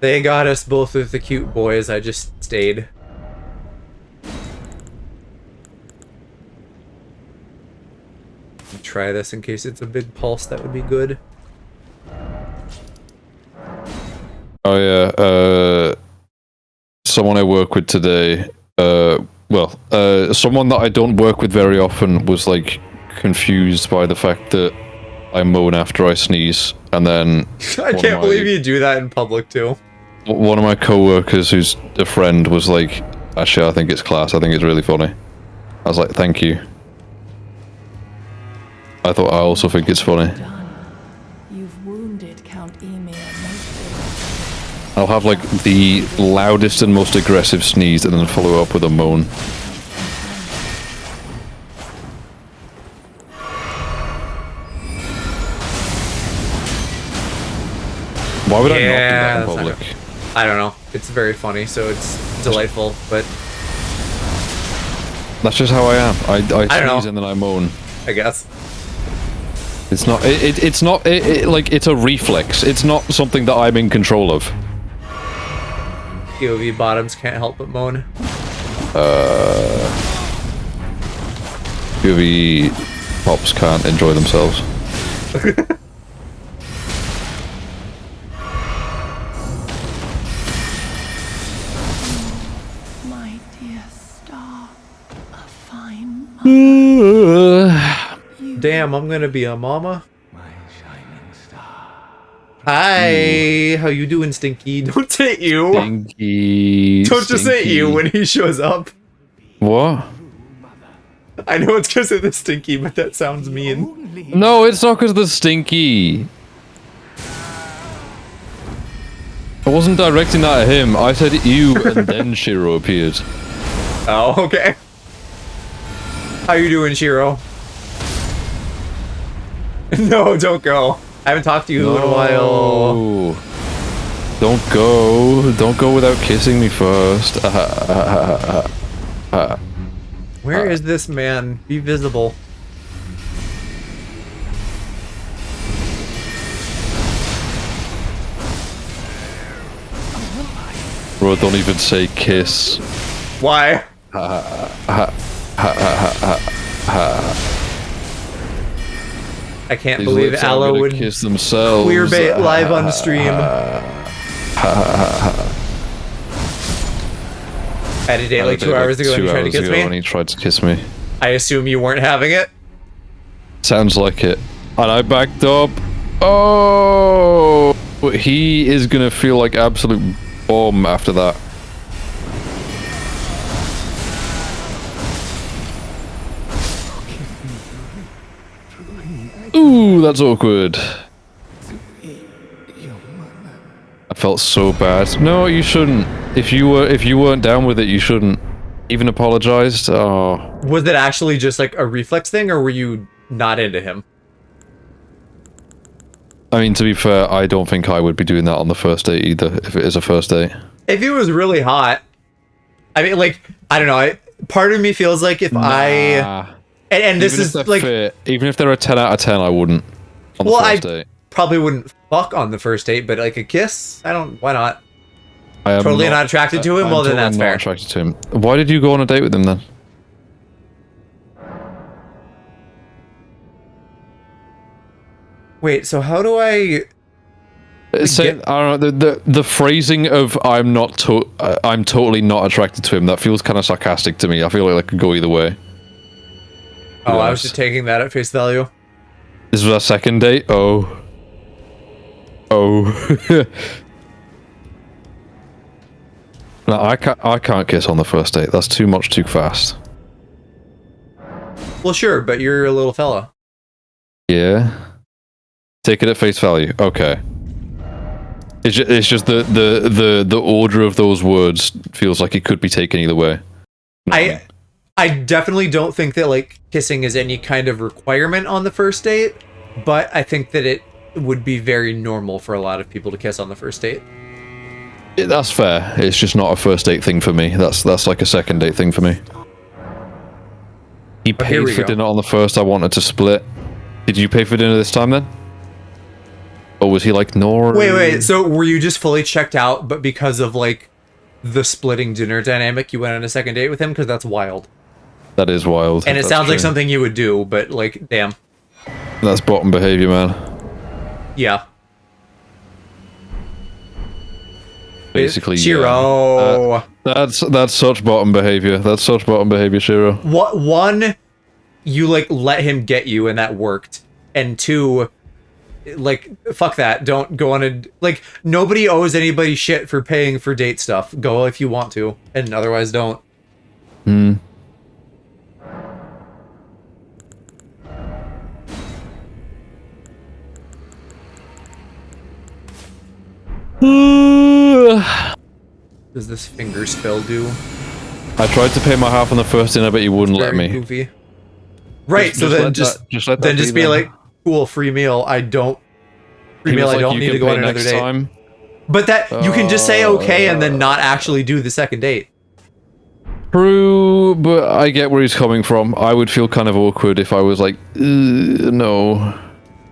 They got us both with the cute boys. I just stayed. Try this in case it's a big pulse. That would be good. Oh yeah, someone I work with today, someone that I don't work with very often was like confused by the fact that I moan after I sneeze, and then I can't believe you do that in public too. one of my co-workers who's a friend was like, actually I think it's class, I think it's really funny. I was like, thank you. I thought I also think it's funny. Done. You've wounded Count Emir most I'll have like the loudest and most aggressive sneeze and then follow up with a moan. Why would I not do that in public? I don't know. It's very funny, so it's delightful, but that's just how I am. I don't sneeze know. and then I moan. I guess. It's not. It's not. Like it's a reflex. It's not something that I'm in control of. POV bottoms can't help but moan. POV pops can't enjoy themselves. My dear star, a fine mother. Damn, I'm gonna be a mama. My shining star. Hi, how you doing, Stinky? Don't say you. Stinky. Don't just say you when he shows up. What? I know it's because of the Stinky, but that sounds mean. No, it's not because of the Stinky. I wasn't directing that at him. I said you, and then Shiro appeared. Oh, okay. How you doing, Shiro? No, don't go. I haven't talked to you in a while. Don't go. Don't go without kissing me first. Where is this man? Be visible. Bro, don't even say kiss. Why? I can't These believe lips are Aloe gonna would kiss themselves. queerbait live on stream. I had a date like 2 hours ago and he tried to kiss me. And he tried to kiss me. I assume you weren't having it? Sounds like it. And I backed up. Oh, he is gonna feel like absolute bomb after that. Ooh, that's awkward. I felt so bad. No, you shouldn't. If you weren't down with it, you shouldn't. Even apologized. Oh. Was it actually just like a reflex thing, or were you not into him? I mean, to be fair, I don't think I would be doing that on the first date either, if it is a first date. If he was really hot, I mean, like, I don't know. Part of me feels like if and this is like, even if they're a 10 out of 10, I wouldn't on the first date. Probably wouldn't fuck on the first date, but like a kiss, why not? I am totally not attracted to him. Well, then that's fair. Not attracted to him. Why did you go on a date with him then? Wait, so how do I? Say, I don't know, the phrasing of I'm totally not attracted to him. That feels kind of sarcastic to me. I feel like that could go either way. Oh, I was just taking that at face value. This was our second date. Oh. No, I can't kiss on the first date. That's too much too fast. Well, sure, but you're a little fella. Yeah. Take it at face value. Okay. It's just the order of those words feels like it could be taken either way. I definitely don't think that like kissing is any kind of requirement on the first date, but I think that it would be very normal for a lot of people to kiss on the first date. That's fair. It's just not a first date thing for me. That's like a second date thing for me. He paid for dinner on the first. I wanted to split. Did you pay for dinner this time then? Or was he like, no? Wait. So were you just fully checked out, but because of like the splitting dinner dynamic, you went on a second date with him? Because that's wild. That is wild. And it sounds like something you would do, but like, damn. That's bottom behavior, man. Yeah. Basically, Shiro. That's such bottom behavior. That's such bottom behavior, Shiro. One, you like let him get you, and that worked. And two, like, fuck that. Don't go on a like. Nobody owes anybody shit for paying for date stuff. Go if you want to, and otherwise don't. Hmm. does this finger spell do? I tried to pay my half on the first dinner, but he wouldn't let Very me. goofy. Right, Just so then let that just be then. like, cool, free meal. I don't free He meal. was I like, don't "You need can to go pay on another next date." time." But that you can just say okay and then not actually do the second date. True, but I get where he's coming from. I would feel kind of awkward if I was like, no,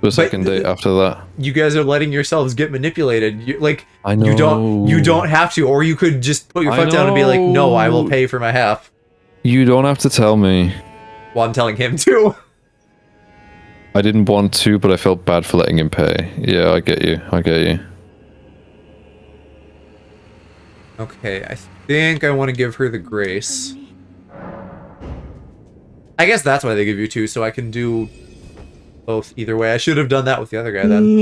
for a second date after that. You guys are letting yourselves get manipulated. I You don't have to, or you could just put your foot down and be like, "No, I will pay for my half." You don't have to tell me. Well, I'm telling him too. I didn't want to, but I felt bad for letting him pay. Yeah, I get you. I get you. Okay, I think I want to give her the grace. I guess that's why they give you two, so I can do both either way. I should have done that with the other guy then.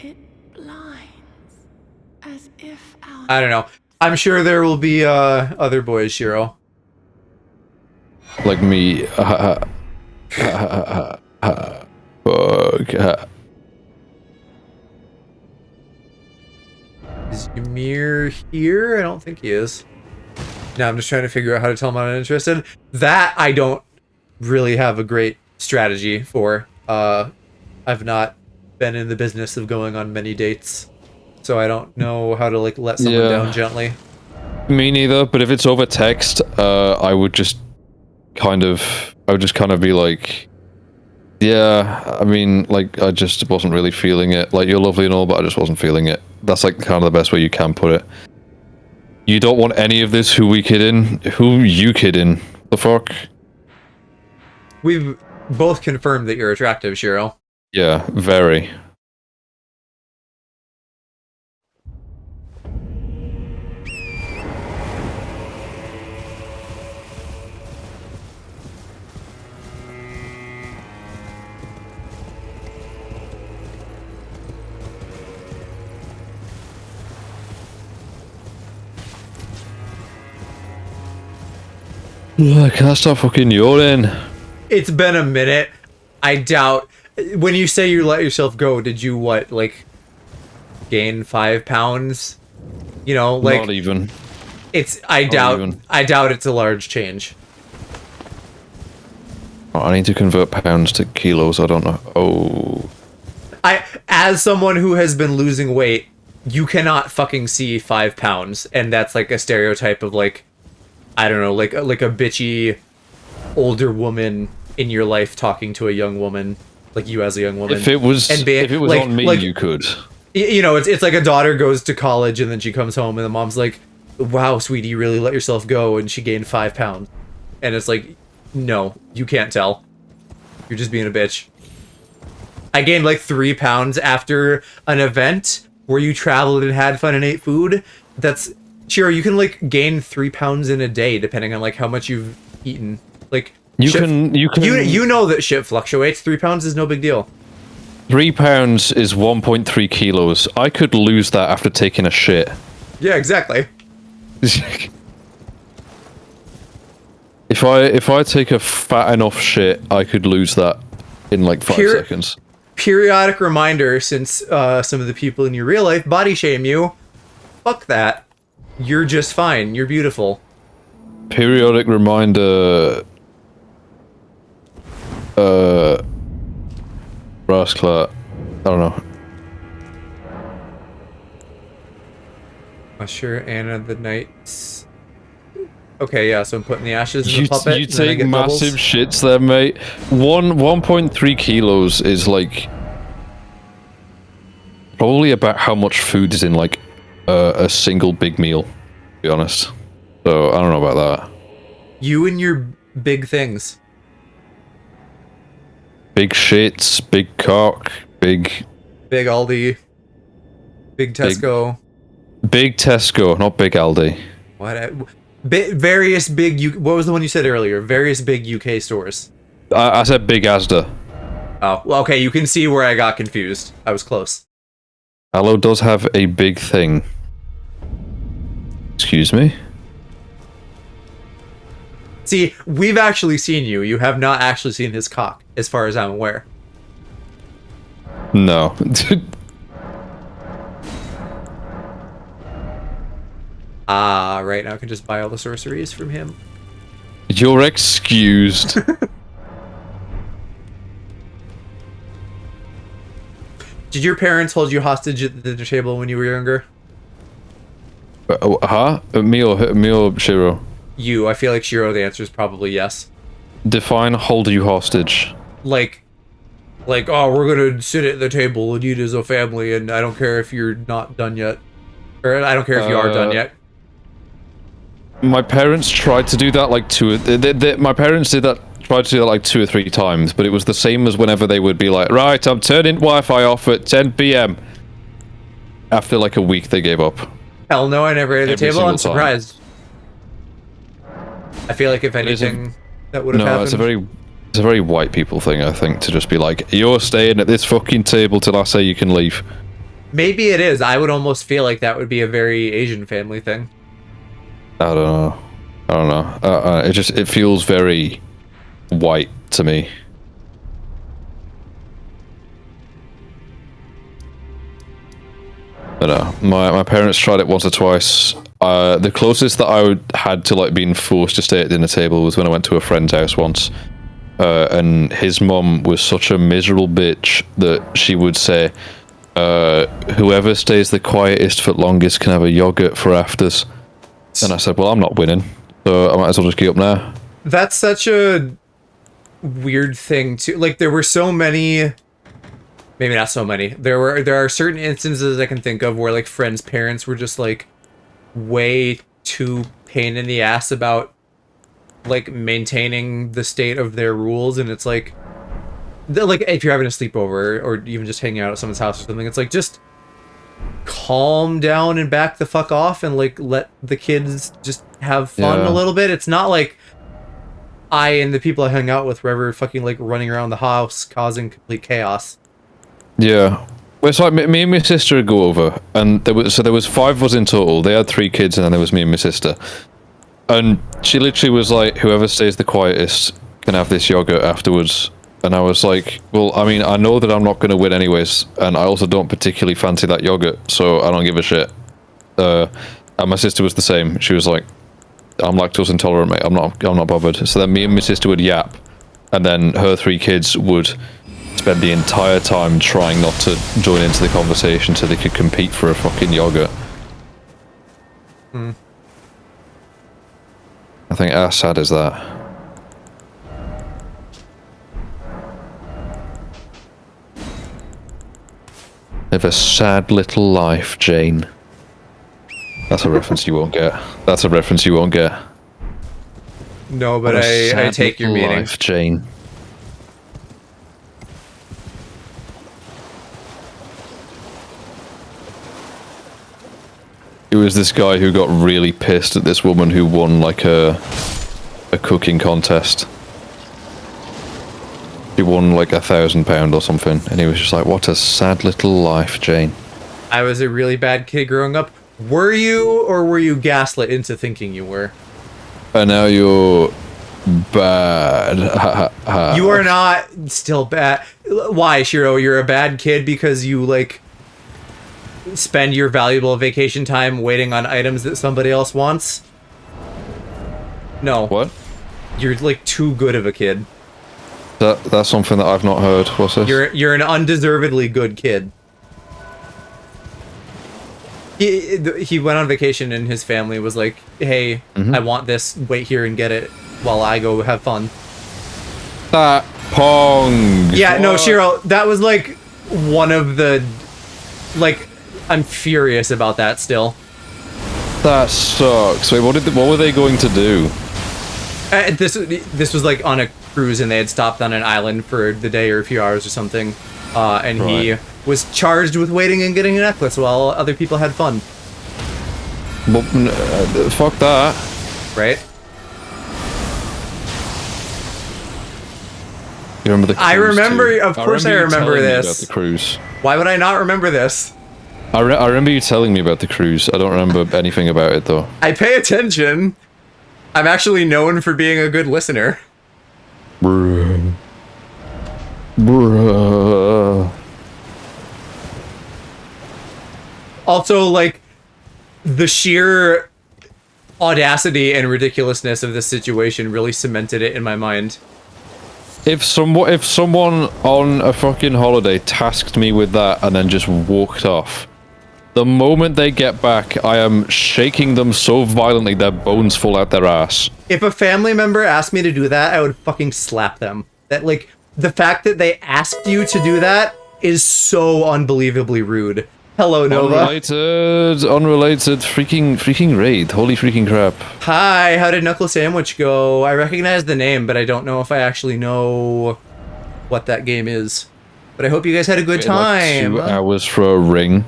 It blinds, as if our I don't know. I'm sure there will be other boys, Shiro. Like me. Fuck. Is Ymir here? I don't think he is. No, I'm just trying to figure out how to tell him I'm not interested. That I don't really have a great strategy for. I've not been in the business of going on many dates, so I don't know how to like let someone down gently. Me neither, but if it's over text, I would just kind of be like, yeah, I mean, like, I just wasn't really feeling it. Like, you're lovely and all, but I just wasn't feeling it. That's like kind of the best way you can put it. You don't want any of this. Who we kidding? Who you kidding? The fuck? We've both confirmed that you're attractive, Shiro. Yeah, very. Can I stop fucking yawning? It's been a minute. I doubt. When you say you let yourself go, did you what, like, gain 5 pounds? You know, like. Not even. I doubt it's a large change. Oh, I need to convert pounds to kilos. I don't know. Oh. As someone who has been losing weight, you cannot fucking see 5 pounds, and that's like a stereotype of like, I don't know, like a bitchy older woman in your life talking to a young woman, like you as a young woman. If it was like, on me, you could. You know, it's like a daughter goes to college and then she comes home and the mom's like, "Wow, sweetie, you really let yourself go," and she gained 5 pounds, and it's like, no, you can't tell. You're just being a bitch. I gained like 3 pounds after an event where you traveled and had fun and ate food. That's Shiro, you can like gain 3 pounds in a day depending on like how much you've eaten. Like You can you know that shit fluctuates. 3 pounds is no big deal. 3 pounds is 1.3 kilos. I could lose that after taking a shit. Yeah, exactly. If I take a fat enough shit, I could lose that in like 5 seconds. Periodic reminder, since some of the people in your real life body shame you. Fuck that. You're just fine. You're beautiful. Periodic reminder. Rasclat. I don't know. Usher, Anna the Knights. Okay, yeah, so I'm putting the ashes in the puppet. You take massive shits there, mate. 1.3 kilos is like probably about how much food is in like a single big meal, to be honest. So I don't know about that. You and your big things. Big shits, big cock, big Aldi. Big Tesco. Big Tesco, not big Aldi. What? Various big what was the one you said earlier? Various big UK stores. I said big Asda. Oh, well, okay, you can see where I got confused. I was close. Allo does have a big thing. Excuse me? See, we've actually seen you. You have not actually seen his cock, as far as I'm aware. No. Ah, right now I can just buy all the sorceries from him. You're excused. Did your parents hold you hostage at the dinner table when you were younger? Me or Shiro? You. I feel like Shiro, the answer is probably yes. Define hold you hostage. Like, oh, we're gonna sit at the table and eat as a family, and I don't care if you're not done yet. Or I don't care if you are done yet. My parents tried to do that like my parents tried to do that like 2 or 3 times, but it was the same as whenever they would be like, right, I'm turning Wi-Fi off at 10 p.m. After like a week, they gave up. Hell no, I never ate at the Every table. I'm single time. surprised. I feel like if anything, that would have happened. It's a very white people thing, I think, to just be like, you're staying at this fucking table till I say you can leave. Maybe it is. I would almost feel like that would be a very Asian family thing. I don't know. It feels very white to me. But my parents tried it once or twice. The closest that I had to like being forced to stay at dinner table was when I went to a friend's house once. And his mum was such a miserable bitch that she would say, whoever stays the quietest for longest can have a yogurt for afters. And I said, well, I'm not winning, so I might as well just get up now. That's such a weird thing too. Like, there were so many, maybe not so many. There are certain instances I can think of where like friends' parents were just like way too pain in the ass about like maintaining the state of their rules, and it's like if you're having a sleepover or even just hanging out at someone's house or something, it's like just calm down and back the fuck off and like let the kids just have fun a little bit. It's not like I and the people I hang out with were ever fucking like running around the house causing complete chaos. Yeah. Well, it's like me and my sister would go over, and there was 5 of us in total. They had 3 kids, and then there was me and my sister. And she literally was like, whoever stays the quietest can have this yogurt afterwards. And I was like, well, I mean, I know that I'm not going to win anyways, and I also don't particularly fancy that yogurt, so I don't give a shit. And my sister was the same. She was like, I'm lactose intolerant, mate. I'm not bothered. So then me and my sister would yap, and then her 3 kids would spend the entire time trying not to join into the conversation so they could compete for a fucking yogurt. I think how sad is that? Live a sad little life, Jane. That's a reference you won't get. That's a reference you won't get. No, but I take your meaning. Life, Jane. It was this guy who got really pissed at this woman who won like a cooking contest. She won like £1,000 or something, and he was just like, what a sad little life, Jane. I was a really bad kid growing up. Were you, or were you gaslit into thinking you were? And now you're bad. You are not still bad. Why, Shiro? You're a bad kid because you, like, spend your valuable vacation time waiting on items that somebody else wants? No. What? You're, like, too good of a kid. That's something that I've not heard. What's this? You're an undeservedly good kid. He went on vacation and his family was like, hey, I want this, wait here and get it while I go have fun. That Pong. Yeah, no, Shiro, that was like one of the, like, I'm furious about that still. That sucks. Wait, what were they going to do? This was like on a cruise, and they had stopped on an island for the day or a few hours or something, and he was charged with waiting and getting a necklace while other people had fun. Well, fuck that. Right? You remember the cruise? I remember, too? of course I remember you this. about the cruise. Why would I not remember this? I remember you telling me about the cruise. I don't remember anything about it, though. I pay attention. I'm actually known for being a good listener. Bruh. Bruh. Also, like, the sheer audacity and ridiculousness of this situation really cemented it in my mind. If someone on a fucking holiday tasked me with that and then just walked off, the moment they get back, I am shaking them so violently their bones fall out their ass. If a family member asked me to do that, I would fucking slap them. That, like, the fact that they asked you to do that is so unbelievably rude. Hello, Nova. Unrelated, freaking raid. Holy freaking crap. Hi, how did Knuckle Sandwich go? I recognize the name, but I don't know if I actually know what that game is. But I hope you guys had a good time. Like 2 hours for a ring.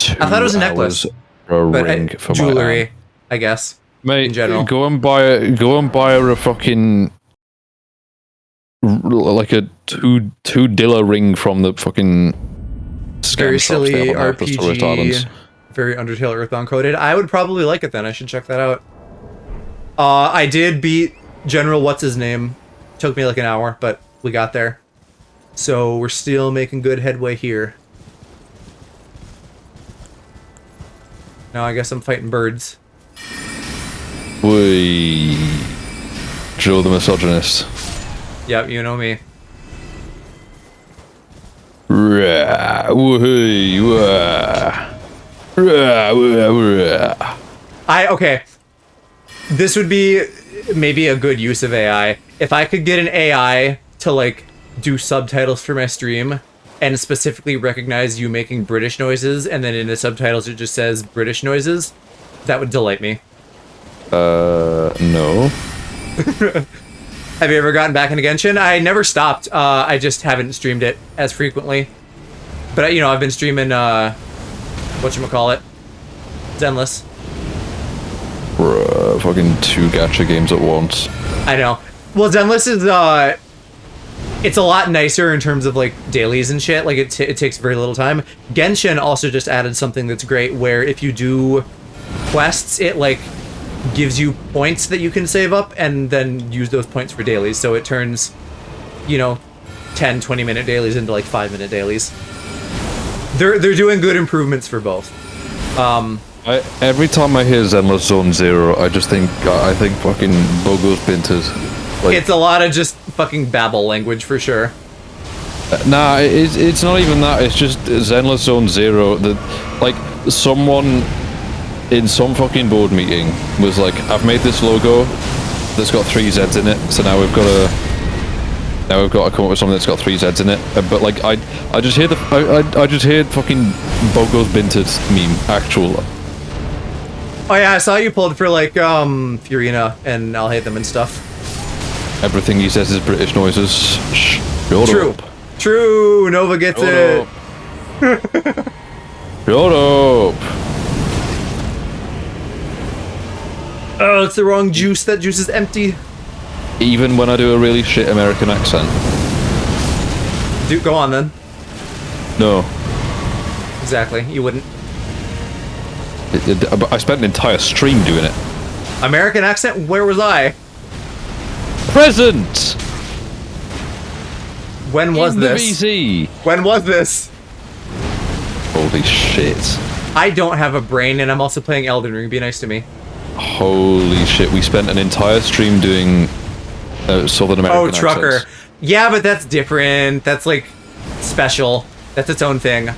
I thought it was a necklace. For a But ring for jewelry, my arm. I guess. Mate, in general. go and buy her a fucking like a two dilla ring from the fucking Very scam shops they silly have on Empress Tourist Islands. RPG. Very Undertale Earthbound coded. I would probably like it then. I should check that out. I did beat General What's His Name. Took me like an hour, but we got there. So we're still making good headway here. Now I guess I'm fighting birds. Whey. Joe the misogynist. Yep, you know me. Rah, whey, wah. Rah, wah, wah. Okay. This would be maybe a good use of AI. If I could get an AI to, like, do subtitles for my stream and specifically recognize you making British noises, and then in the subtitles it just says British noises, that would delight me. No. Have you ever gotten back into Genshin? I never stopped. I just haven't streamed it as frequently. But, you know, I've been streaming, whatchamacallit? Zenless. Bruh, fucking 2 gacha games at once. I know. Well, Zenless is, it's a lot nicer in terms of, like, dailies and shit. Like, it takes very little time. Genshin also just added something that's great, where if you do quests, it, like, gives you points that you can save up and then use those points for dailies. So it turns, you know, 10, 20-minute dailies into, like, 5-minute dailies. They're doing good improvements for both. Every time I hear Zenless Zone Zero, I think fucking Bogo's Binted. Like, It's a lot of just fucking babble language for sure. nah, it's not even that. It's just Zenless Zone Zero. That, like, someone in some fucking board meeting was like, "I've made this logo that's got 3 Z's in it, so now we've got to come up with something that's got 3 Z's in it." But like, I just hear I just hear fucking Bogo's Binted meme actual. Oh yeah, I saw you pulled for, like, Furina and I'll hate them and stuff. Everything he says is British noises. Shut True. up. True, Nova gets Shut it. up. Shut up. Oh, it's the wrong juice. That juice is empty. Even when I do a really shit American accent. Dude, go on then. No. Exactly, you wouldn't. I spent an entire stream doing it. American accent? Where was I? Present! When was In the this? VC. When was this? Holy shit. I don't have a brain, and I'm also playing Elden Ring. Be nice to me. Holy shit, we spent an entire stream doing Southern American Oh, trucker. accents. Yeah, but that's different. That's, like, special. That's its own thing.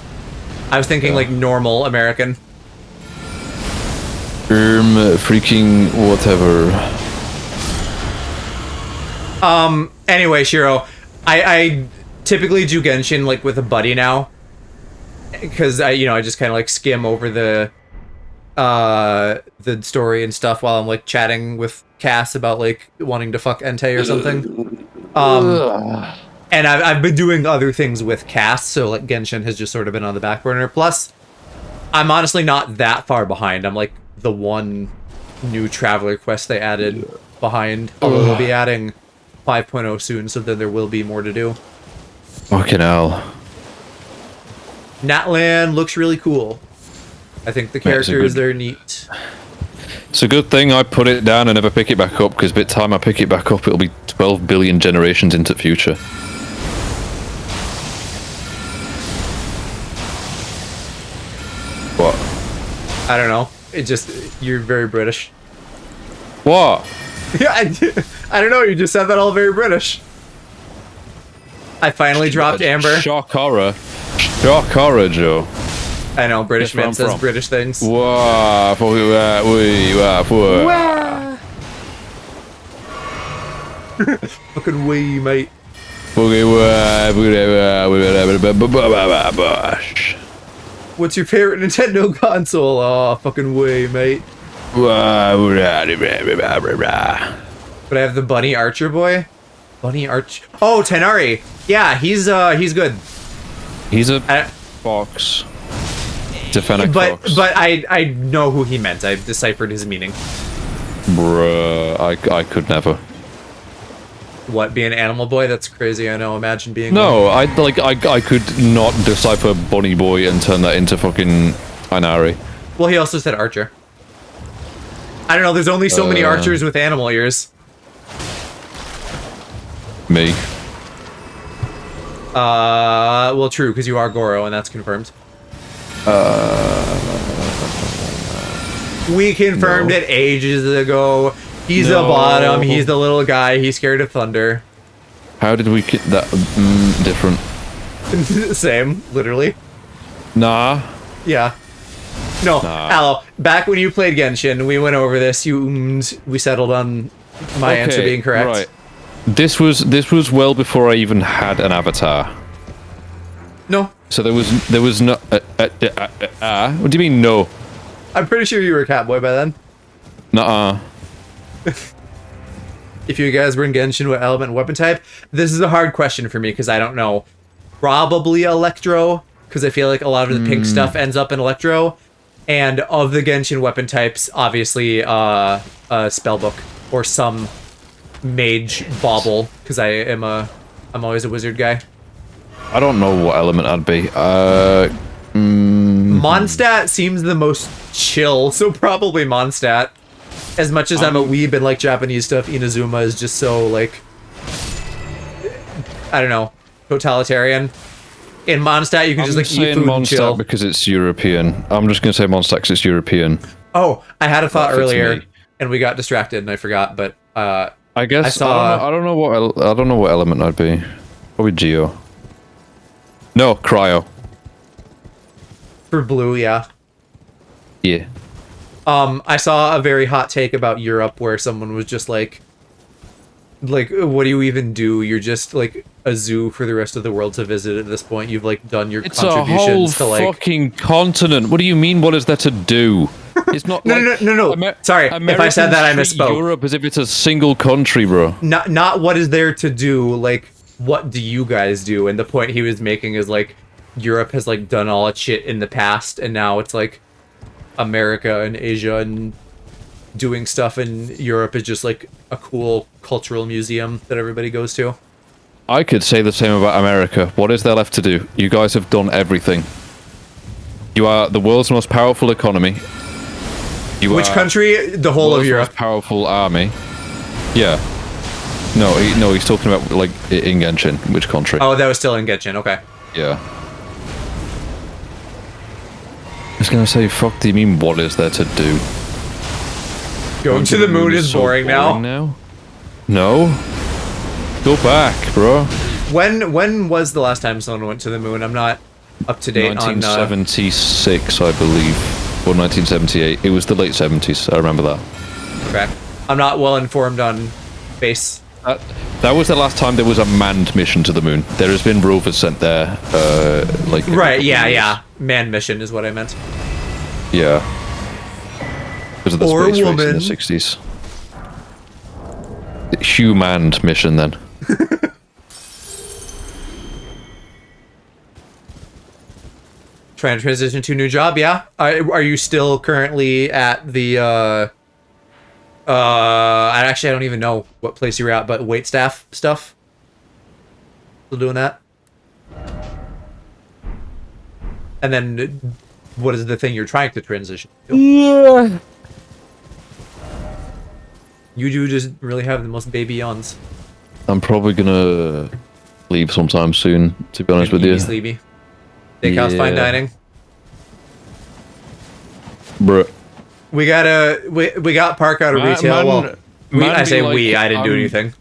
I was thinking, like, normal American. Freaking whatever. Anyway, Shiro, I typically do Genshin, like, with a buddy now. Because, I just kind of, like, skim over the story and stuff while I'm, like, chatting with Cass about, like, wanting to fuck Entei or something. And I've been doing other things with Cass, so, like, Genshin has just sort of been on the back burner. Plus, I'm honestly not that far behind. I'm, like, the one new Traveler quest they added behind. Although they'll be adding 5.0 soon, so then there will be more to do. Fucking hell. Natlan looks really cool. I think the characters, they're neat. It's a good thing I put it down and never pick it back up, because by the time I pick it back up, it'll be 12 billion generations into the future. What? I don't know. It just, you're very British. What? Yeah, I don't know. You just said that all very British. I finally dropped Amber. Shock horror. Shock horror, Joe. I know, British That's where man I'm says from. British things. Wow. Fucking wee, mate. What's your favorite Nintendo console? Oh, fucking way, mate. But I have the Bunny Archer boy. Bunny Archer. Oh, Tenari. Yeah, he's good. He's a fox. It's a fennec fox. But I know who he meant. I deciphered his meaning. Bruh, I could never. What, be an animal boy? That's crazy. I know. Imagine being No, I could not decipher bunny boy and turn that into fucking Inari. Well, he also said archer. I don't know. There's only so many archers with animal ears. Me. Well, true, because you are Goro, and that's confirmed. We confirmed it ages ago. He's a bottom. He's the little guy. He's scared of thunder. How did we get that different? Same, literally. Nah. Yeah. No, Aloe, back when you played Genshin, we went over this. We settled on my answer being correct. Right. This was well before I even had an avatar. No. So there was no. What do you mean no? I'm pretty sure you were a Catboy by then. Nuh-uh. If you guys were in Genshin, what element and weapon type? This is a hard question for me because I don't know. Probably Electro, because I feel like a lot of the pink stuff ends up in Electro. And of the Genshin weapon types, obviously Spellbook or some mage bauble, because I'm always a wizard guy. I don't know what element I'd be. Mondstadt seems the most chill, so probably Mondstadt. As much as I'm a weeb and like Japanese stuff, Inazuma is just so like, I don't know, totalitarian. In Mondstadt, you can just like eat food and chill. Because it's European. I'm just gonna say Mondstadt because it's European. Oh, I had a thought That fits earlier, me. and we got distracted, and I forgot. But I guess I saw. I don't know what element I'd be. Probably Geo. No, Cryo. For blue, yeah. Yeah. I saw a very hot take about Europe where someone was just like, what do you even do? You're just like a zoo for the rest of the world to visit at this point. You've like done your contributions It's a whole to like fucking continent. What do you mean? What is there to do? It's not. No. Sorry, if I said that, I Americans treat misspoke. Europe as if it's a single country, bro. Not what is there to do. Like, what do you guys do? And the point he was making is like, Europe has like done all its shit in the past, and now it's like America and Asia and doing stuff in Europe is just like a cool cultural museum that everybody goes to. I could say the same about America. What is there left to do? You guys have done everything. You are the world's most powerful economy. Which country? The whole of Europe. Most powerful army. Yeah. No, he's talking about like in Genshin. Which country? Oh, that was still in Genshin. Okay. Yeah. I was gonna say, fuck, do you mean what is there to do? Going to the moon is so boring now. No? Go back, bro. When was the last time someone went to the moon? I'm not up to date on... 1976, I believe. Or 1978. It was the late 70s, I remember that. Okay. I'm not well informed on space. That was the last time there was a manned mission to the moon. There has been rovers sent there, like... Right, yeah. Man mission is what I meant. Yeah. Because of the Or space race woman. in the 60s. Human mission, then. Trying to transition to a new job, yeah? Are you still currently at the, I don't even know what place you're at, but waitstaff stuff? Still doing that? And then, what is the thing you're trying to transition to? Yeah. You do just really have the most baby yawns. I'm probably gonna leave sometime soon, to be honest with you. Sleepy. Steakhouse, fine dining. Bruh. We got Park out of retail. I say we. I didn't do anything.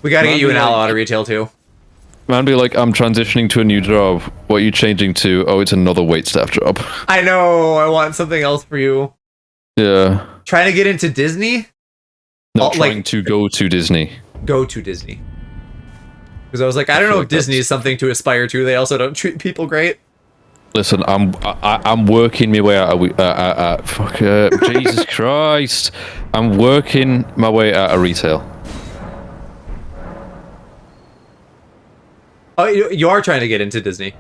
We got to get you and Aloe out of retail too. Man, be like, I'm transitioning to a new job. What are you changing to? Oh, it's another waitstaff job. I know. I want something else for you. Yeah. Trying to get into Disney? Not trying to go to Disney. Go to Disney. Because I was like, I don't know if Disney is something to aspire to. They also don't treat people great. Listen, I'm working my way out of Jesus Christ. I'm working my way out of retail. Oh, you are trying to get into Disney.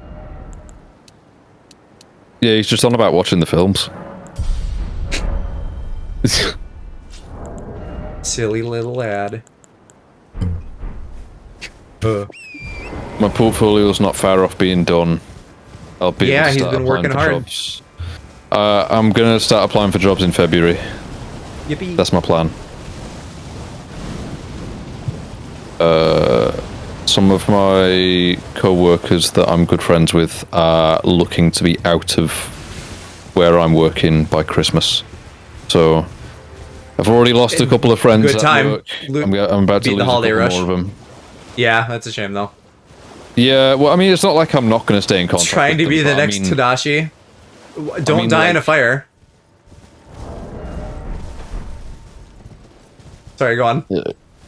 Yeah, he's just on about watching the films. Silly little lad. My portfolio's not far off being done. I'll be able to he's start been working applying for jobs. I'm gonna start applying for jobs in February. Yippee. That's my plan. Some of my co-workers that I'm good friends with are looking to be out of where I'm working by Christmas. So I've already lost a couple of friends. Good time. At work. I'm about to lose the holiday a couple rush. more of them. Yeah, that's a shame though. Yeah, well, I mean, it's not like I'm not going to stay in contact. Trying to with be them, the but next I mean, Tadashi. Don't die in a fire. Sorry, go on.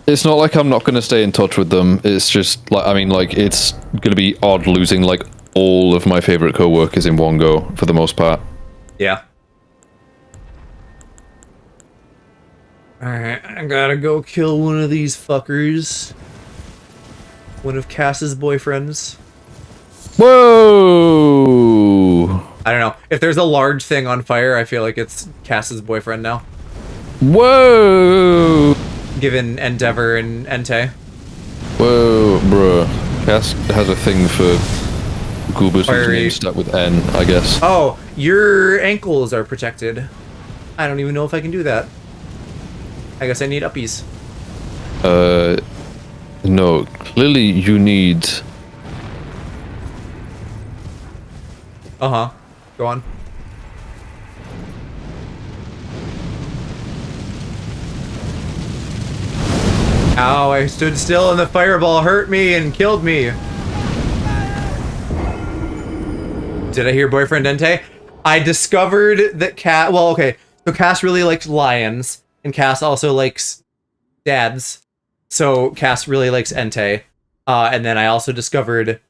It's not like I'm not going to stay in touch with them. It's just like, I mean, like, it's going to be odd losing like all of my favorite co-workers in one go for the most part. Yeah. Alright, I gotta go kill one of these fuckers. One of Cass's boyfriends. Whoa! I don't know. If there's a large thing on fire, I feel like it's Cass's boyfriend now. Whoa! Given Endeavor and Entei. Whoa, bruh. Cass has a thing for goobers whose Fiery. name start with N, I guess. Oh, your ankles are protected. I don't even know if I can do that. I guess I need uppies. No. Clearly you need... Uh-huh. Go on. Ow, I stood still and the fireball hurt me and killed me. Did I hear boyfriend Entei? I discovered that Cass... Well, okay. So Cass really likes lions, and Cass also likes dads. So Cass really likes Entei. And then I also discovered,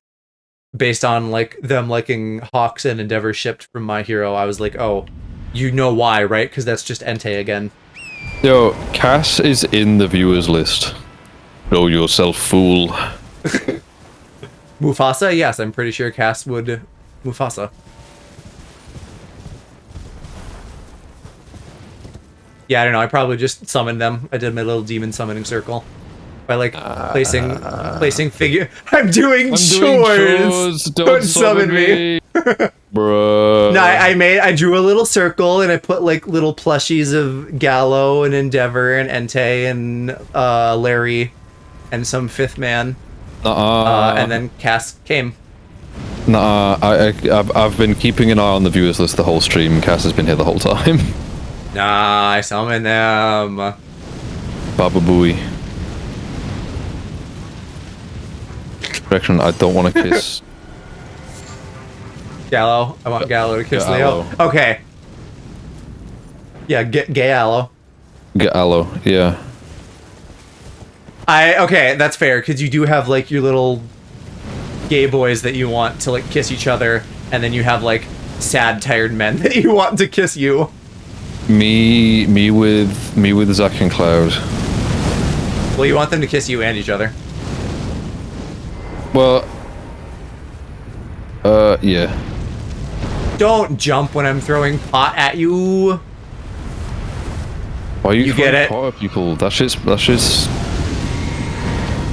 based on like them liking Hawks and Endeavor shipped from My Hero, I was like, oh, you know why, right? Because that's just Entei again. Yo, Cass is in the viewers list. Know yourself, fool. Mufasa? Yes, I'm pretty sure Cass would Mufasa. Yeah, I don't know. I probably just summoned them. I did my little demon summoning circle by like placing figure. I'm doing chores. Don't summon me. Bruh. No, I drew a little circle and I put like little plushies of Gallo and Endeavor and Entei and Larry and some fifth man. And then Cass came. Nah, I've been keeping an eye on the viewers list the whole stream. Cass has been here the whole time. Nah, I summoned them. Baba Booey. Correction, I don't want to kiss. Gallo. I want Gallo to kiss Gallo. Leo. Okay. Yeah, get Gallo. Gallo, yeah. Okay, that's fair, because you do have like your little gay boys that you want to like kiss each other, and then you have like sad, tired men that you want to kiss you. Me with Zack and Cloud. Well, you want them to kiss you and each other. Well, yeah. Don't jump when I'm throwing pot at you. Why are you get it? Pot at people? That's just.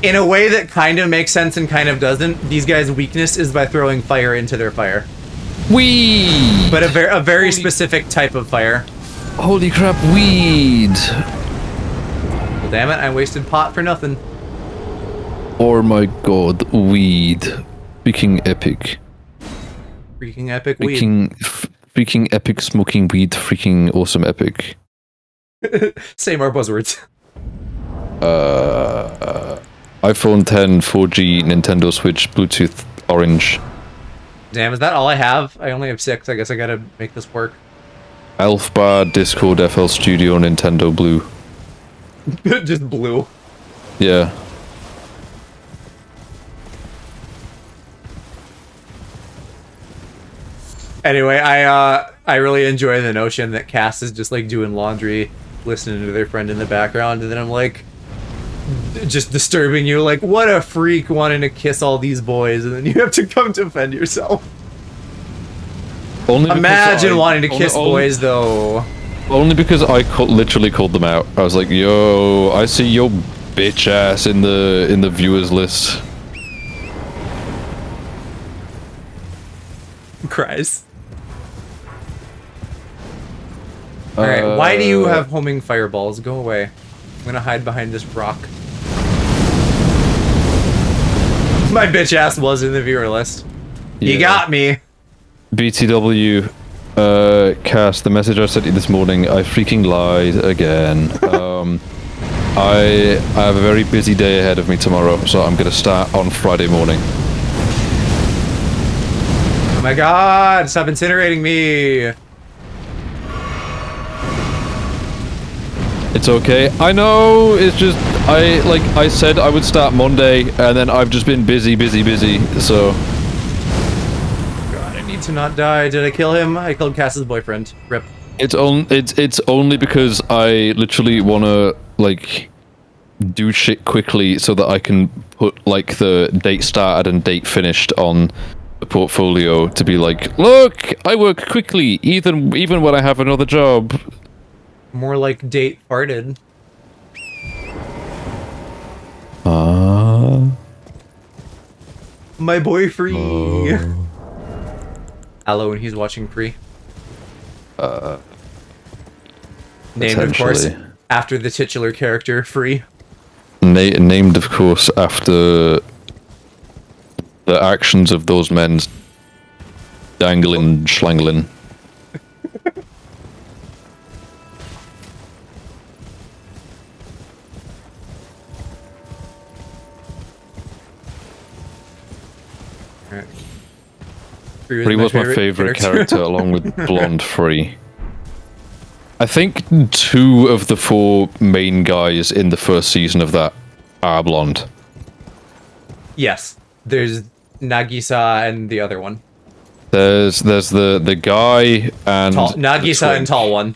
In a way that kind of makes sense and kind of doesn't. These guys' weakness is by throwing fire into their fire. Weed! But a very specific type of fire. Holy crap, weed! Well, damn it, I wasted pot for nothing. Oh my god, weed. Freaking epic. Freaking epic weed. Freaking freaking epic smoking weed, freaking awesome epic. Say more buzzwords. iPhone 10, 4G, Nintendo Switch, Bluetooth, orange. Damn, is that all I have? I only have 6. I guess I gotta make this work. Alpha, Discord, FL Studio, Nintendo Blue. Just blue. Yeah. Anyway, I really enjoy the notion that Cass is just like doing laundry, listening to their friend in the background, and then I'm like, just disturbing you, like, what a freak wanting to kiss all these boys, and then you have to come defend yourself. Only Imagine wanting to kiss boys, though. Only because I literally called them out. I was like, "Yo, I see your bitch ass in the viewers list." Cries. Alright, why do you have homing fireballs? Go away. I'm gonna hide behind this rock. My bitch ass was in the viewer list. You got me. BTW, Cass, the message I sent you this morning, I freaking lied again. I have a very busy day ahead of me tomorrow, so I'm gonna start on Friday morning. Oh my god, stop incinerating me. It's okay. I know, it's just, I said I would start Monday, and then I've just been busy, so... God, I need to not die. Did I kill him? I killed Cass's boyfriend. Rip. It's only because I literally wanna, like, do shit quickly so that I can put, like, the date started and date finished on the portfolio to be like, look, I work quickly, even when I have another job. More like date farted. My boy Free. Hello, and he's watching Free. Named, of course, after the titular character, Free. Named, of course, after the actions of those men dangling, schlangling. Free was my favorite character along with Blonde Free. I think 2 of the 4 main guys in the first season of that are blonde. Yes. There's Nagisa and the other one. There's the guy and Nagisa and Tall One.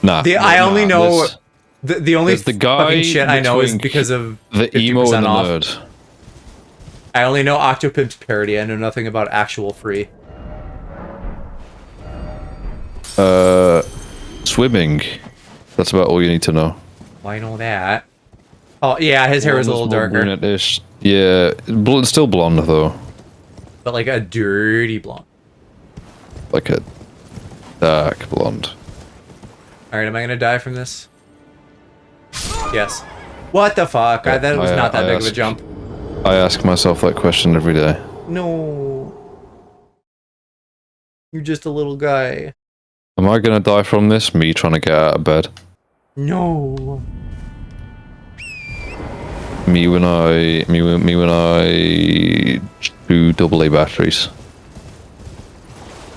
Nah. I only know the only the guy, fucking shit I know is because of the emo and the off. nerd. I only know Octopimp's parody. I know nothing about actual Free. Swimming. That's about all you need to know. Why know that? Oh yeah, his hair was a little darker, brunette-ish. Yeah, still blonde though. but like a dirty blonde. Like a dark blonde. All right, am I gonna die from this? Yes. What the fuck? That was not that big of a jump. I ask myself that question every day. No. You're just a little guy. Am I gonna die from this? Me trying to get out of bed. No. Me when I chew AA batteries.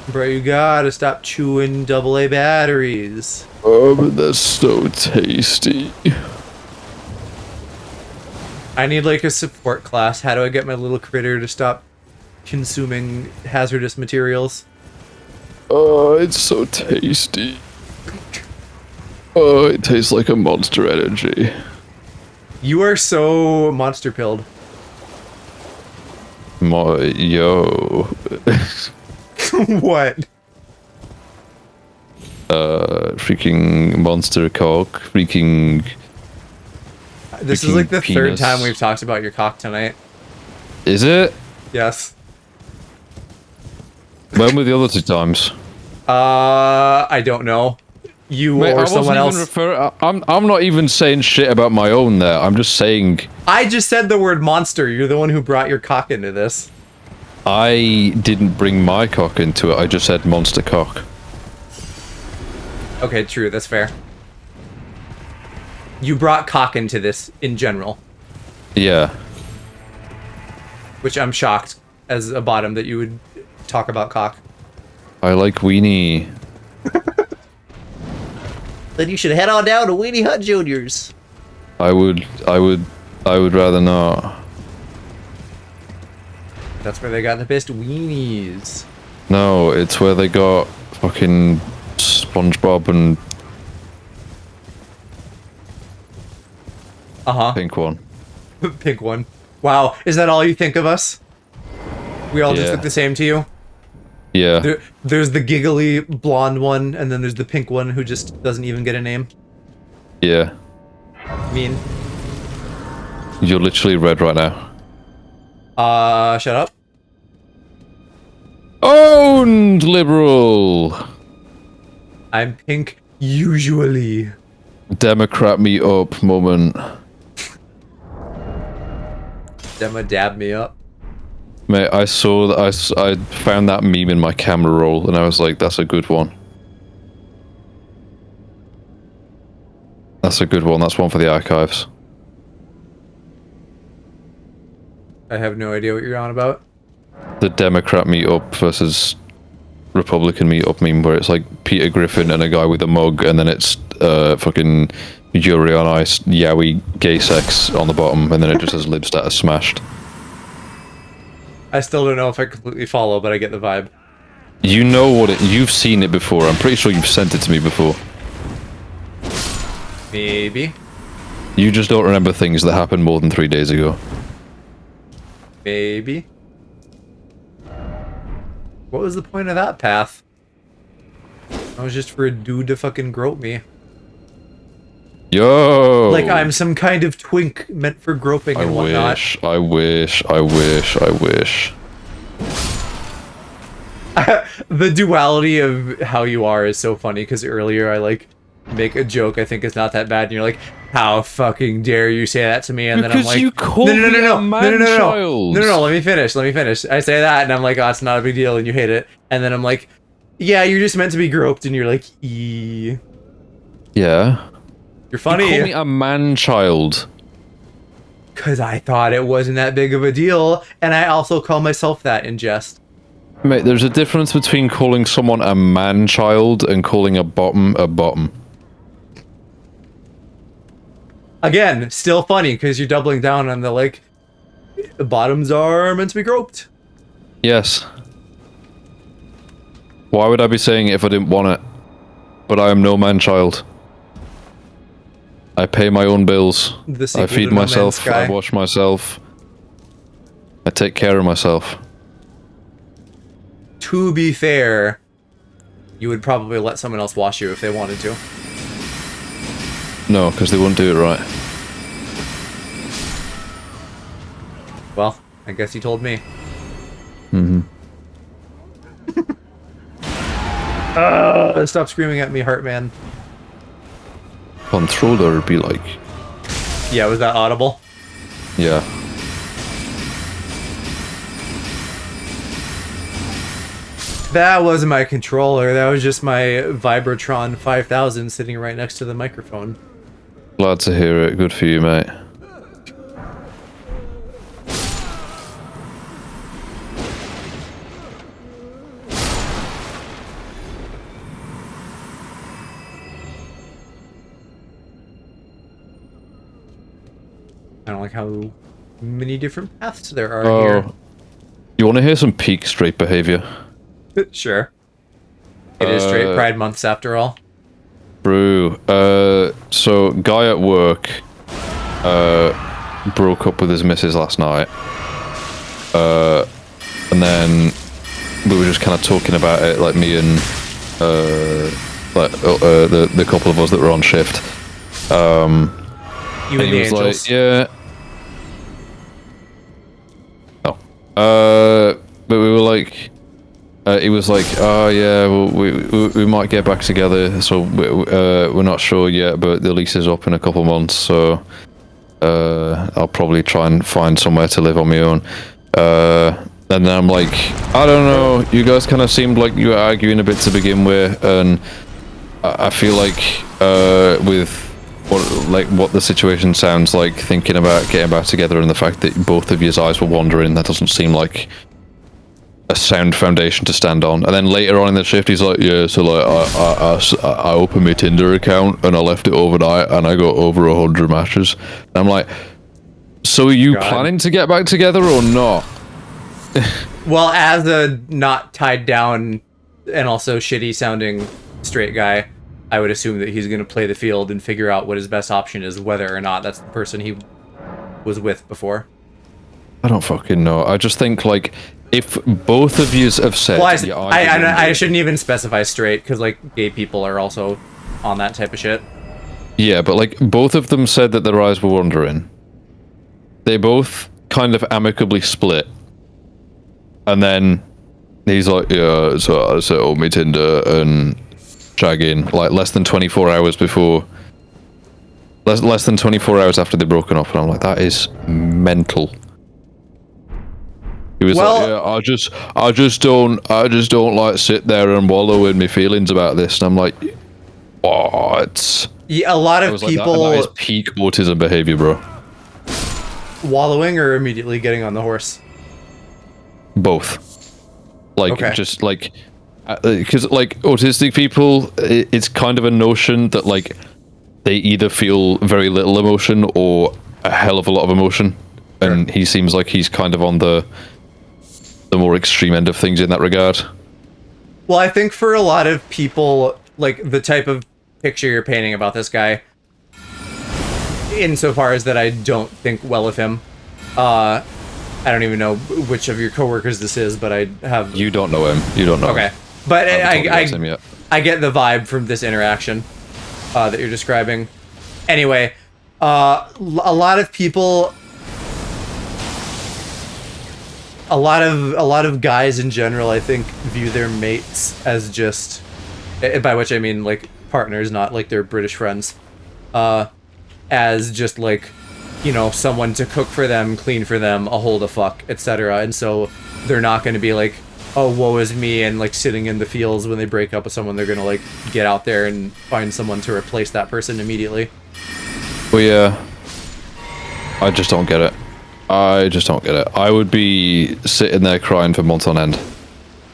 Bro, you gotta stop chewing AA batteries. Oh, but that's so tasty. I need like a support class. How do I get my little critter to stop consuming hazardous materials? Oh, it's so tasty. Oh, it tastes like a Monster Energy. You are so monster pilled. Yo. What? Freaking Monster Cock. Freaking... This is like the penis. third time we've talked about your cock tonight. Is it? Yes. When were the other 2 times? I don't know. You Wait, or someone else. I'm not even saying shit about my own there. I'm just saying... I just said the word monster. You're the one who brought your cock into this. I didn't bring my cock into it. I just said monster cock. Okay, true. That's fair. You brought cock into this in general, Yeah. which I'm shocked as a bottom that you would talk about cock. I like weenie. Then you should head on down to Weenie Hut Juniors. I would rather not. That's where they got the best weenies. No, it's where they got fucking SpongeBob and pink one. Pink one. Wow, is that all you think of us? We all just Yeah. look the same to you? Yeah. There's the giggly blonde one, and then there's the pink one who just doesn't even get a name. Yeah. Mean. You're literally red right now. Shut up. Owned liberal. I'm pink usually. Democrat me up moment. Dema dab me up. Mate, I saw that I found that meme in my camera roll and I was like, that's a good one. That's a good one. That's one for the archives. I have no idea what you're on about. The Democrat meet up versus Republican meet up meme where it's like Peter Griffin and a guy with a mug and then it's fucking Jury on Ice, Yowie, gay sex on the bottom and then it just says lib status smashed. I still don't know if I completely follow, but I get the vibe. You know what it, you've seen it before. I'm pretty sure you've sent it to me before. Maybe. You just don't remember things that happened more than 3 days ago. Maybe. What was the point of that path? That was just for a dude to fucking grope me. Yo! Like I'm some kind of twink meant for groping and whatnot. I wish. The duality of how you are is so funny because earlier I like make a joke I think is not that bad and you're like, how fucking dare you say that to me? And then I'm Because like, you called me a man-child. No, let me finish. I say that and I'm like, oh, it's not a big deal and you hate it. And then I'm like, yeah, you're just meant to be groped and you're like, ee. Yeah. You're funny. You call me a man-child. Because I thought it wasn't that big of a deal, and I also call myself that in jest. Mate, there's a difference between calling someone a man-child and calling a bottom a bottom. Again, still funny, because you're doubling down on the, like, the bottoms are meant to be groped. Yes. Why would I be saying it if I didn't want it? But I am no man-child. I pay my own bills. I feed myself. I wash myself. I take care of myself. To be fair, you would probably let someone else wash you if they wanted to. No, because they wouldn't do it right. Well, I guess you told me. Mm-hmm. Stop screaming at me, Heartman. Controller would be like... Yeah, was that audible? Yeah. That wasn't my controller, that was just my Vibratron 5000 sitting right next to the microphone. Glad to hear it. Good for you, mate. I don't like how many different paths there are Oh. here. You want to hear some peak straight behavior? Sure. It is straight Pride months after all. True. So guy at work broke up with his missus last night. And then we were just kind of talking about it, like me and the couple of us that were on shift. You and And the he was angels. like, yeah. Oh. But we were like, he was like, oh yeah, well, we might get back together, so we're not sure yet, but the lease is up in a couple months, so I'll probably try and find somewhere to live on my own. And then I'm like, I don't know, you guys kind of seemed like you were arguing a bit to begin with, and I feel like with what the situation sounds like, thinking about getting back together and the fact that both of your eyes were wandering, that doesn't seem like a sound foundation to stand on. And then later on in the shift, he's like, yeah, so like I opened my Tinder account and I left it overnight and I got over 100 matches. And I'm like, so are you planning to get back together or not? Well, as a not tied down and also shitty sounding straight guy, I would assume that he's going to play the field and figure out what his best option is, whether or not that's the person he was with before. I don't fucking know. I just think, like, if both of you have said... Well, I shouldn't even specify straight, because, like, gay people are also on that type of shit. Yeah, but, like, both of them said that their eyes were wandering. They both kind of amicably split. And then he's like, yeah, so I set up my Tinder and shagging, like, less than 24 hours before... Less than 24 hours after they'd broken up, and I'm like, that is mental. He was like, yeah, I just don't like sit there and wallow in my feelings about this. And I'm like, what? Yeah, a lot of people... Like, that is peak autism behavior, bro. Wallowing or immediately getting on the horse? Both. Like, okay. Just like... Because, like, autistic people, it's kind of a notion that, like, they either feel very little emotion or a hell of a lot of emotion. Sure. And he seems like he's kind of on the more extreme end of things in that regard. Well, I think for a lot of people, like, the type of picture you're painting about this guy, insofar as that I don't think well of him, I don't even know which of your coworkers this is, but I have... You don't know him. You don't know him. Okay. But I get the vibe from this interaction that you're describing. Anyway, a lot of people... A lot of guys in general, I think, view their mates as just, by which I mean like partners, not like their British friends, as just like, you know, someone to cook for them, clean for them, a hole to fuck, etc. And so they're not going to be like, oh, woe is me, and like sitting in the fields when they break up with someone. They're going to like get out there and find someone to replace that person immediately. Well, yeah, I just don't get it. I just don't get it. I would be sitting there crying for months on end. And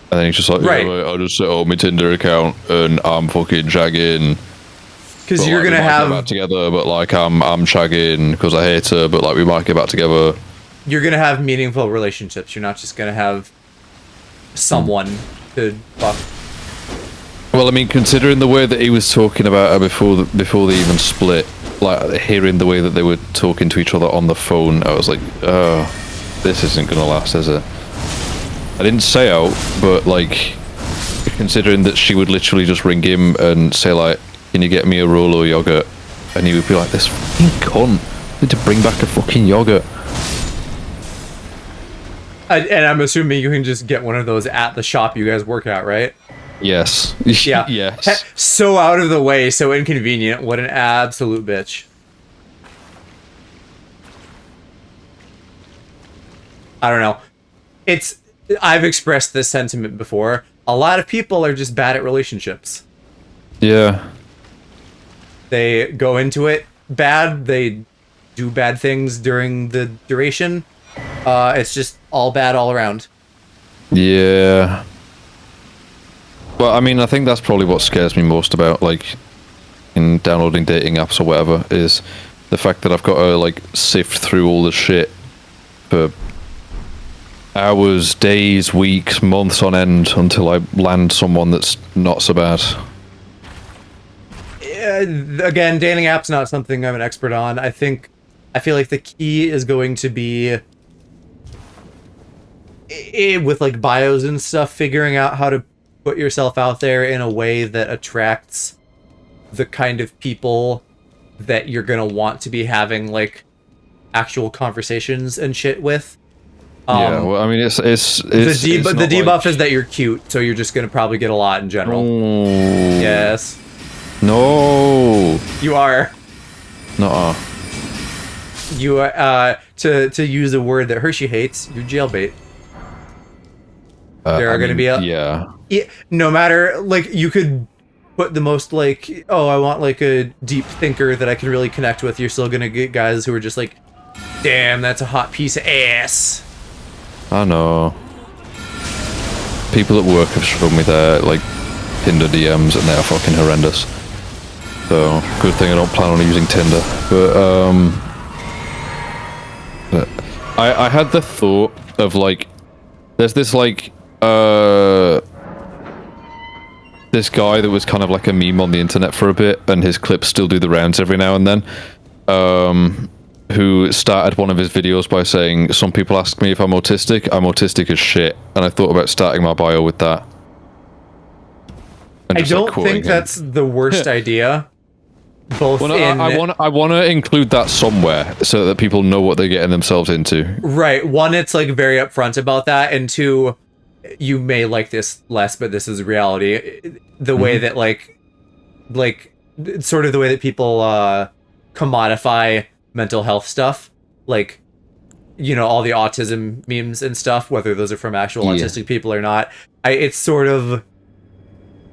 then he's just like, right. Yeah, I'll just set up my Tinder account and I'm fucking shagging. Because you're going to have... get back together, but like I'm shagging because I hate her, but like we might get back together. You're going to have meaningful relationships. You're not just going to have someone to fuck. Well, I mean, considering the way that he was talking about her before they even split, like hearing the way that they were talking to each other on the phone, I was like, oh, this isn't gonna last, is it? I didn't say out, but like, considering that she would literally just ring him and say like, can you get me a Rolo yogurt? And he would be like, this fucking cunt, I need to bring back a fucking yogurt. And I'm assuming you can just get one of those at the shop you guys work at, right? Yes. Yeah. Yes. So out of the way, so inconvenient. What an absolute bitch. I don't know. I've expressed this sentiment before. A lot of people are just bad at relationships. Yeah. They go into it bad. They do bad things during the duration. It's just all bad all around. Yeah. Well, I mean, I think that's probably what scares me most about, like, in downloading dating apps or whatever, is the fact that I've got to, like, sift through all the shit for hours, days, weeks, months on end until I land someone that's not so bad. Again, dating apps not something I'm an expert on. I feel like the key is going to be with like bios and stuff, figuring out how to put yourself out there in a way that attracts the kind of people that you're gonna want to be having like actual conversations and shit with. Yeah, well, I mean, it's the debuff is that you're cute, so you're just gonna probably get a lot in general. No. Yes. No. You are. Nuh-uh. You are, to use a word that Hershey hates, you're jailbait. There are going to be no matter, like, you could put the most, like, oh, I want, like, a deep thinker that I can really connect with. You're still going to get guys who are just like, damn, that's a hot piece of ass. I know. People at work have shown me their, like, Tinder DMs, and they are fucking horrendous. So, good thing I don't plan on using Tinder. But I had the thought of, like, there's this, like, this guy that was kind of like a meme on the internet for a bit, and his clips still do the rounds every now and then, who started one of his videos by saying, some people ask me if I'm autistic as shit, and I thought about starting my bio with that. I don't think that's the worst idea. Both well, no, I want to include that somewhere so that people know what they're getting themselves into. Right. One, it's like very upfront about that, and two, you may like this less, but this is reality. The way that like sort of the way that people commodify mental health stuff, like, you know, all the autism memes and stuff, whether those are from actual autistic people or not. It's sort of,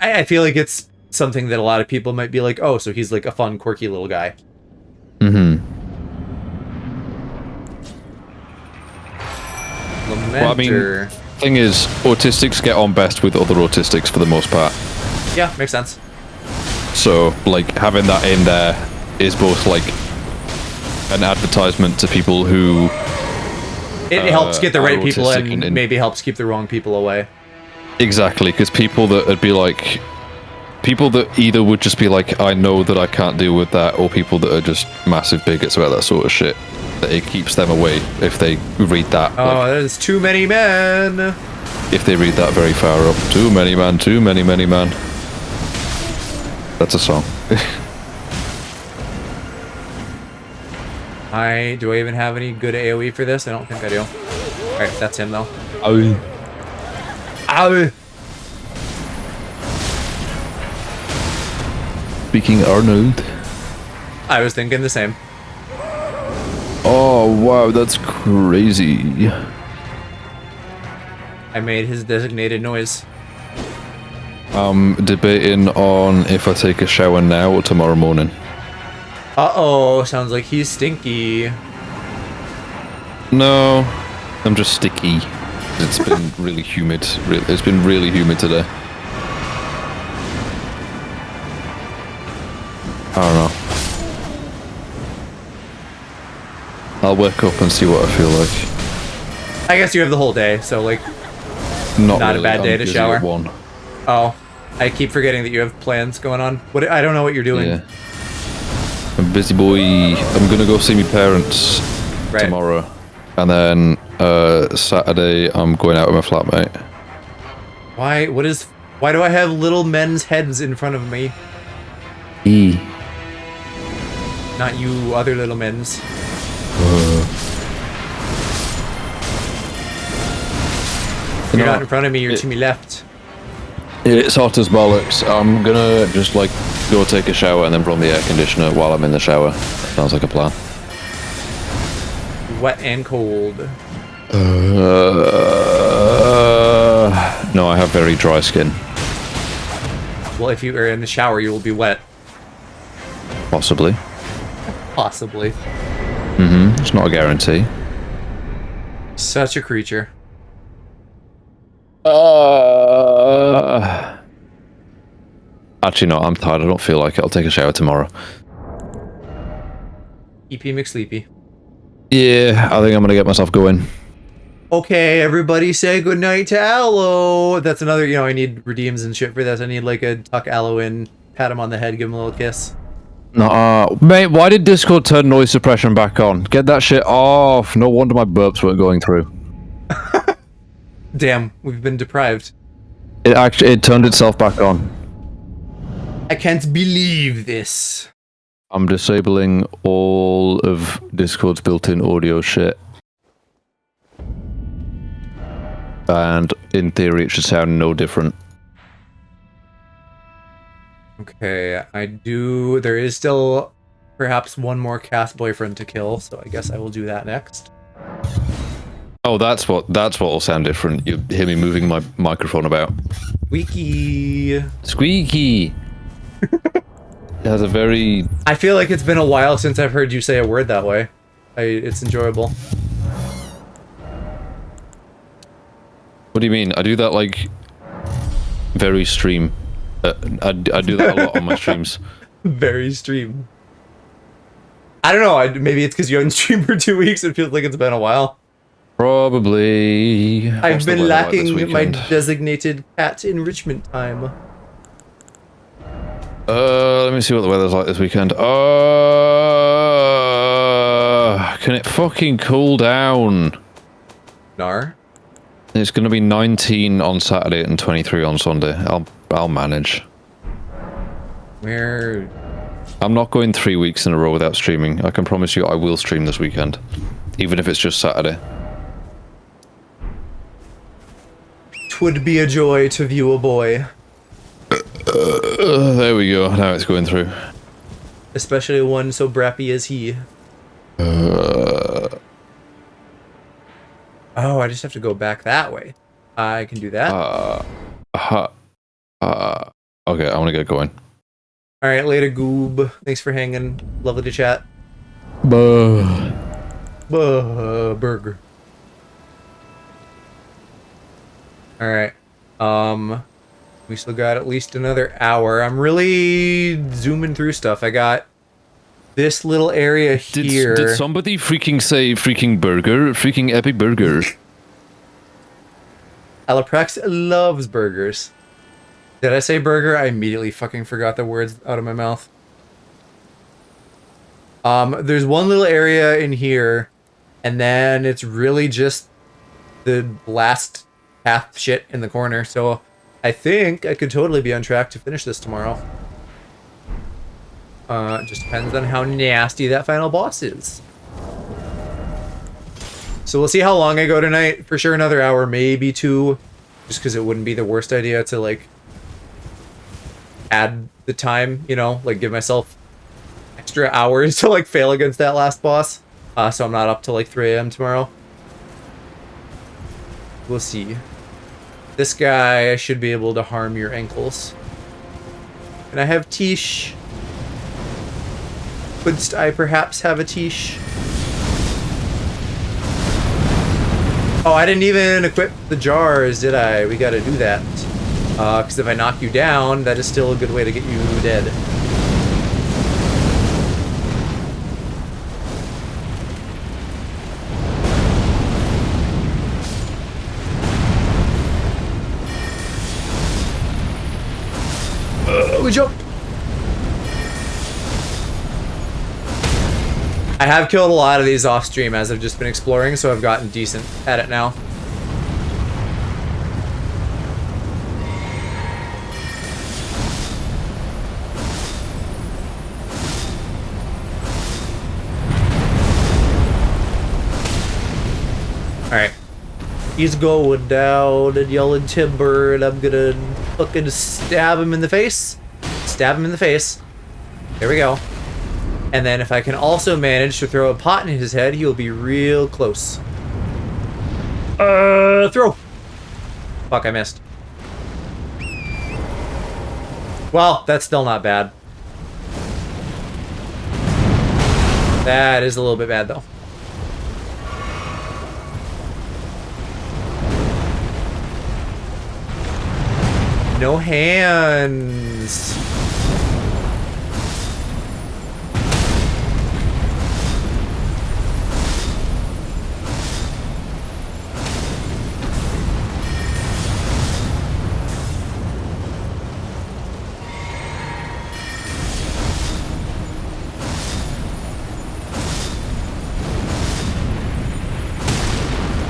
I feel like it's something that a lot of people might be like, oh, so he's like a fun, quirky little guy. Mm-hmm. Lamenter. Well, I mean, thing is, autistics get on best with other autistics for the most part. Yeah, makes sense. So, like, having that in there is both, like, an advertisement to people who... It helps get the right people in, and maybe helps keep the wrong people away. Exactly, because people that would be like... People that either would just be like, I know that I can't deal with that, or people that are just massive bigots about that sort of shit, that it keeps them away if they read that. Oh, like, there's too many men! If they read that very far up. Too many man, too many man. That's a song. Do I even have any good AoE for this? I don't think I do. Alright, that's him though. Ow! Speaking Arnold. I was thinking the same. Oh, wow, that's crazy. I made his designated noise. I'm debating on if I take a shower now or tomorrow morning. Uh-oh, sounds like he's stinky. No, I'm just sticky. It's been really humid. It's been really humid today. I don't know. I'll wake up and see what I feel like. I guess you have the whole day, so like, not really. A bad day to shower. At 1. Oh, I keep forgetting that you have plans going on. What? I don't know what you're doing. Yeah. I'm a busy boy. I'm gonna go see my parents tomorrow, and then Saturday I'm going out with my flatmate. Why? Why do I have little men's heads in front of me? Not you, other little men's. You're not in front of me, you're to me left. It's hot as bollocks. I'm gonna just, like, go take a shower and then run the air conditioner while I'm in the shower. Sounds like a plan. Wet and cold. No, I have very dry skin. Well, if you are in the shower, you will be wet. Possibly. Possibly. Mm-hmm. It's not a guarantee. Such a creature. Actually, no, I'm tired. I don't feel like it. I'll take a shower tomorrow. EP McSleepy. Yeah, I think I'm gonna get myself going. Okay, everybody say goodnight to Aloe. That's another, you know, I need redeems and shit for this. I need like a tuck Aloe in, pat him on the head, give him a little kiss. Mate, why did Discord turn noise suppression back on? Get that shit off. No wonder my burps weren't going through. Damn, we've been deprived. It turned itself back on. I can't believe this. I'm disabling all of Discord's built-in audio shit. And in theory, it should sound no different. Okay, there is still perhaps one more cast boyfriend to kill, so I guess I will do that next. Oh, that's what'll sound different. You hear me moving my microphone about. Squeaky. Squeaky. It has a very... I feel like it's been a while since I've heard you say a word that way. It's enjoyable. What do you mean? I do that like very stream. I do that a lot on my streams. Very stream. I don't know. Maybe it's because you haven't streamed for 2 weeks. It feels like it's been a while. Probably. I've been lacking my designated cat enrichment time. Let me see what the weather's like this weekend. Can it fucking cool down? Nar? It's gonna be 19 on Saturday and 23 on Sunday. I'll manage. Where? I'm not going 3 weeks in a row without streaming. I can promise you I will stream this weekend. Even if it's just Saturday. 'Twould be a joy to view a boy. There we go. Now it's going through. Especially one so brappy as he. Oh, I just have to go back that way. I can do that. Okay, I want to get going. Alright, later, Goob. Thanks for hanging. Lovely to chat. Burger. Alright. We still got at least another hour. I'm really zooming through stuff. I got this little area here. Did somebody freaking say freaking burger? Freaking epic burger. Alaprex loves burgers. Did I say burger? I immediately fucking forgot the words out of my mouth. There's one little area in here, and then it's really just the last half shit in the corner, so I think I could totally be on track to finish this tomorrow. It just depends on how nasty that final boss is. So we'll see how long I go tonight. For sure another hour, maybe 2. Just because it wouldn't be the worst idea to, like, add the time, you know? Like, give myself extra hours to, like, fail against that last boss. So I'm not up till, like, 3 AM tomorrow. We'll see. This guy, I should be able to harm your ankles. And I have Tish. Couldst I perhaps have a Tish? Oh, I didn't even equip the jars, did I? We gotta do that. Because if I knock you down, that is still a good way to get you dead. We jump! I have killed a lot of these off stream as I've just been exploring, so I've gotten decent at it now. Alright. He's going down and yelling timber, and I'm gonna fucking stab him in the face. Stab him in the face. There we go. And then if I can also manage to throw a pot in his head, he'll be real close. Throw! Fuck, I missed. Well, that's still not bad. That is a little bit bad, though. No hands.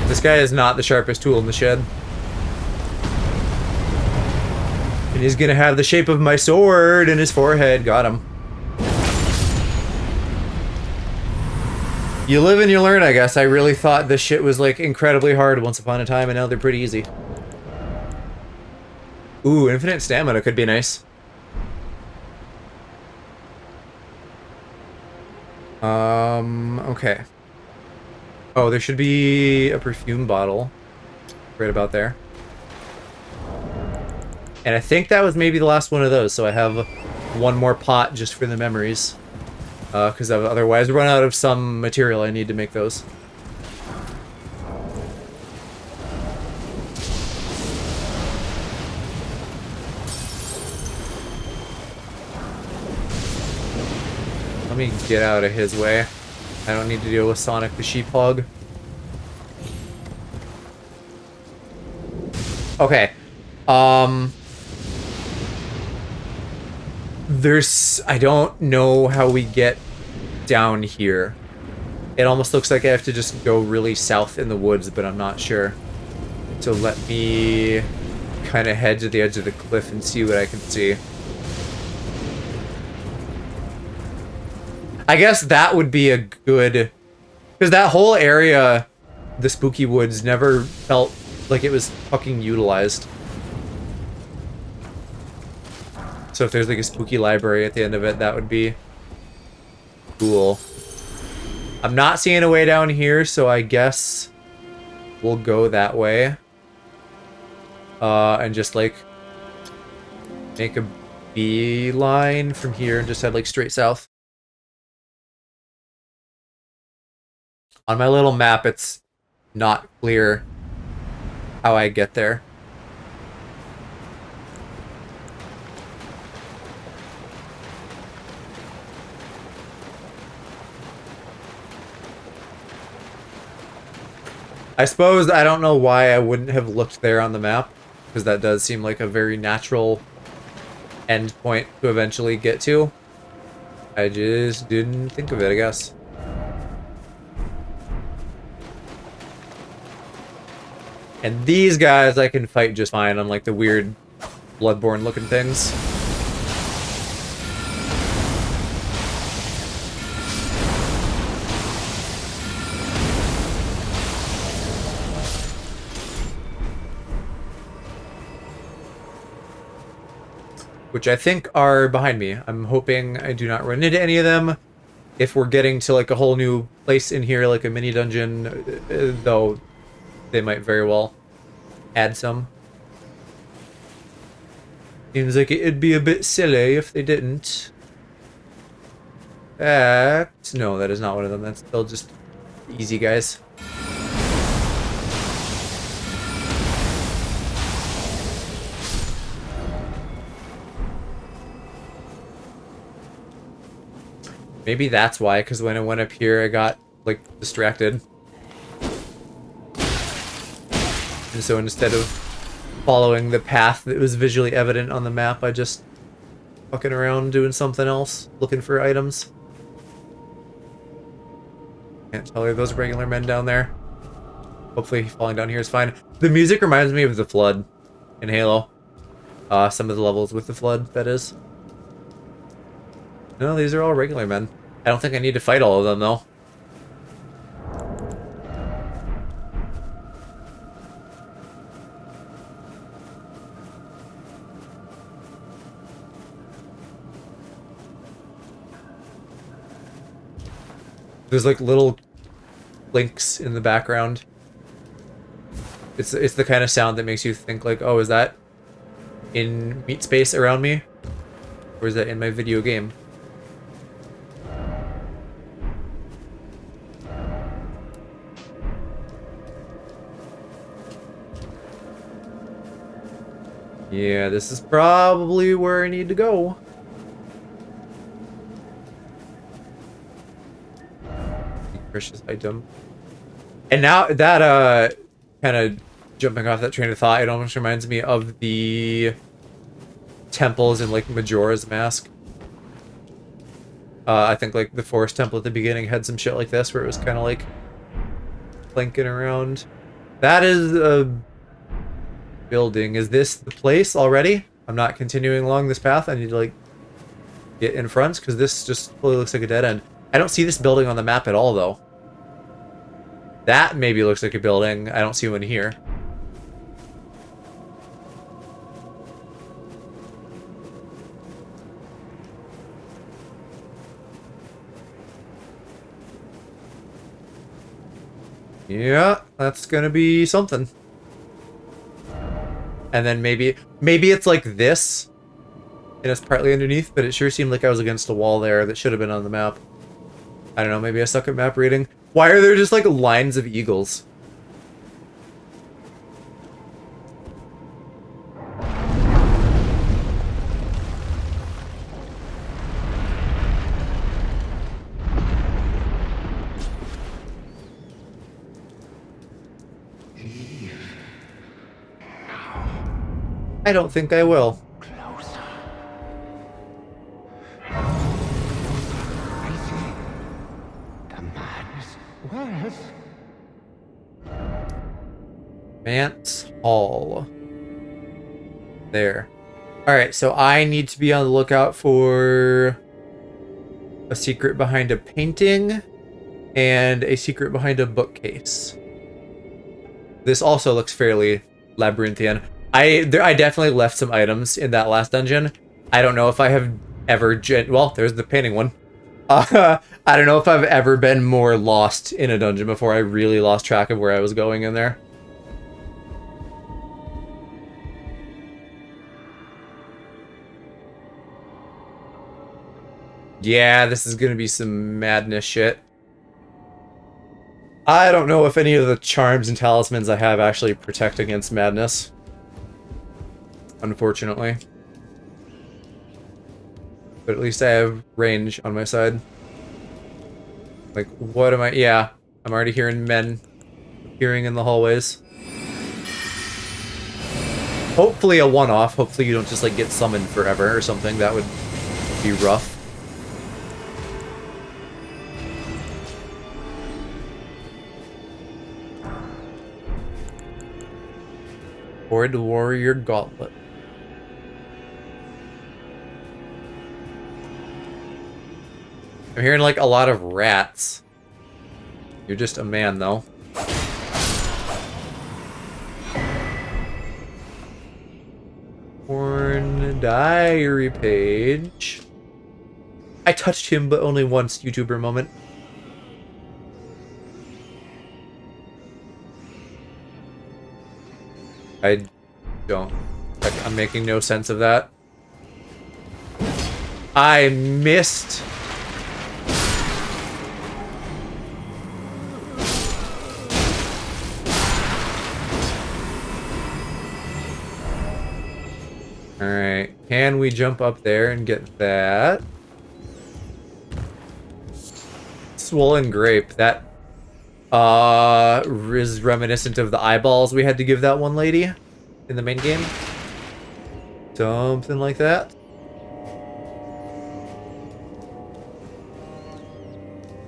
This guy is not the sharpest tool in the shed. And he's gonna have the shape of my sword in his forehead. Got him. You live and you learn, I guess. I really thought this shit was, like, incredibly hard once upon a time, and now they're pretty easy. Ooh, infinite stamina could be nice. Okay. Oh, there should be a perfume bottle right about there. And I think that was maybe the last one of those, so I have one more pot just for the memories. Because I've otherwise run out of some material I need to make those. Let me get out of his way. I don't need to deal with Sonic the Sheephog. Okay. I don't know how we get down here. It almost looks like I have to just go really south in the woods, but I'm not sure. So let me kind of head to the edge of the cliff and see what I can see. I guess that would be a good... Because that whole area, the spooky woods, never felt like it was fucking utilized. So if there's like a spooky library at the end of it, that would be cool. I'm not seeing a way down here, so I guess we'll go that way. And just like make a beeline from here and just head like straight south. On my little map, it's not clear how I get there. I suppose I don't know why I wouldn't have looked there on the map, because that does seem like a very natural end point to eventually get to. I just didn't think of it, I guess. And these guys I can fight just fine, unlike the weird Bloodborne looking things. Which I think are behind me. I'm hoping I do not run into any of them. If we're getting to like a whole new place in here, like a mini dungeon, though they might very well add some. Seems like it'd be a bit silly if they didn't. No, that is not one of them. That's still just easy guys. Maybe that's why, because when I went up here, I got, like, distracted. And so instead of following the path that was visually evident on the map, I just fucking around doing something else, looking for items. Can't tell you those regular men down there. Hopefully falling down here is fine. The music reminds me of the Flood in Halo. Some of the levels with the Flood, that is. No, these are all regular men. I don't think I need to fight all of them, though. There's like little blinks in the background. It's the kind of sound that makes you think like, oh, is that in meat space around me? Or is that in my video game? Yeah, this is probably where I need to go. Precious item. And now that kind of jumping off that train of thought, it almost reminds me of the temples in like Majora's Mask. I think like the Forest Temple at the beginning had some shit like this where it was kind of like clanking around. That is a building. Is this the place already? I'm not continuing along this path. I need to like get in front because this just totally looks like a dead end. I don't see this building on the map at all, though. That maybe looks like a building. I don't see one here. Yeah, that's gonna be something. And then maybe it's like this, and it's partly underneath, but it sure seemed like I was against a wall there that should have been on the map. I don't know, maybe I suck at map reading. Why are there just like lines of eagles? I don't think I will. Closer. I see. The madness. Where's... Mance Hall. There. Alright, so I need to be on the lookout for a secret behind a painting and a secret behind a bookcase. This also looks fairly labyrinthian. I definitely left some items in that last dungeon. I don't know if I have ever... well, there's the painting one. I don't know if I've ever been more lost in a dungeon before. I really lost track of where I was going in there. Yeah, this is gonna be some madness shit. I don't know if any of the charms and talismans I have actually protect against madness. Unfortunately. But at least I have range on my side. Like, what am I... yeah, I'm already hearing men appearing in the hallways. Hopefully a one-off. Hopefully you don't just, like, get summoned forever or something. That would be rough. Void Warrior Gauntlet. I'm hearing like a lot of rats. You're just a man though. Porn diary page. I touched him but only once, YouTuber moment. I don't. I'm making no sense of that. I missed. Alright, can we jump up there and get that? Swollen grape, that is reminiscent of the eyeballs we had to give that one lady in the main game. Something like that.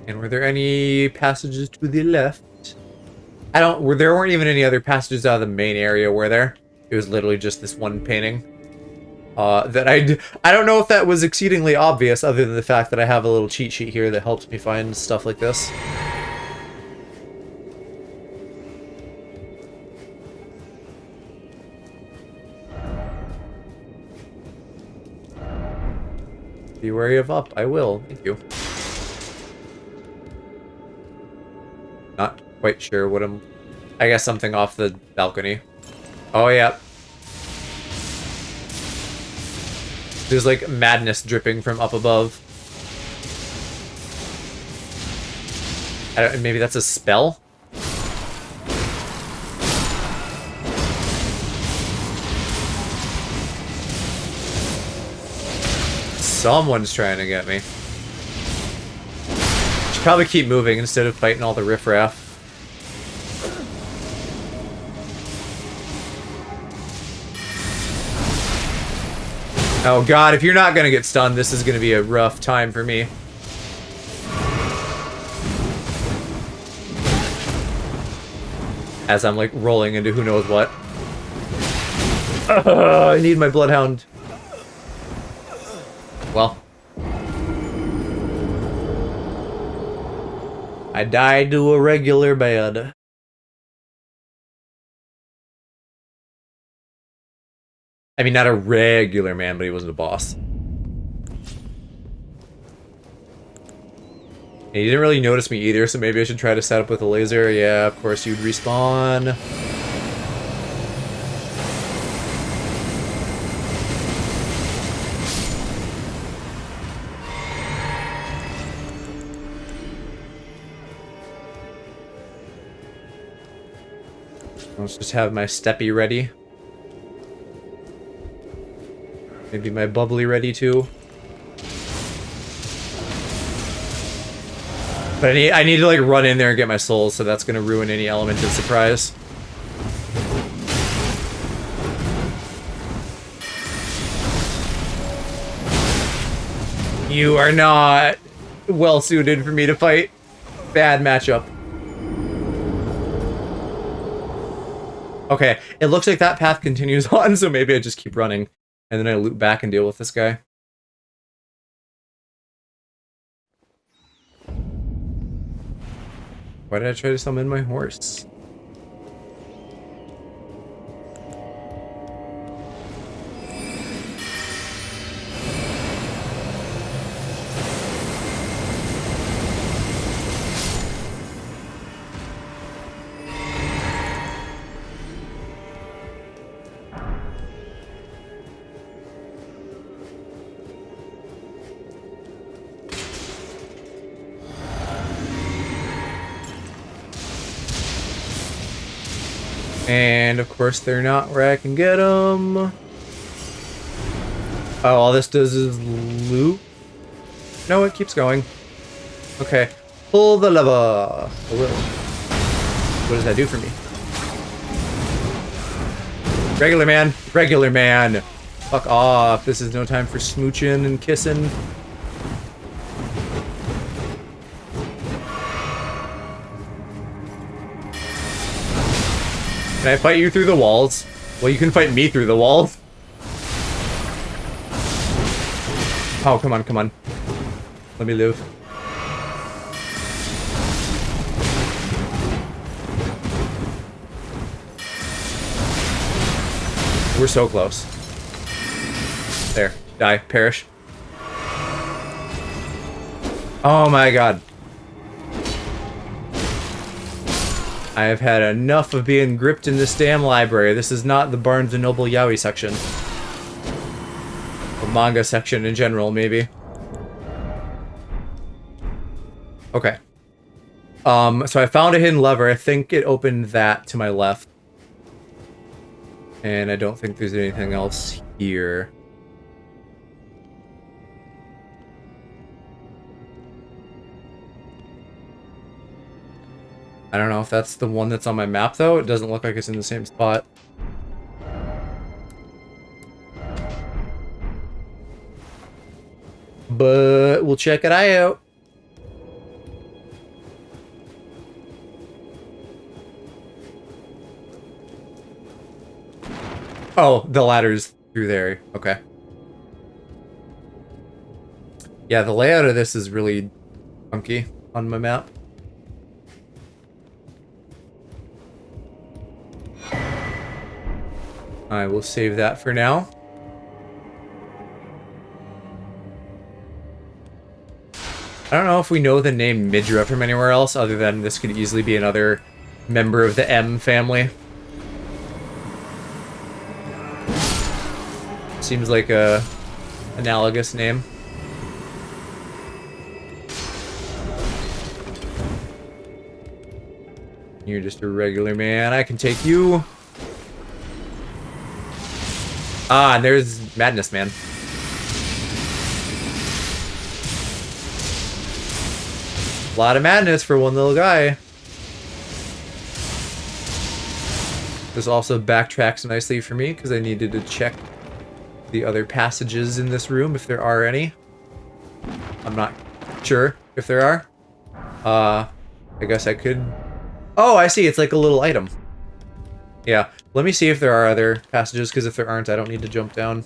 And were there any passages to the left? There weren't even any other passages out of the main area, were there? It was literally just this one painting. That I don't know if that was exceedingly obvious, other than the fact that I have a little cheat sheet here that helps me find stuff like this. Be wary of up. I will. Thank you. Not quite sure what I'm... I guess something off the balcony. Oh, yeah. There's like madness dripping from up above. Maybe that's a spell? Someone's trying to get me. Should probably keep moving instead of fighting all the riffraff. Oh god, if you're not gonna get stunned, this is gonna be a rough time for me. As I'm like rolling into who knows what. I need my bloodhound. Well. I died to a regular bed. I mean, not a regular man, but he wasn't a boss. And he didn't really notice me either, so maybe I should try to set up with a laser. Yeah, of course you'd respawn. Let's just have my steppy ready. Maybe my bubbly ready too. But I need to like run in there and get my souls, so that's gonna ruin any element of surprise. You are not well suited for me to fight. Bad matchup. Okay, it looks like that path continues on, so maybe I just keep running. And then I loop back and deal with this guy. Why did I try to summon my horse? And of course they're not where I can get them. Oh, all this does is loop. No, it keeps going. Okay, pull the lever. What does that do for me? Regular man, regular man. Fuck off. This is no time for smooching and kissing. Can I fight you through the walls? Well, you can fight me through the walls. Oh, come on, come on. Let me live. We're so close. There. Die. Perish. Oh my god. I have had enough of being gripped in this damn library. This is not the Barnes & Noble Yaoi section. The manga section in general, maybe. Okay. So I found a hidden lever. I think it opened that to my left. And I don't think there's anything else here. I don't know if that's the one that's on my map, though. It doesn't look like it's in the same spot. But we'll check it out. Oh, the ladder's through there. Okay. Yeah, the layout of this is really funky on my map. I will save that for now. I don't know if we know the name Midra from anywhere else, other than this could easily be another member of the M family. Seems like a analogous name. You're just a regular man. I can take you. Ah, and there's Madness Man. A lot of madness for one little guy. This also backtracks nicely for me because I needed to check the other passages in this room if there are any. I'm not sure if there are. I guess I could... Oh, I see. It's like a little item. Yeah. Let me see if there are other passages, because if there aren't, I don't need to jump down.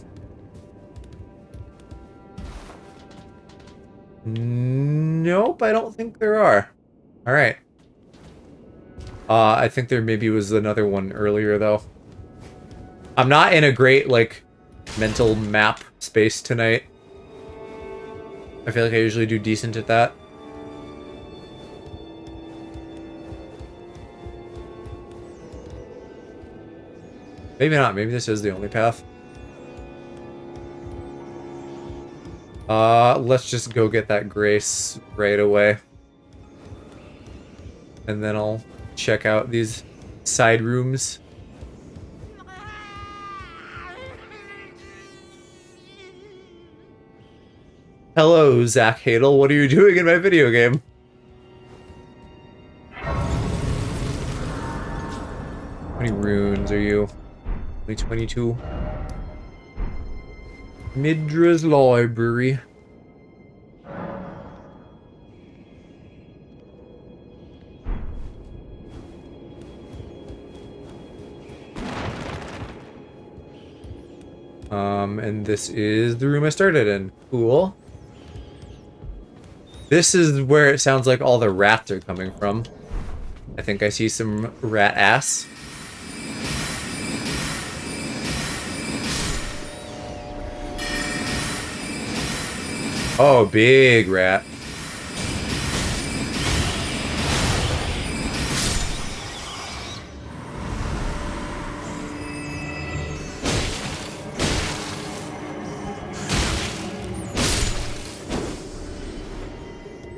Nope, I don't think there are. Alright. I think there maybe was another one earlier, though. I'm not in a great, like, mental map space tonight. I feel like I usually do decent at that. Maybe not. Maybe this is the only path. Let's just go get that grace right away. And then I'll check out these side rooms. Hello, Zach Hadel. What are you doing in my video game? How many runes are you? Only 22. Midra's Library. And this is the room I started in. Cool. This is where it sounds like all the rats are coming from. I think I see some rat ass. Oh, big rat.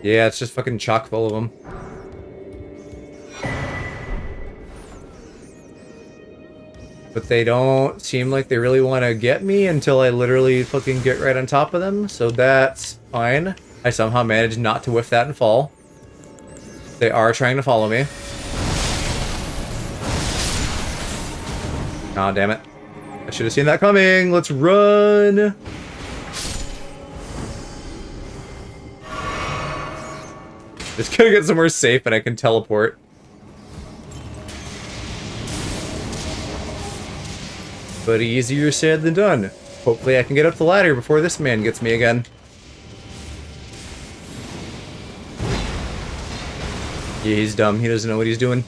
Yeah, it's just fucking chock full of them. But they don't seem like they really want to get me until I literally fucking get right on top of them, so that's fine. I somehow managed not to whiff that and fall. They are trying to follow me. Aw, damn it. I should have seen that coming. Let's run! Just gotta get somewhere safe and I can teleport. But easier said than done. Hopefully I can get up the ladder before this man gets me again. Yeah, he's dumb. He doesn't know what he's doing.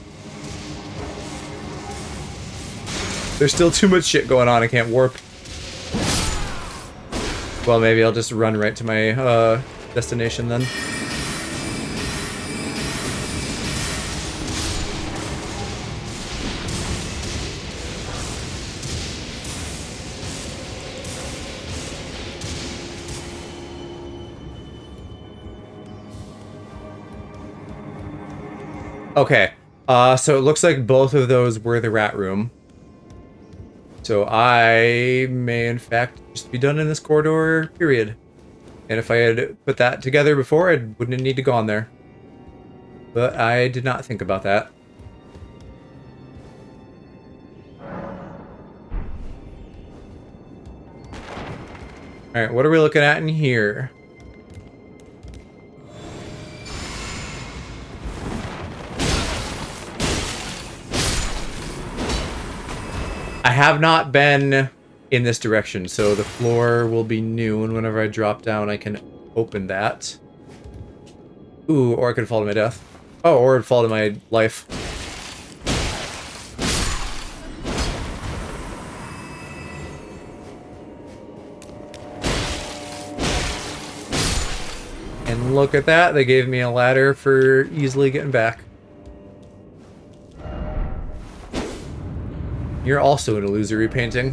There's still too much shit going on. I can't warp. Well, maybe I'll just run right to my destination then. Okay, so it looks like both of those were the rat room. So I may in fact just be done in this corridor, period. And if I had put that together before, I wouldn't need to go on there. But I did not think about that. Alright, what are we looking at in here? I have not been in this direction, so the floor will be new, and whenever I drop down, I can open that. Ooh, or I could fall to my death. Oh, or it'd fall to my life. And look at that, they gave me a ladder for easily getting back. You're also an illusory painting.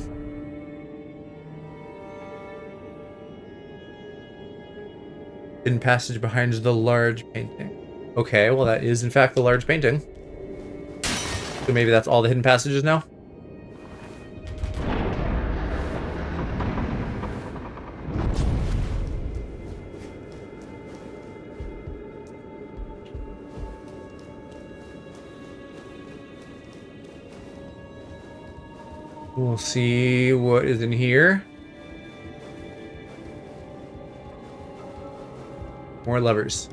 Hidden passage behind the large painting. Okay, well that is in fact the large painting. So maybe that's all the hidden passages now? We'll see what is in here. More levers.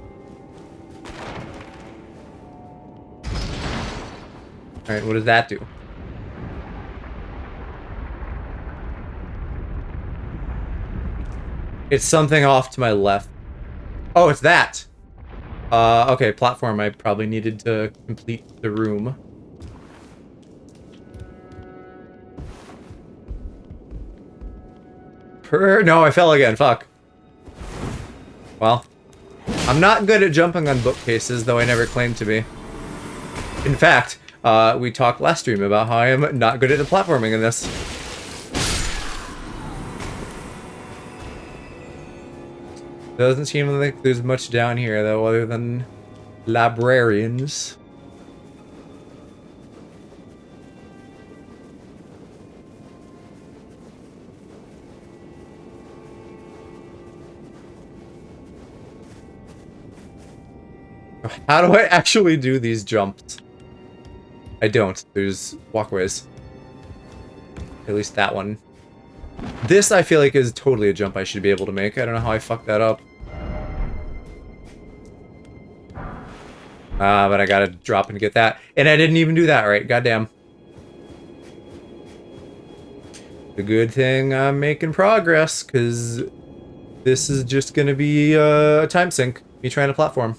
Alright, what does that do? It's something off to my left. Oh, it's that! Okay, platform I probably needed to complete the room. No, I fell again, fuck. Well, I'm not good at jumping on bookcases, though I never claimed to be. In fact, We talked last stream about how I am not good at the platforming in this. Doesn't seem like there's much down here, though, other than librarians. How do I actually do these jumps? I don't. There's walkways. At least that one. This, I feel like, is totally a jump I should be able to make. I don't know how I fucked that up. But I gotta drop and get that. And I didn't even do that right. Goddamn. The good thing I'm making progress, because this is just gonna be a time sink. Me trying to platform.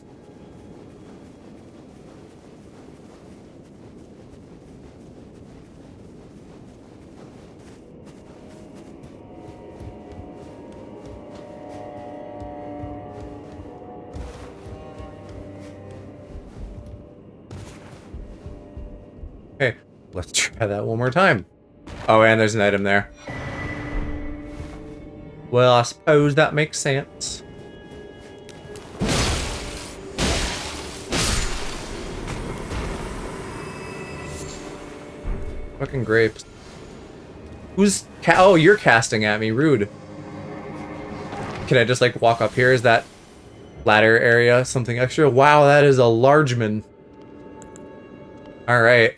Okay, let's try that one more time. Oh, and there's an item there. Well, I suppose that makes sense. Fucking grapes. Who's oh, you're casting at me, rude. Can I just like walk up here? Is that ladder area something extra? Wow, that is a large man. All right.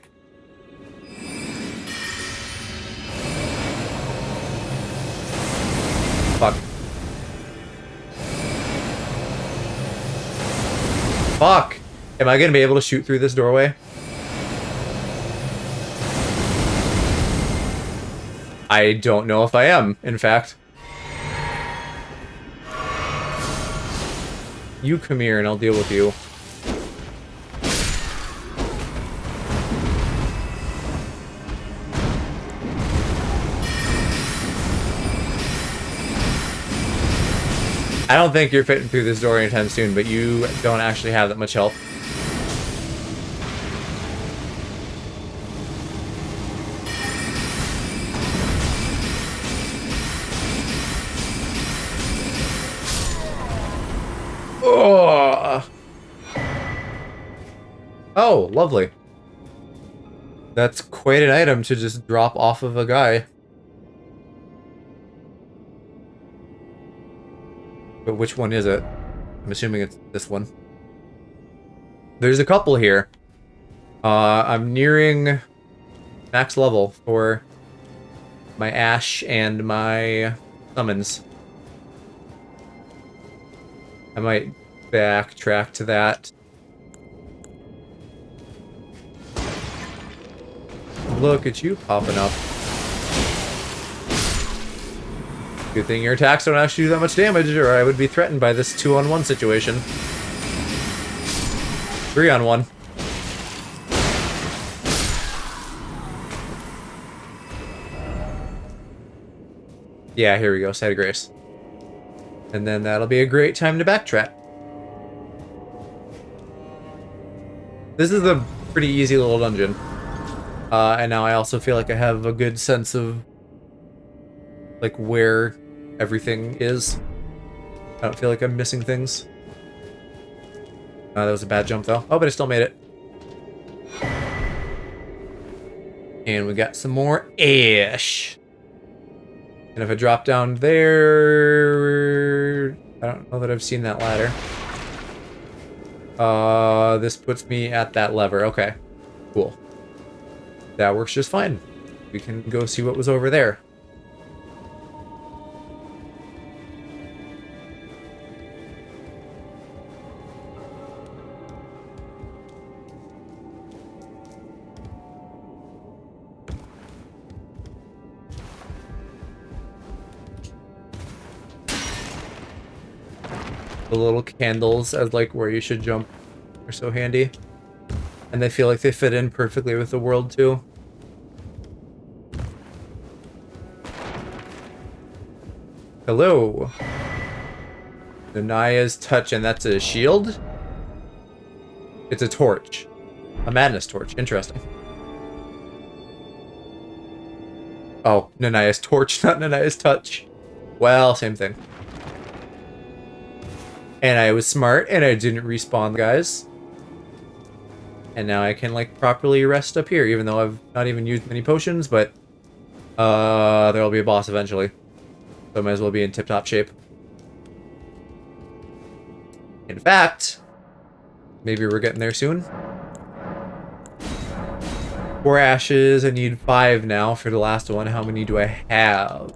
Fuck. Fuck! Am I gonna be able to shoot through this doorway? I don't know if I am, in fact. You come here and I'll deal with you. I don't think you're fitting through this door anytime soon, but you don't actually have that much health. Oh, lovely. That's quite an item to just drop off of a guy. But which one is it? I'm assuming it's this one. There's a couple here. I'm nearing max level for my Ash and my summons. I might backtrack to that. Look at you popping up. Good thing your attacks don't actually do that much damage, or I would be threatened by this 2-on-1 situation. 3-on-1. Yeah, here we go, Side of Grace. And then that'll be a great time to backtrack. This is a pretty easy little dungeon. And now I also feel like I have a good sense of like where everything is. I don't feel like I'm missing things. That was a bad jump though. Oh, but I still made it. And we got some more ash. And if I drop down there, I don't know that I've seen that ladder. This puts me at that lever. Okay, cool. That works just fine. We can go see what was over there. The little candles as like where you should jump are so handy. And they feel like they fit in perfectly with the world too. Hello. Nanaya's touch, and that's a shield? It's a torch. A madness torch. Interesting. Oh, Nanaya's torch, not Nanaya's touch. Well, same thing. And I was smart, and I didn't respawn the guys. And now I can, like, properly rest up here, even though I've not even used many potions, but... there'll be a boss eventually. So I might as well be in tip-top shape. In fact, maybe we're getting there soon. 4 ashes, I need 5 now for the last one. How many do I have?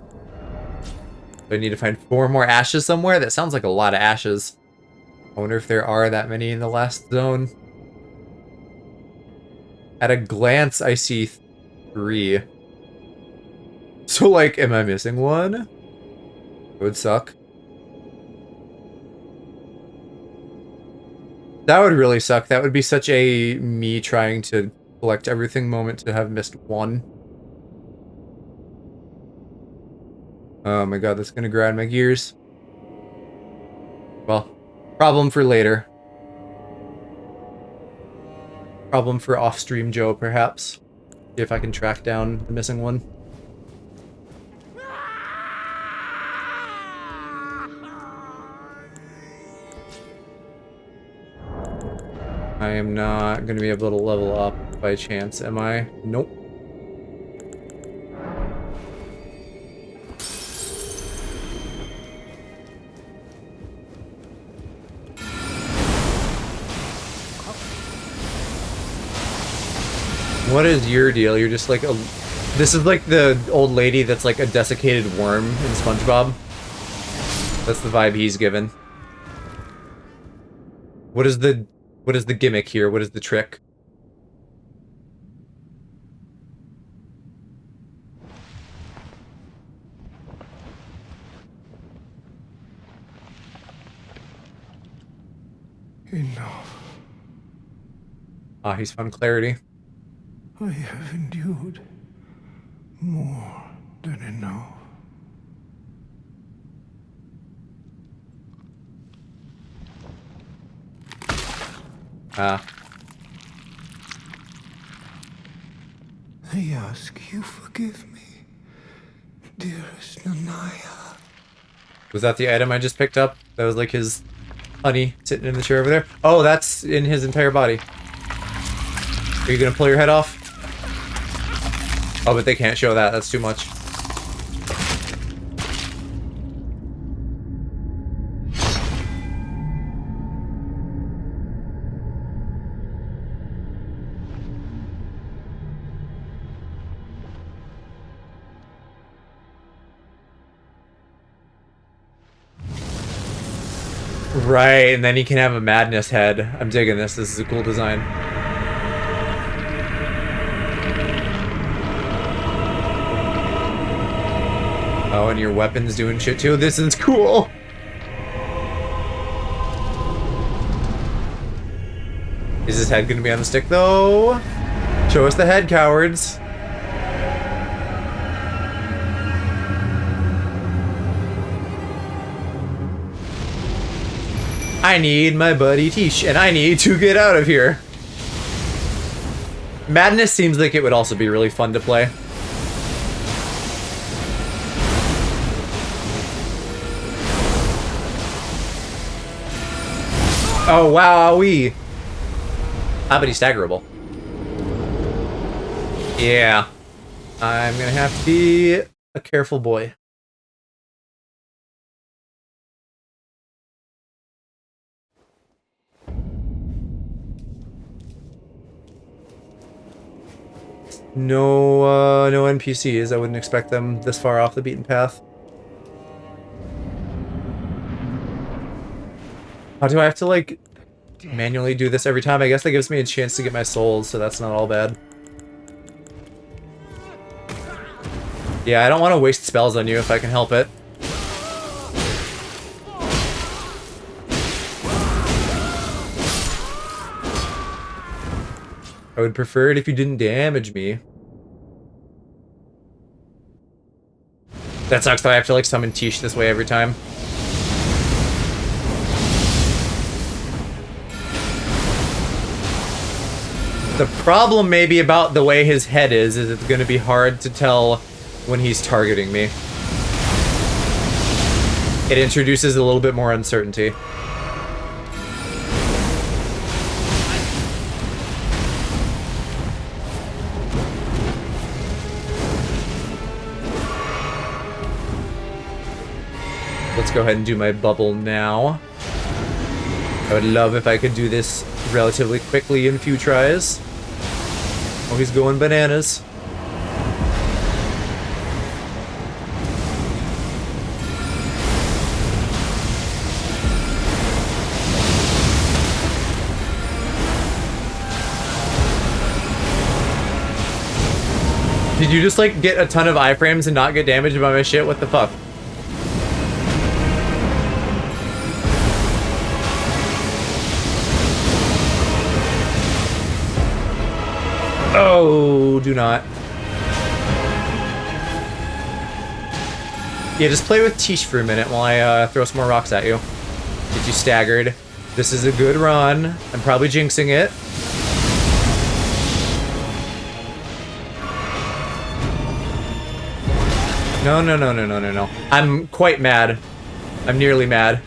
Do I need to find 4 more ashes somewhere? That sounds like a lot of ashes. I wonder if there are that many in the last zone. At a glance, I see 3. So, like, am I missing one? It would suck. That would really suck. That would be such a me trying to collect everything moment to have missed one. Oh my god, that's gonna grind my gears. Well, problem for later. Problem for off-stream Joe, perhaps. See if I can track down the missing one. I am not going to be able to level up by chance, am I? Nope. What is your deal? You're just like a... This is like the old lady that's like a desiccated worm in SpongeBob. That's the vibe he's given. What is the gimmick here? What is the trick? Enough. Ah, he's found clarity. I have endured more than enough. Ah. I ask you forgive me, dearest Nanaya. Was that the item I just picked up? That was like his honey sitting in the chair over there? Oh, that's in his entire body. Are you gonna pull your head off? Oh, but they can't show that. That's too much. Right, and then he can have a madness head. I'm digging this. This is a cool design. Oh, and your weapon's doing shit too. This is cool. Is his head gonna be on the stick though? Show us the head, cowards. I need my buddy Tish, and I need to get out of here. Madness seems like it would also be really fun to play. Oh, wowee. Ah, but he's staggerable. Yeah. I'm gonna have to be a careful boy. No, no NPCs. I wouldn't expect them this far off the beaten path. How do I have to, like, manually do this every time? I guess that gives me a chance to get my souls, so that's not all bad. Yeah, I don't want to waste spells on you if I can help it. I would prefer it if you didn't damage me. That sucks though, I have to like summon Tish this way every time. The problem maybe about the way his head is it's going to be hard to tell when he's targeting me. It introduces a little bit more uncertainty. Let's go ahead and do my bubble now. I would love if I could do this relatively quickly in a few tries. Oh, he's going bananas. Did you just, like, get a ton of iframes and not get damaged by my shit? What the fuck? Oh, do not. Yeah, just play with Tish for a minute while I throw some more rocks at you. Get you staggered. This is a good run. I'm probably jinxing it. No, no, no, no, no, no, no. I'm quite mad. I'm nearly mad.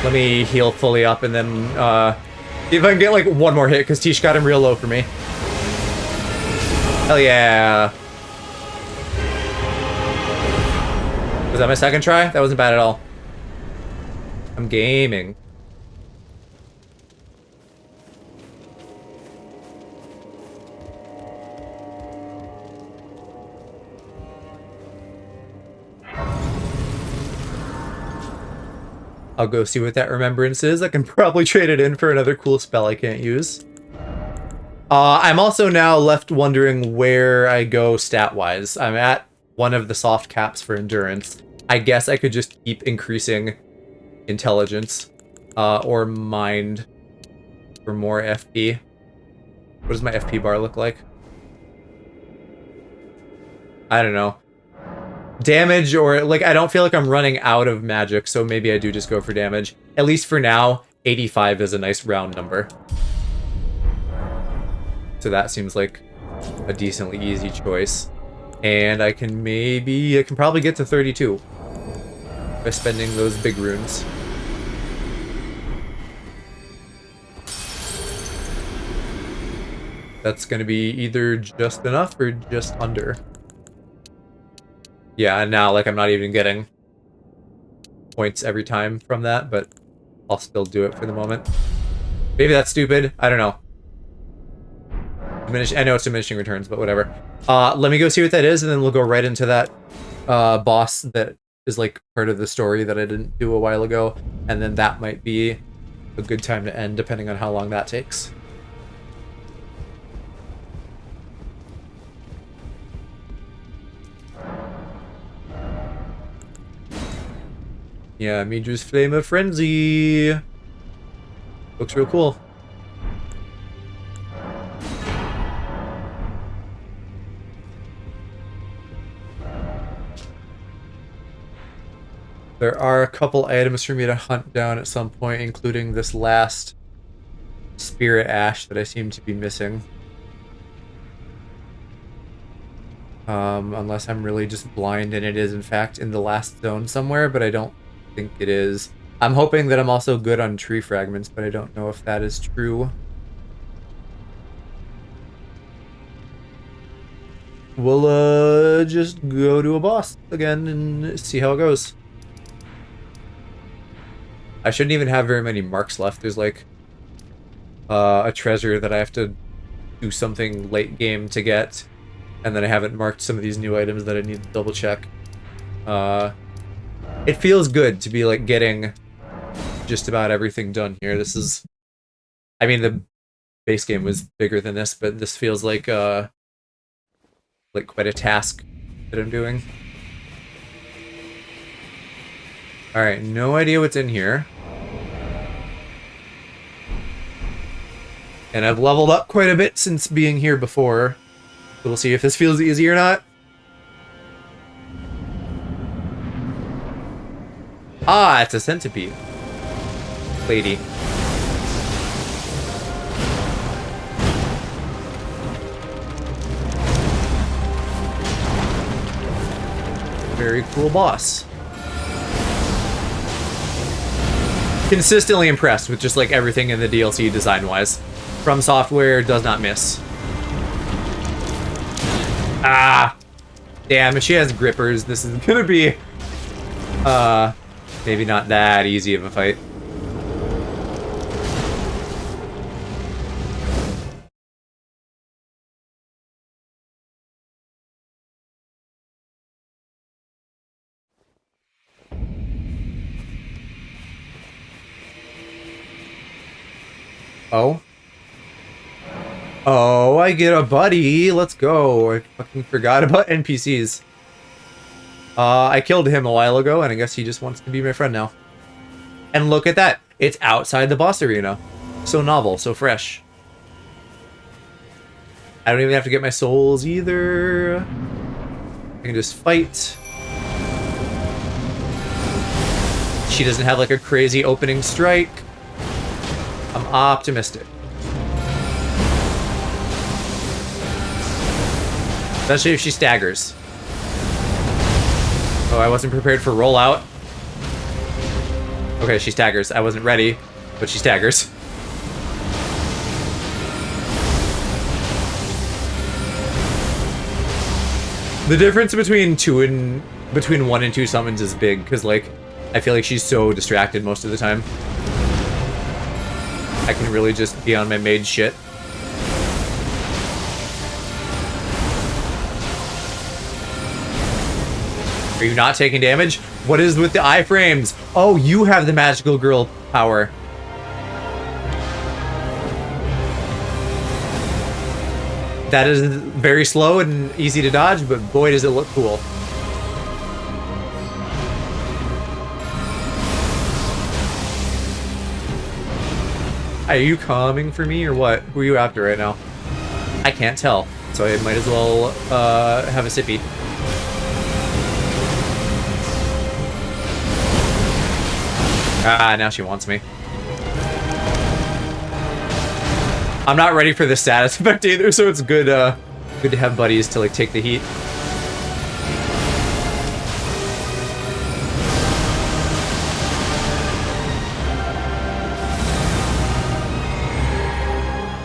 Let me heal fully up and then, see if I can get, like, one more hit, because Tish got him real low for me. Hell yeah. Was that my second try? That wasn't bad at all. I'm gaming. I'll go see what that remembrance is. I can probably trade it in for another cool spell I can't use. I'm also now left wondering where I go stat-wise. I'm at one of the soft caps for endurance. I guess I could just keep increasing intelligence or mind for more FP. What does my FP bar look like? I don't know. Damage, or, like, I don't feel like I'm running out of magic, so maybe I do just go for damage. At least for now, 85 is a nice round number. So that seems like a decently easy choice. And I can probably get to 32 by spending those big runes. That's gonna be either just enough or just under. Yeah, and now, like, I'm not even getting points every time from that, but I'll still do it for the moment. Maybe that's stupid. I don't know. I know it's diminishing returns, but whatever. Let me go see what that is, and then we'll go right into that boss that is, like, part of the story that I didn't do a while ago, and then that might be a good time to end, depending on how long that takes. Yeah, Miju's Flame of Frenzy. Looks real cool. There are a couple items for me to hunt down at some point, including this last Spirit Ash that I seem to be missing. Unless I'm really just blind and it is in fact in the last zone somewhere, but I don't think it is. I'm hoping that I'm also good on tree fragments, but I don't know if that is true. We'll just go to a boss again and see how it goes. I shouldn't even have very many marks left. There's like a treasure that I have to do something late game to get, and then I haven't marked some of these new items that I need to double check. It feels good to be, like, getting just about everything done here. This is... I mean, the base game was bigger than this, but this feels like quite a task that I'm doing. Alright, no idea what's in here. And I've leveled up quite a bit since being here before. So we'll see if this feels easy or not. Ah, it's a centipede. Lady. very cool boss. Consistently impressed with just like everything in the DLC design-wise. From Software does not miss. Ah! Damn, if she has grippers, this is gonna be, maybe not that easy of a fight. Oh. Oh, I get a buddy. Let's go. I fucking forgot about NPCs. I killed him a while ago, and I guess he just wants to be my friend now. And look at that. It's outside the boss arena. So novel, so fresh. I don't even have to get my souls either. I can just fight. She doesn't have like a crazy opening strike. I'm optimistic. Especially if she staggers. Oh, I wasn't prepared for rollout. Okay, she staggers. I wasn't ready, but she staggers. The difference between between 1 and 2 summons is big, because like I feel like she's so distracted most of the time. I can really just be on my mage shit. Are you not taking damage? What is with the iframes? Oh, you have the magical girl power. That is very slow and easy to dodge, but boy does it look cool. Are you coming for me or what? Who are you after right now? I can't tell, so I might as well have a sippy. Ah, now she wants me. I'm not ready for the status effect either, so it's good good to have buddies to like take the heat.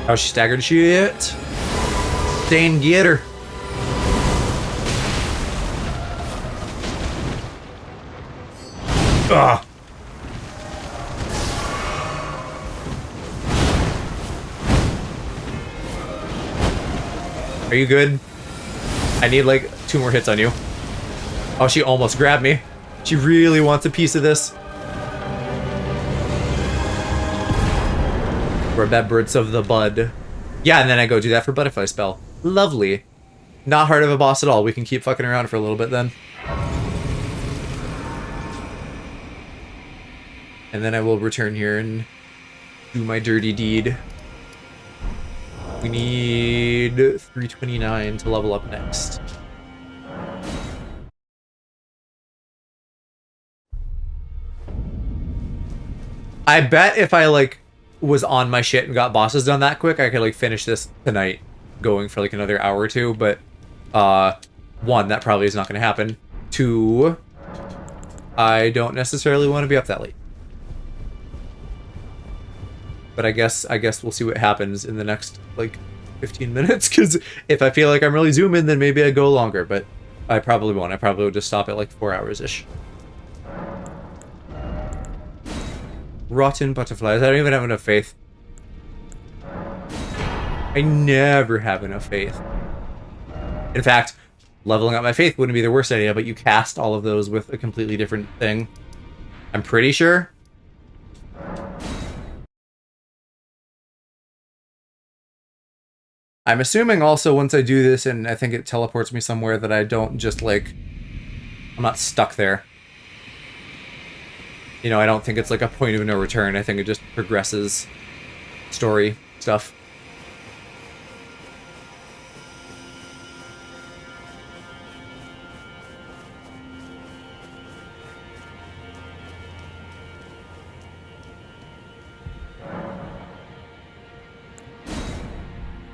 Oh, she staggered. Shit. Dane, get her. Ugh. Are you good? I need like 2 more hits on you. Oh, she almost grabbed me. She really wants a piece of this. Remembrance of the Bud. Yeah, and then I go do that for Butterfly Spell. Lovely. Not hard of a boss at all. We can keep fucking around for a little bit then. And then I will return here and do my dirty deed. We need 329 to level up next. I bet if I like was on my shit and got bosses done that quick, I could like finish this tonight, going for like another hour or 2, but 1, that probably is not going to happen. 2, I don't necessarily want to be up that late. But I guess we'll see what happens in the next like 15 minutes, because if I feel like I'm really zooming, then maybe I go longer, but I probably won't. I probably will just stop at like 4 hours-ish. Rotten butterflies. I don't even have enough faith. I never have enough faith. In fact, leveling up my faith wouldn't be the worst idea, but you cast all of those with a completely different thing. I'm pretty sure. I'm assuming also once I do this and I think it teleports me somewhere that I don't just like... I'm not stuck there. You know, I don't think it's like a point of no return. I think it just progresses story stuff.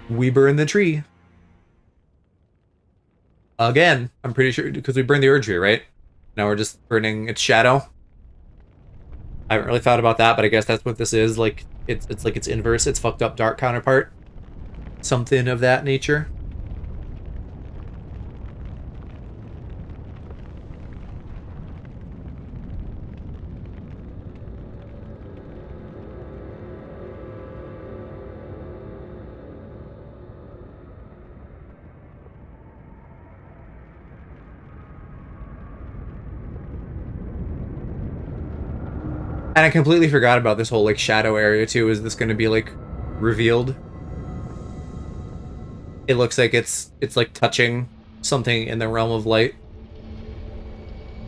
We burn the tree. Again, I'm pretty sure, because we burned the Erdtree, right? Now we're just burning its shadow. I haven't really thought about that, but I guess that's what this is. Like, it's like its inverse, its fucked up dark counterpart. Something of that nature. And I completely forgot about this whole, like, shadow area, too. Is this going to be, like, revealed? It looks like it's like, touching something in the realm of light.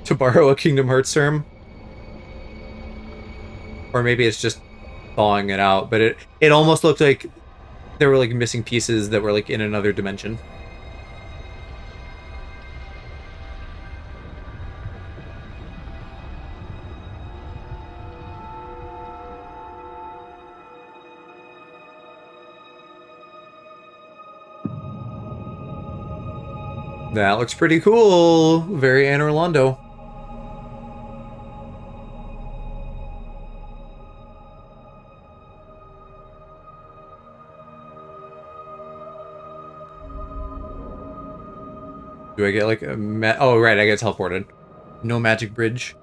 To borrow a Kingdom Hearts term. Or maybe it's just thawing it out. But it almost looked like there were, like, missing pieces that were, like, in another dimension. That looks pretty cool. Very Anne Orlando. Do I get like a oh, right, I get teleported. No magic bridge.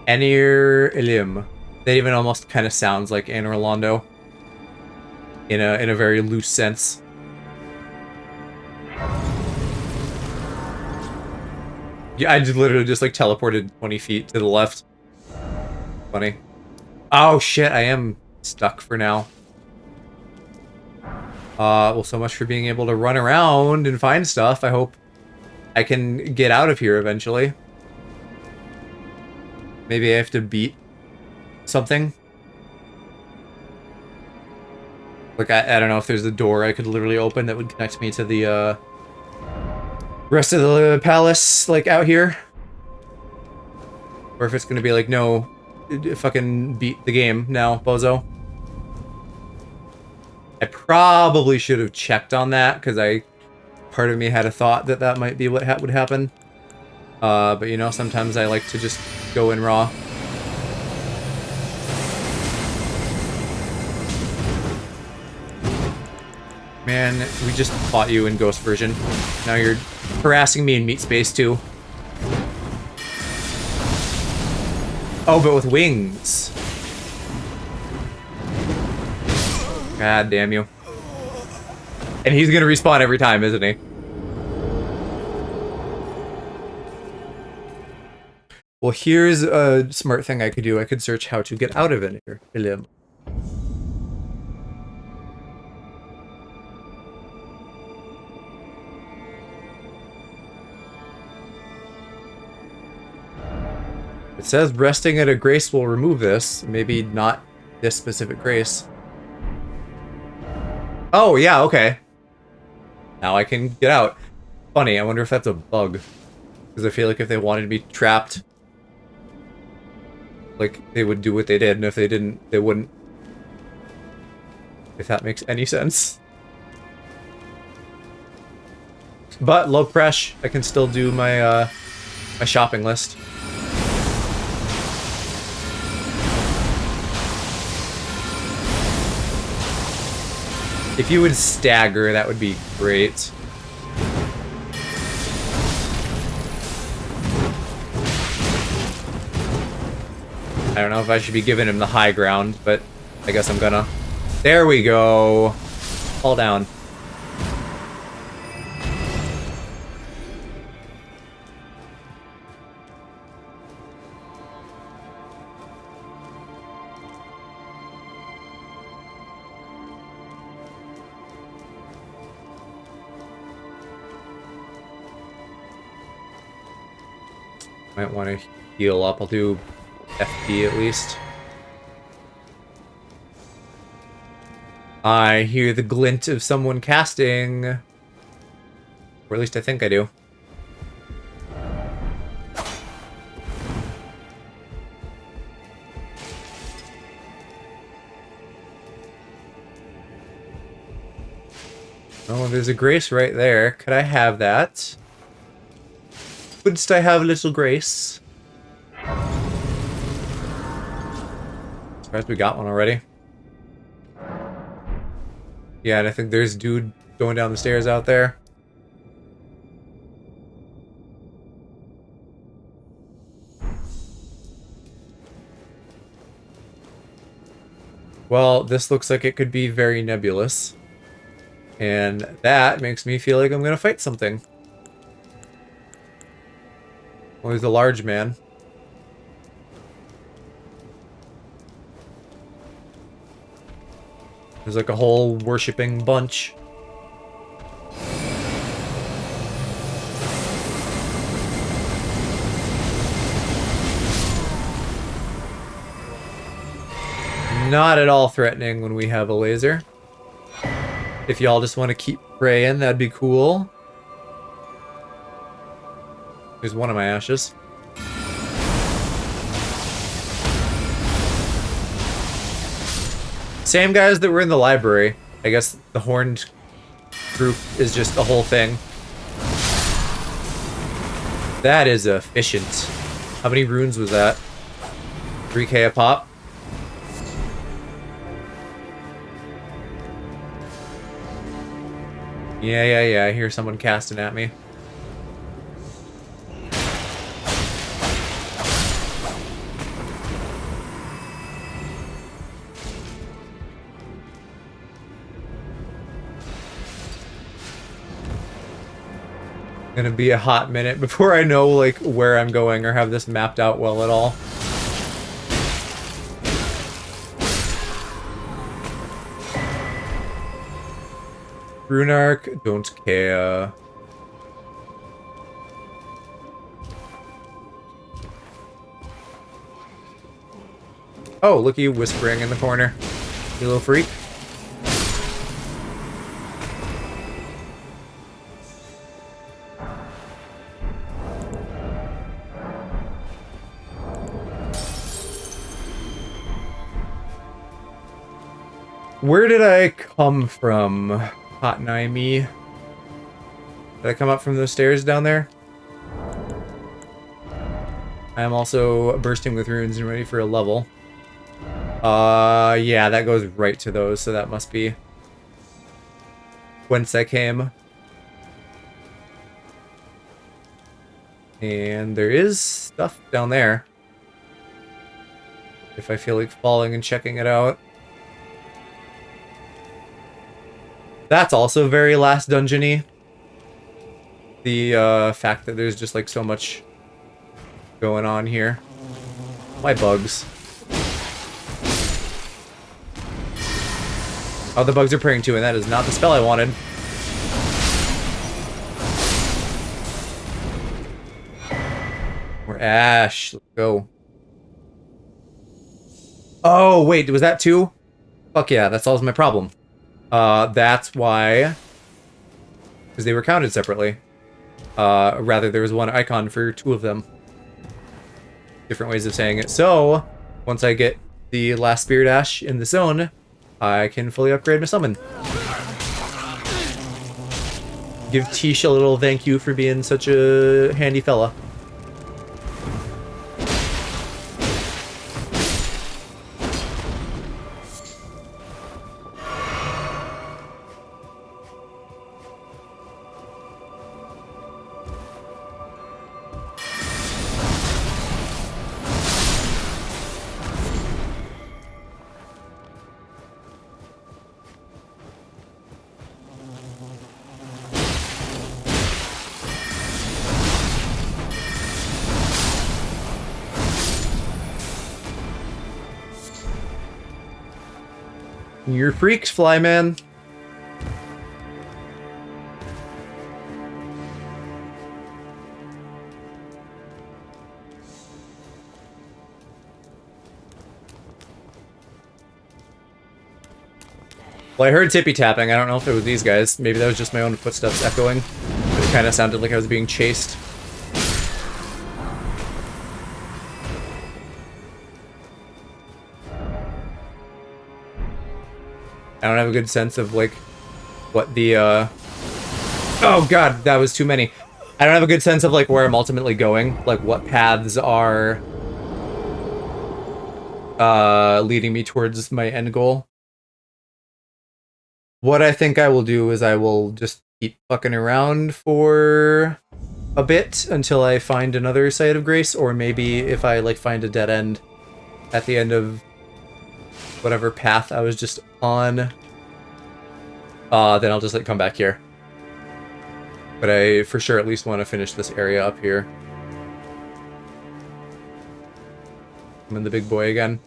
Enir Ilim. That even almost kind of sounds like Anne Orlando. In a very loose sense. Yeah, I just literally just like teleported 20 feet to the left. Funny. Oh shit, I am stuck for now. Well, so much for being able to run around and find stuff. I hope I can get out of here eventually. Maybe I have to beat something. Like, I don't know if there's a door I could literally open that would connect me to the, rest of the palace, like, out here. Or if it's gonna be like, no, fucking beat the game now, bozo. I probably should have checked on that, because part of me had a thought that that might be what would happen. But you know, sometimes I like to just go in raw. Man, we just fought you in Ghost version. Now you're harassing me in Meat Space too. Oh, but with wings. God damn you. And he's gonna respawn every time, isn't he? Well, here's a smart thing I could do. I could search how to get out of it here. It says resting at a grace will remove this. Maybe not this specific grace. Oh, yeah, okay. Now I can get out. Funny, I wonder if that's a bug. Because I feel like if they wanted to be trapped, like, they would do what they did, and if they didn't, they wouldn't. If that makes any sense. But, low press, I can still do my, my shopping list. If you would stagger, that would be great. I don't know if I should be giving him the high ground, but I guess I'm gonna. There we go. Fall down. Might want to heal up. I'll do FP at least. I hear the glint of someone casting. Or at least I think I do. Oh, there's a grace right there. Could I have that? Wouldst I have a little grace? Surprised we got one already. Yeah, and I think there's a dude going down the stairs out there. Well, this looks like it could be very nebulous. And that makes me feel like I'm gonna fight something. Well, there's a large man. There's like a whole worshipping bunch. Not at all threatening when we have a laser. If y'all just want to keep praying, that'd be cool. There's one of my ashes. Same guys that were in the library. I guess the horned group is just the whole thing. That is efficient. How many runes was that? 3k a pop? Yeah, I hear someone casting at me. Gonna be a hot minute before I know, like, where I'm going or have this mapped out well at all. Runark, don't care. Oh, look at you whispering in the corner. You little freak. Where did I come from? Hot Naimi. Did I come up from those stairs down there? I am also bursting with runes and ready for a level. Yeah, that goes right to those, so that must be whence I came. And there is stuff down there. If I feel like falling and checking it out. That's also very last dungeon-y. The fact that there's just like so much going on here. My bugs. Oh, the bugs are praying too, and that is not the spell I wanted. We're Ash. Let's go. Oh, wait, was that two? Fuck yeah, that solves my problem. That's why... Because they were counted separately. Rather, there was one icon for two of them. Different ways of saying it. So, once I get the last Spirit Ash in the zone, I can fully upgrade my summon. Give Tish a little thank you for being such a handy fella. You're freaks, Flyman. Well, I heard tippy tapping. I don't know if it was these guys. Maybe that was just my own footsteps echoing. But it kind of sounded like I was being chased. I don't have a good sense of, like, what the, Oh god, that was too many. I don't have a good sense of, like, where I'm ultimately going. Like, what paths are, leading me towards my end goal. What I think I will do is I will just keep fucking around for a bit until I find another site of grace, or maybe if I, like, find a dead end at the end of whatever path I was just on, then I'll just, like, come back here. But I, for sure, at least want to finish this area up here. I'm in the big boy again.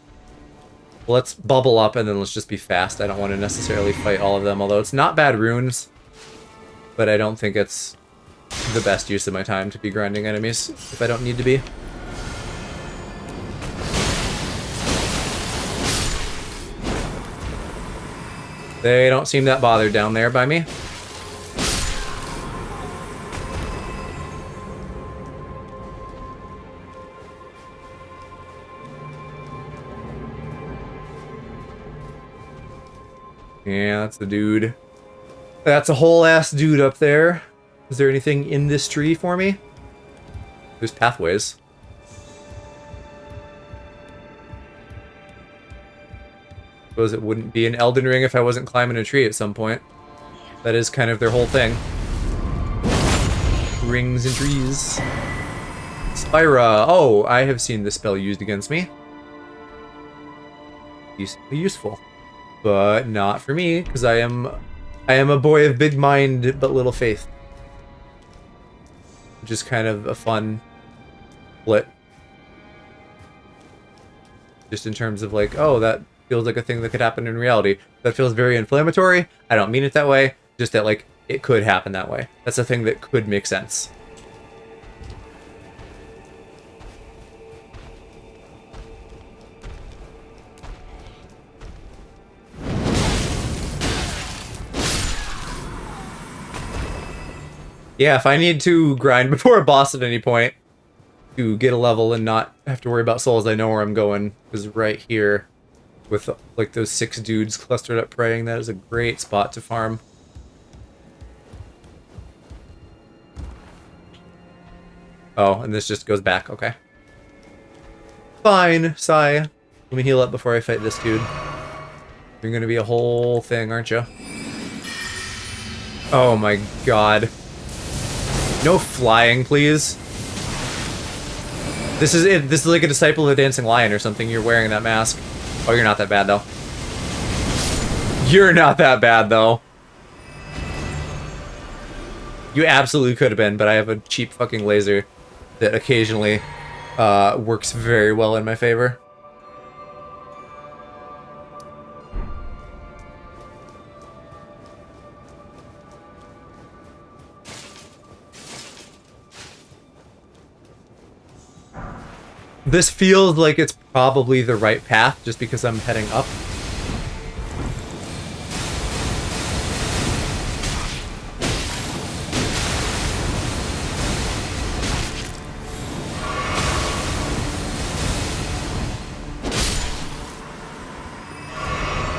Let's bubble up and then let's just be fast. I don't want to necessarily fight all of them, although it's not bad runes. But I don't think it's the best use of my time to be grinding enemies if I don't need to be. They don't seem that bothered down there by me. Yeah, that's the dude. That's a whole ass dude up there. Is there anything in this tree for me? There's pathways. Suppose it wouldn't be an Elden Ring if I wasn't climbing a tree at some point. That is kind of their whole thing. Rings and trees. Spyra. Oh, I have seen this spell used against me. Useful. But not for me, because I am a boy of big mind but little faith. Which is kind of a fun split. Just in terms of like, oh, that feels like a thing that could happen in reality. That feels very inflammatory. I don't mean it that way, just that like it could happen that way. That's a thing that could make sense. Yeah, if I need to grind before a boss at any point to get a level and not have to worry about souls, I know where I'm going. Because right here, with like those 6 dudes clustered up praying, that is a great spot to farm. Oh, and this just goes back, okay. Fine, sigh. Let me heal up before I fight this dude. You're gonna be a whole thing, aren't you? Oh my god. No flying, please. This is it. This is like a disciple of the Dancing Lion or something. You're wearing that mask. Oh, you're not that bad, though. You're not that bad, though. You absolutely could have been, but I have a cheap fucking laser that occasionally works very well in my favor. This feels like it's probably the right path, just because I'm heading up.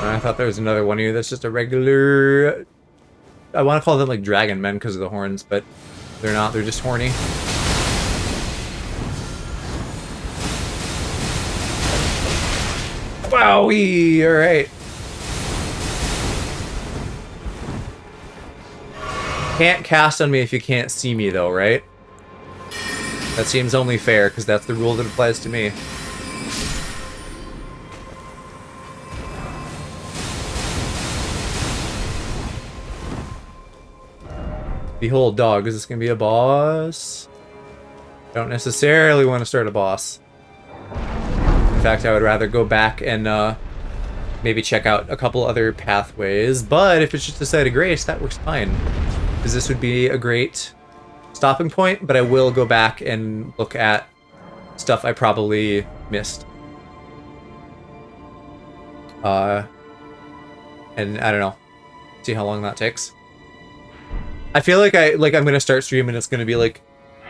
I thought there was another one here that's just a regular... I want to call them like dragon men because of the horns, but they're not, they're just horny. Wowee! Alright. Can't cast on me if you can't see me though, right? That seems only fair, because that's the rule that applies to me. Behold, dog. Is this gonna be a boss? Don't necessarily want to start a boss. In fact, I would rather go back and maybe check out a couple other pathways, but if it's just a site of grace, that works fine. Because this would be a great stopping point, but I will go back and look at stuff I probably missed. And I don't know. See how long that takes. I feel like I'm gonna start stream and it's gonna be like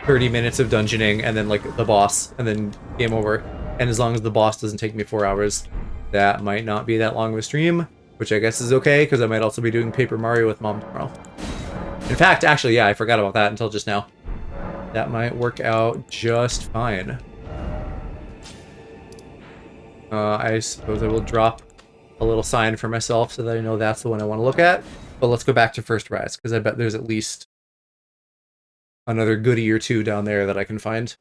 30 minutes of dungeoning and then like the boss and then game over. And as long as the boss doesn't take me 4 hours, that might not be that long of a stream, which I guess is okay because I might also be doing Paper Mario with Mom tomorrow. In fact, actually, yeah, I forgot about that until just now. That might work out just fine. I suppose I will drop a little sign for myself so that I know that's the one I want to look at. But let's go back to First Rise, because I bet there's at least another goodie or two down there that I can find.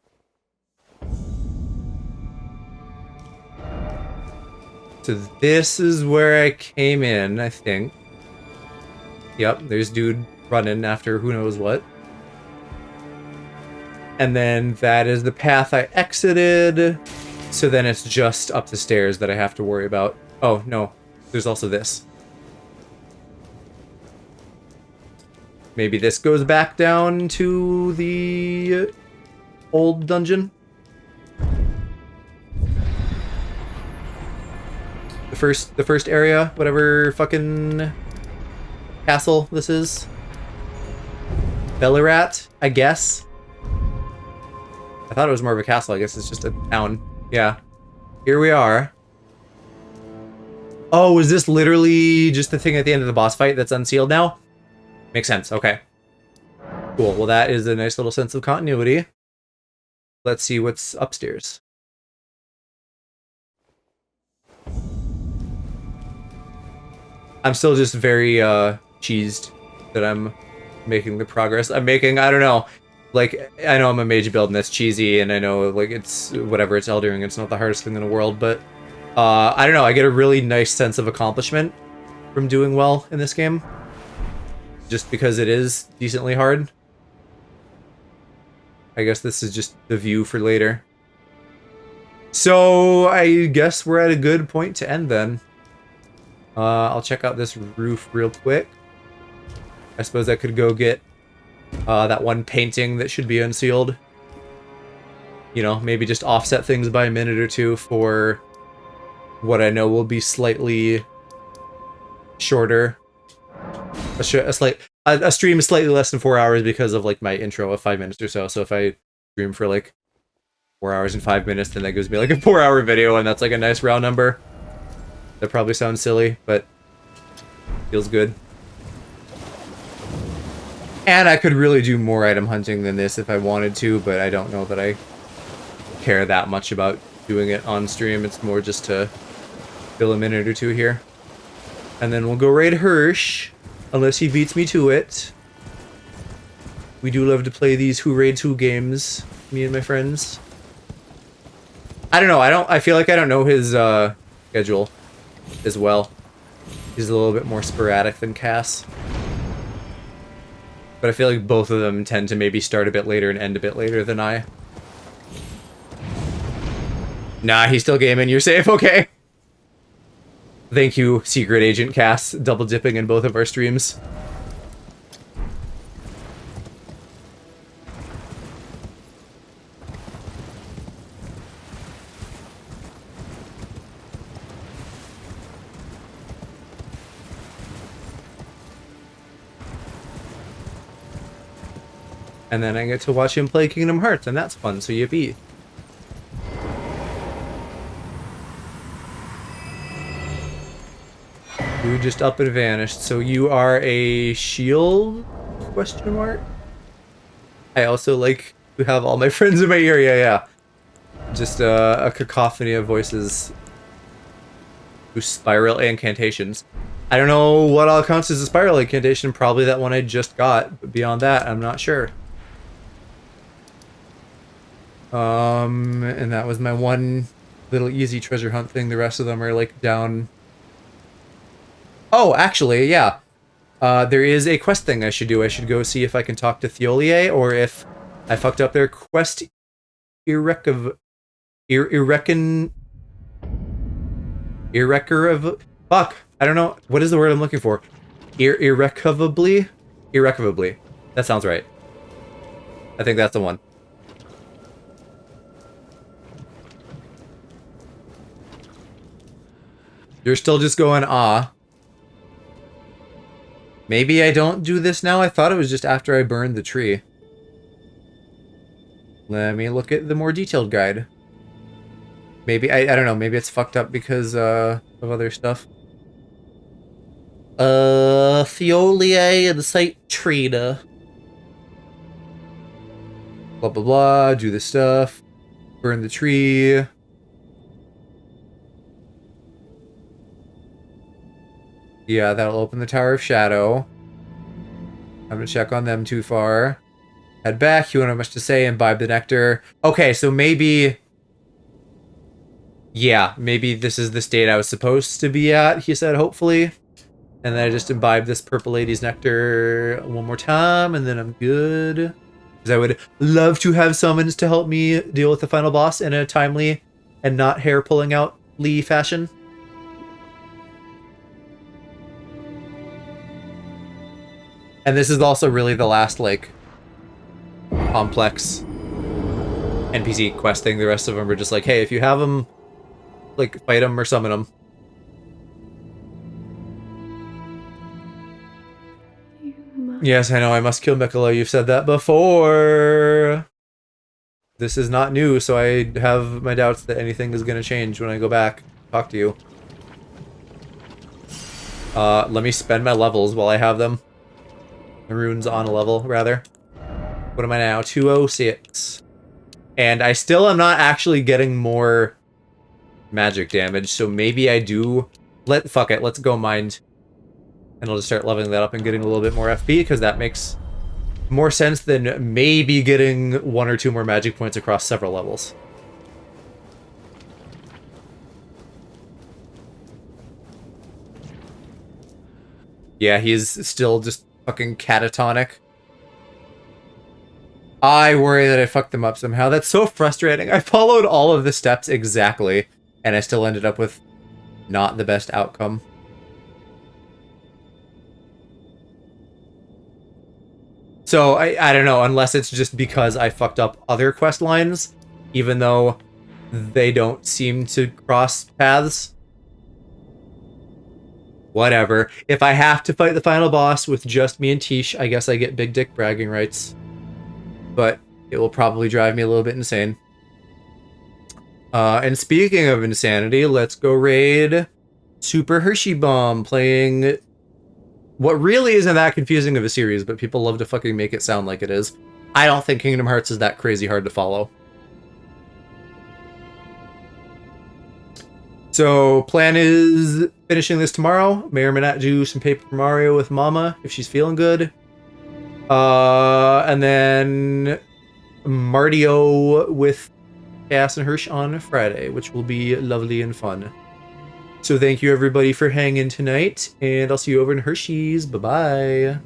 So this is where I came in, I think. Yep, there's dude running after who knows what. And then that is the path I exited. So then it's just up the stairs that I have to worry about. Oh, no. There's also this. Maybe this goes back down to the old dungeon. The first area, whatever fucking castle this is. Bellerat, I guess. I thought it was more of a castle. I guess it's just a town. Yeah. Here we are. Oh, is this literally just the thing at the end of the boss fight that's unsealed now? Makes sense. Okay. Cool. Well, that is a nice little sense of continuity. Let's see what's upstairs. I'm still just very cheesed that I'm making the progress I'm making. I don't know. Like, I know I'm a mage build and that's cheesy, and I know, like, it's whatever, it's Elden Ring, it's not the hardest thing in the world, but I don't know, I get a really nice sense of accomplishment from doing well in this game. Just because it is decently hard. I guess this is just the view for later. So, I guess we're at a good point to end then. I'll check out this roof real quick. I suppose I could go get that one painting that should be unsealed. You know, maybe just offset things by a minute or two for what I know will be slightly shorter. A stream is slightly less than 4 hours because of like my intro of 5 minutes or so. So if I stream for like 4 hours and 5 minutes, then that gives me like a 4-hour video, and that's like a nice round number. That probably sounds silly, but feels good. And I could really do more item hunting than this if I wanted to, but I don't know that I care that much about doing it on stream. It's more just to fill a minute or two here. And then we'll go raid Hirsch, unless he beats me to it. We do love to play these Who Raids Who games, me and my friends. I don't know, I feel like I don't know his schedule as well. He's a little bit more sporadic than Cass. But I feel like both of them tend to maybe start a bit later and end a bit later than I. Nah, he's still gaming. You're safe. Okay. Thank you, Secret Agent Cass, double dipping in both of our streams. And then I get to watch him play Kingdom Hearts, and that's fun, so yippee. You just up and vanished, so you are a shield? Question mark? I also like to have all my friends in my ear, yeah. Just a cacophony of voices who spiral incantations. I don't know what all counts as a spiral incantation, probably that one I just got, but beyond that, I'm not sure. And that was my one little easy treasure hunt thing. The rest of them are like down. Oh, actually, yeah. There is a quest thing I should do. I should go see if I can talk to Thiolier, or if I fucked up their quest. Fuck. I don't know. What is the word I'm looking for? Irrecoverably? Irrecoverably. That sounds right. I think that's the one. You're still just going, ah. Maybe I don't do this now. I thought it was just after I burned the tree. Let me look at the more detailed guide. Maybe, I don't know, maybe it's fucked up because of other stuff. Theoliae and Site Trina. Blah blah blah, do this stuff. Burn the tree. Yeah, that'll open the Tower of Shadow. I'm gonna check on them too far. Head back, you won't have much to say, imbibe the nectar. Okay, so maybe... Yeah, maybe this is the state I was supposed to be at, he said, hopefully. And then I just imbibe this Purple Lady's nectar one more time, and then I'm good. Because I would love to have summons to help me deal with the final boss in a timely and not hair-pulling out Lee fashion. And this is also really the last, like, complex NPC quest thing. The rest of them are just like, hey, if you have them, like, fight them or summon them. Yes, I know, I must kill Mikula. You've said that before. This is not new, so I have my doubts that anything is going to change when I go back. Talk to you. Let me spend my levels while I have them. The rune's on a level, rather. What am I now? 206. And I still am not actually getting more magic damage, so maybe I do... Fuck it, let's go mind. And I'll just start leveling that up and getting a little bit more FP, because that makes more sense than maybe getting 1 or 2 more magic points across several levels. Yeah, he's still just fucking catatonic. I worry that I fucked them up somehow. That's so frustrating. I followed all of the steps exactly, and I still ended up with not the best outcome. So, I don't know, unless it's just because I fucked up other quest lines, even though they don't seem to cross paths. Whatever. If I have to fight the final boss with just me and Tish, I guess I get big dick bragging rights. But it will probably drive me a little bit insane. And speaking of insanity, let's go raid Super Hershey Bomb, playing what really isn't that confusing of a series, but people love to fucking make it sound like it is. I don't think Kingdom Hearts is that crazy hard to follow. So, plan is finishing this tomorrow. May or may not do some Paper Mario with Mama if she's feeling good. And then Mardio with Cass and Hirsch on Friday, which will be lovely and fun. So thank you everybody for hanging tonight, and I'll see you over in Hershey's. Bye-bye.